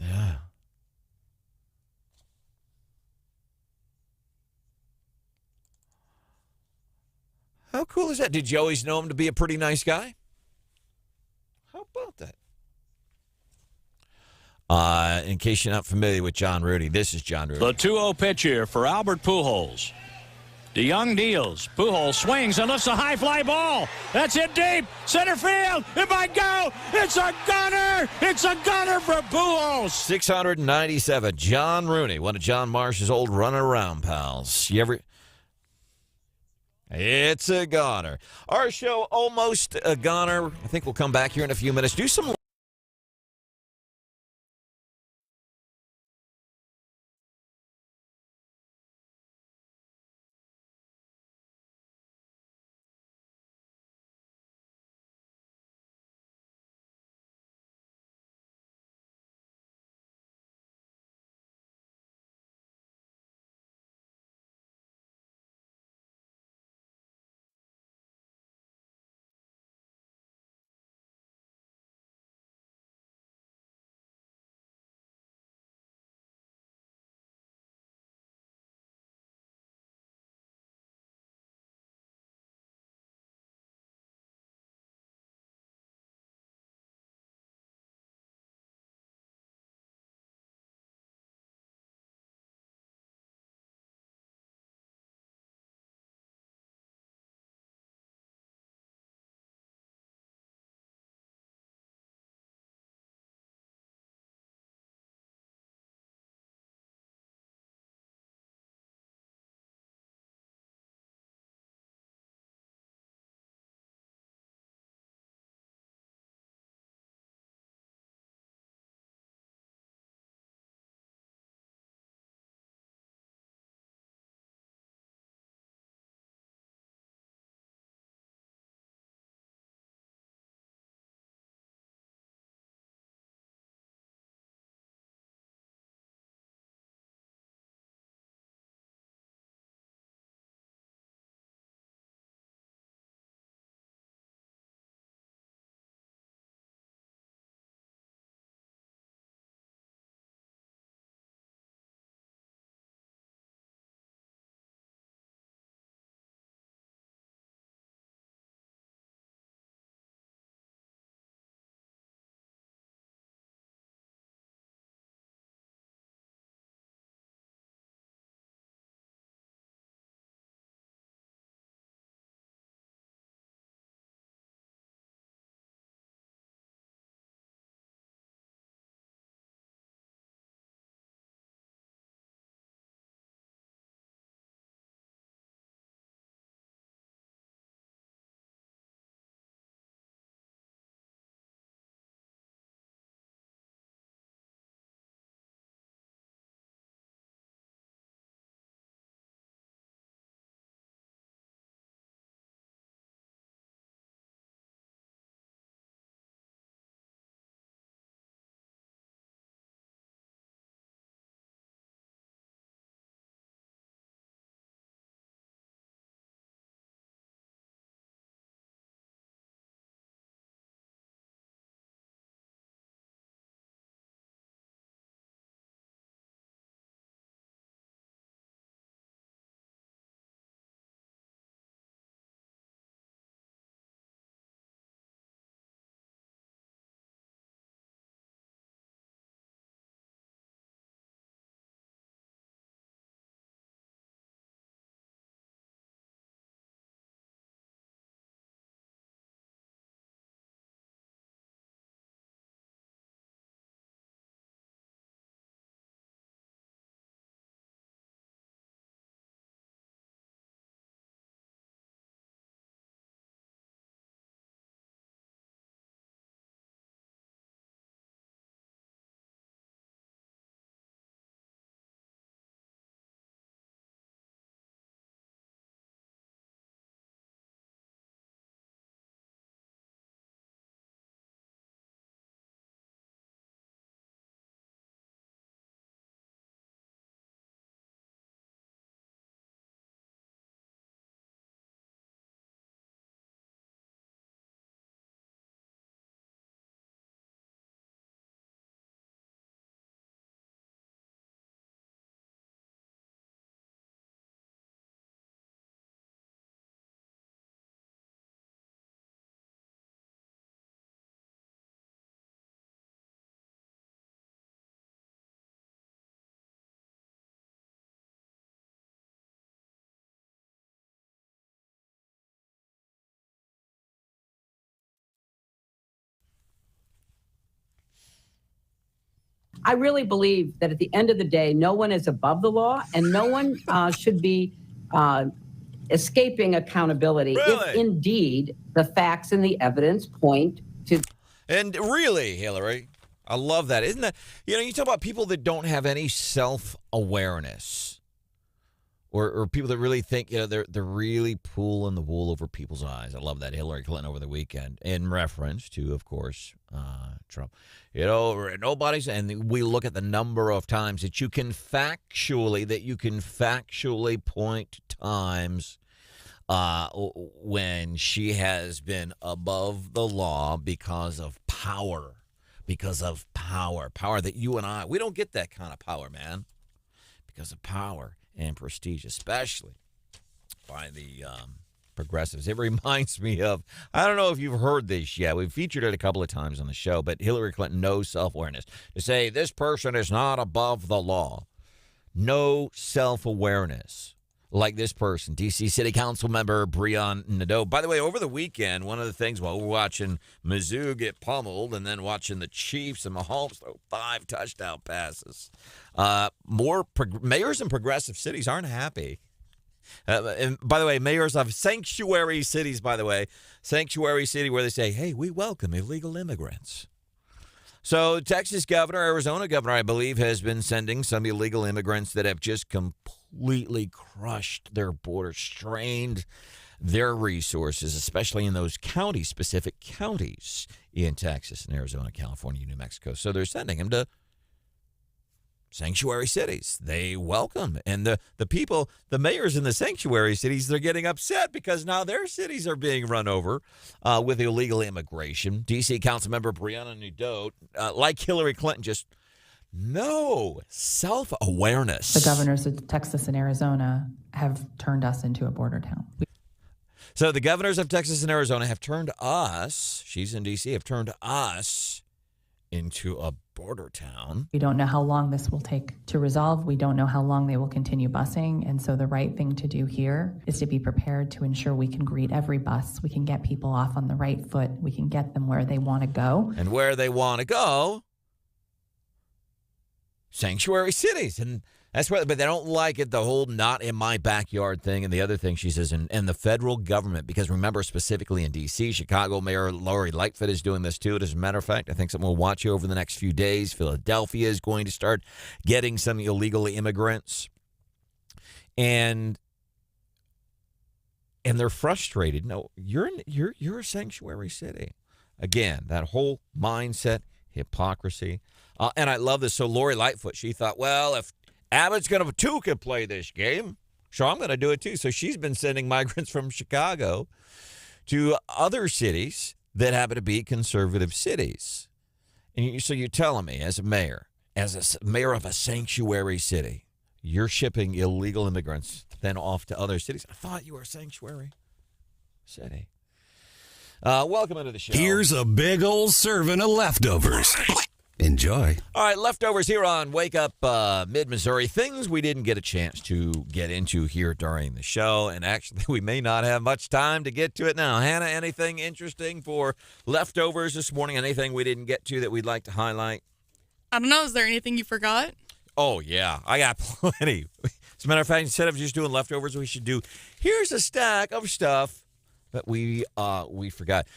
Yeah. How cool is that? Did you always know him to be a pretty nice guy? How about that? In case you're not familiar with John Rooney, this is John Rooney. The 2-0 pitch here for Albert Pujols. DeYoung deals. Pujols swings and lifts a high fly ball. That's it deep. Center field. It might go. It's a gunner. It's a gunner for Pujols. 697. John Rooney, one of John Marsh's old run-around pals. It's a goner. Our show, almost a goner. I think we'll come back here in a few minutes. Do some I really believe that at the end of the day, no one is above the law, and no one should be escaping accountability if indeed the facts and the evidence point to. And really, Hillary, I love that. Isn't that, you talk about people that don't have any self-awareness. Or people that really think, they're really pulling the wool over people's eyes. I love that. Hillary Clinton over the weekend, in reference to, of course, Trump. Nobody's, and we look at the number of times that you can factually point to times when she has been above the law because of power. Power that you and I, we don't get that kind of power, man, because of power and prestige, especially by the progressives. It reminds me of, I don't know if you've heard this yet. We've featured it a couple of times on the show, but Hillary Clinton, no self-awareness. To say this person is not above the law. No self-awareness. Like this person, D.C. City Council member Branden Rathert. By the way, over the weekend, one of the things while we're watching Mizzou get pummeled and then watching the Chiefs and Mahomes throw 5 touchdown passes, mayors in progressive cities aren't happy. And by the way, mayors of sanctuary cities, sanctuary city where they say, hey, we welcome illegal immigrants. So Texas governor, Arizona governor, I believe, has been sending some illegal immigrants that have just completely crushed their border, strained their resources, especially in those specific counties in Texas and Arizona, California, New Mexico. So they're sending them to sanctuary cities. They welcome. And the people, the mayors in the sanctuary cities, they're getting upset because now their cities are being run over with illegal immigration. D.C. Councilmember Branden Rathert, like Hillary Clinton, just no self-awareness. The governors of Texas and Arizona have turned us into a border town. So the governors of Texas and Arizona have turned us, she's in D.C., have turned us into a border town. We don't know how long this will take to resolve. We don't know how long they will continue busing. And so the right thing to do here is to be prepared to ensure we can greet every bus. We can get people off on the right foot. We can get them where they want to go. And where they want to go, sanctuary cities. And that's what, but they don't like it, the whole not in my backyard thing. And the other thing she says, and the federal government, because remember, specifically in D.C., Chicago Mayor Lori Lightfoot is doing this too. As a matter of fact, I think something we'll watch over the next few days. Philadelphia is going to start getting some illegal immigrants. And they're frustrated. No, you're a sanctuary city. Again, that whole mindset, hypocrisy. And I love this. So Lori Lightfoot, she thought, well, if Abbott's going to too could play this game, so I'm going to do it too. So she's been sending migrants from Chicago to other cities that happen to be conservative cities. And so you're telling me, as a mayor of a sanctuary city, you're shipping illegal immigrants then off to other cities. I thought you were a sanctuary city. Welcome into the show. Here's a big old serving of leftovers. Enjoy. All right, leftovers here on Wake Up Mid-Missouri. Things we didn't get a chance to get into here during the show, and actually we may not have much time to get to it now. Hannah, anything interesting for leftovers this morning? Anything we didn't get to that we'd like to highlight? I don't know. Is there anything you forgot? Oh, yeah. I got plenty. As a matter of fact, instead of just doing leftovers, we should do, here's a stack of stuff that we forgot.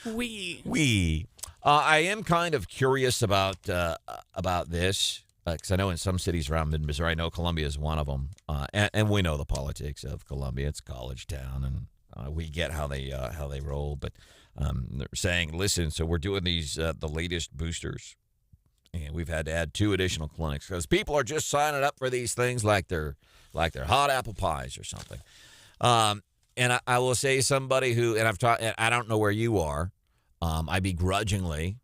I am kind of curious about this because I know in some cities around mid-Missouri, I know Columbia is one of them, and we know the politics of Columbia. It's a college town, and we get how they roll. But they're saying, listen, so we're doing these the latest boosters, and we've had to add 2 additional clinics because people are just signing up for these things like they're hot apple pies or something. And I will say somebody who, and I don't know where you are. I begrudgingly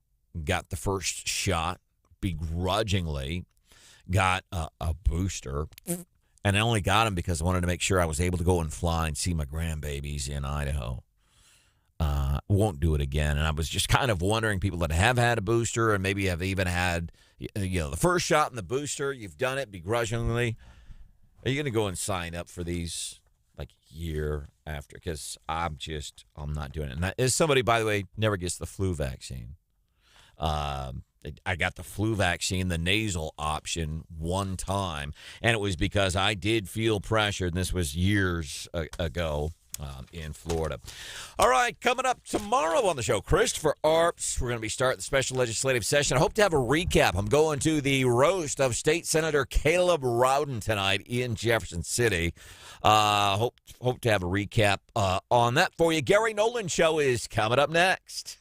got the first shot, begrudgingly got a booster, and I only got them because I wanted to make sure I was able to go and fly and see my grandbabies in Idaho. Won't do it again. And I was just kind of wondering, people that have had a booster and maybe have even had, the first shot and the booster, you've done it begrudgingly. Are you going to go and sign up for these like year after? Because I'm not doing it. And as somebody, by the way, never gets the flu vaccine. I got the flu vaccine, the nasal option, one time, and it was because I did feel pressured, and this was years ago in Florida. All right, coming up tomorrow on the show, Christopher Arps. We're going to be starting the special legislative session. I hope to have a recap. I'm going to the roast of State Senator Caleb Rowden tonight in Jefferson City. Hope to have a recap on that for you. Gary Nolan Show is coming up next.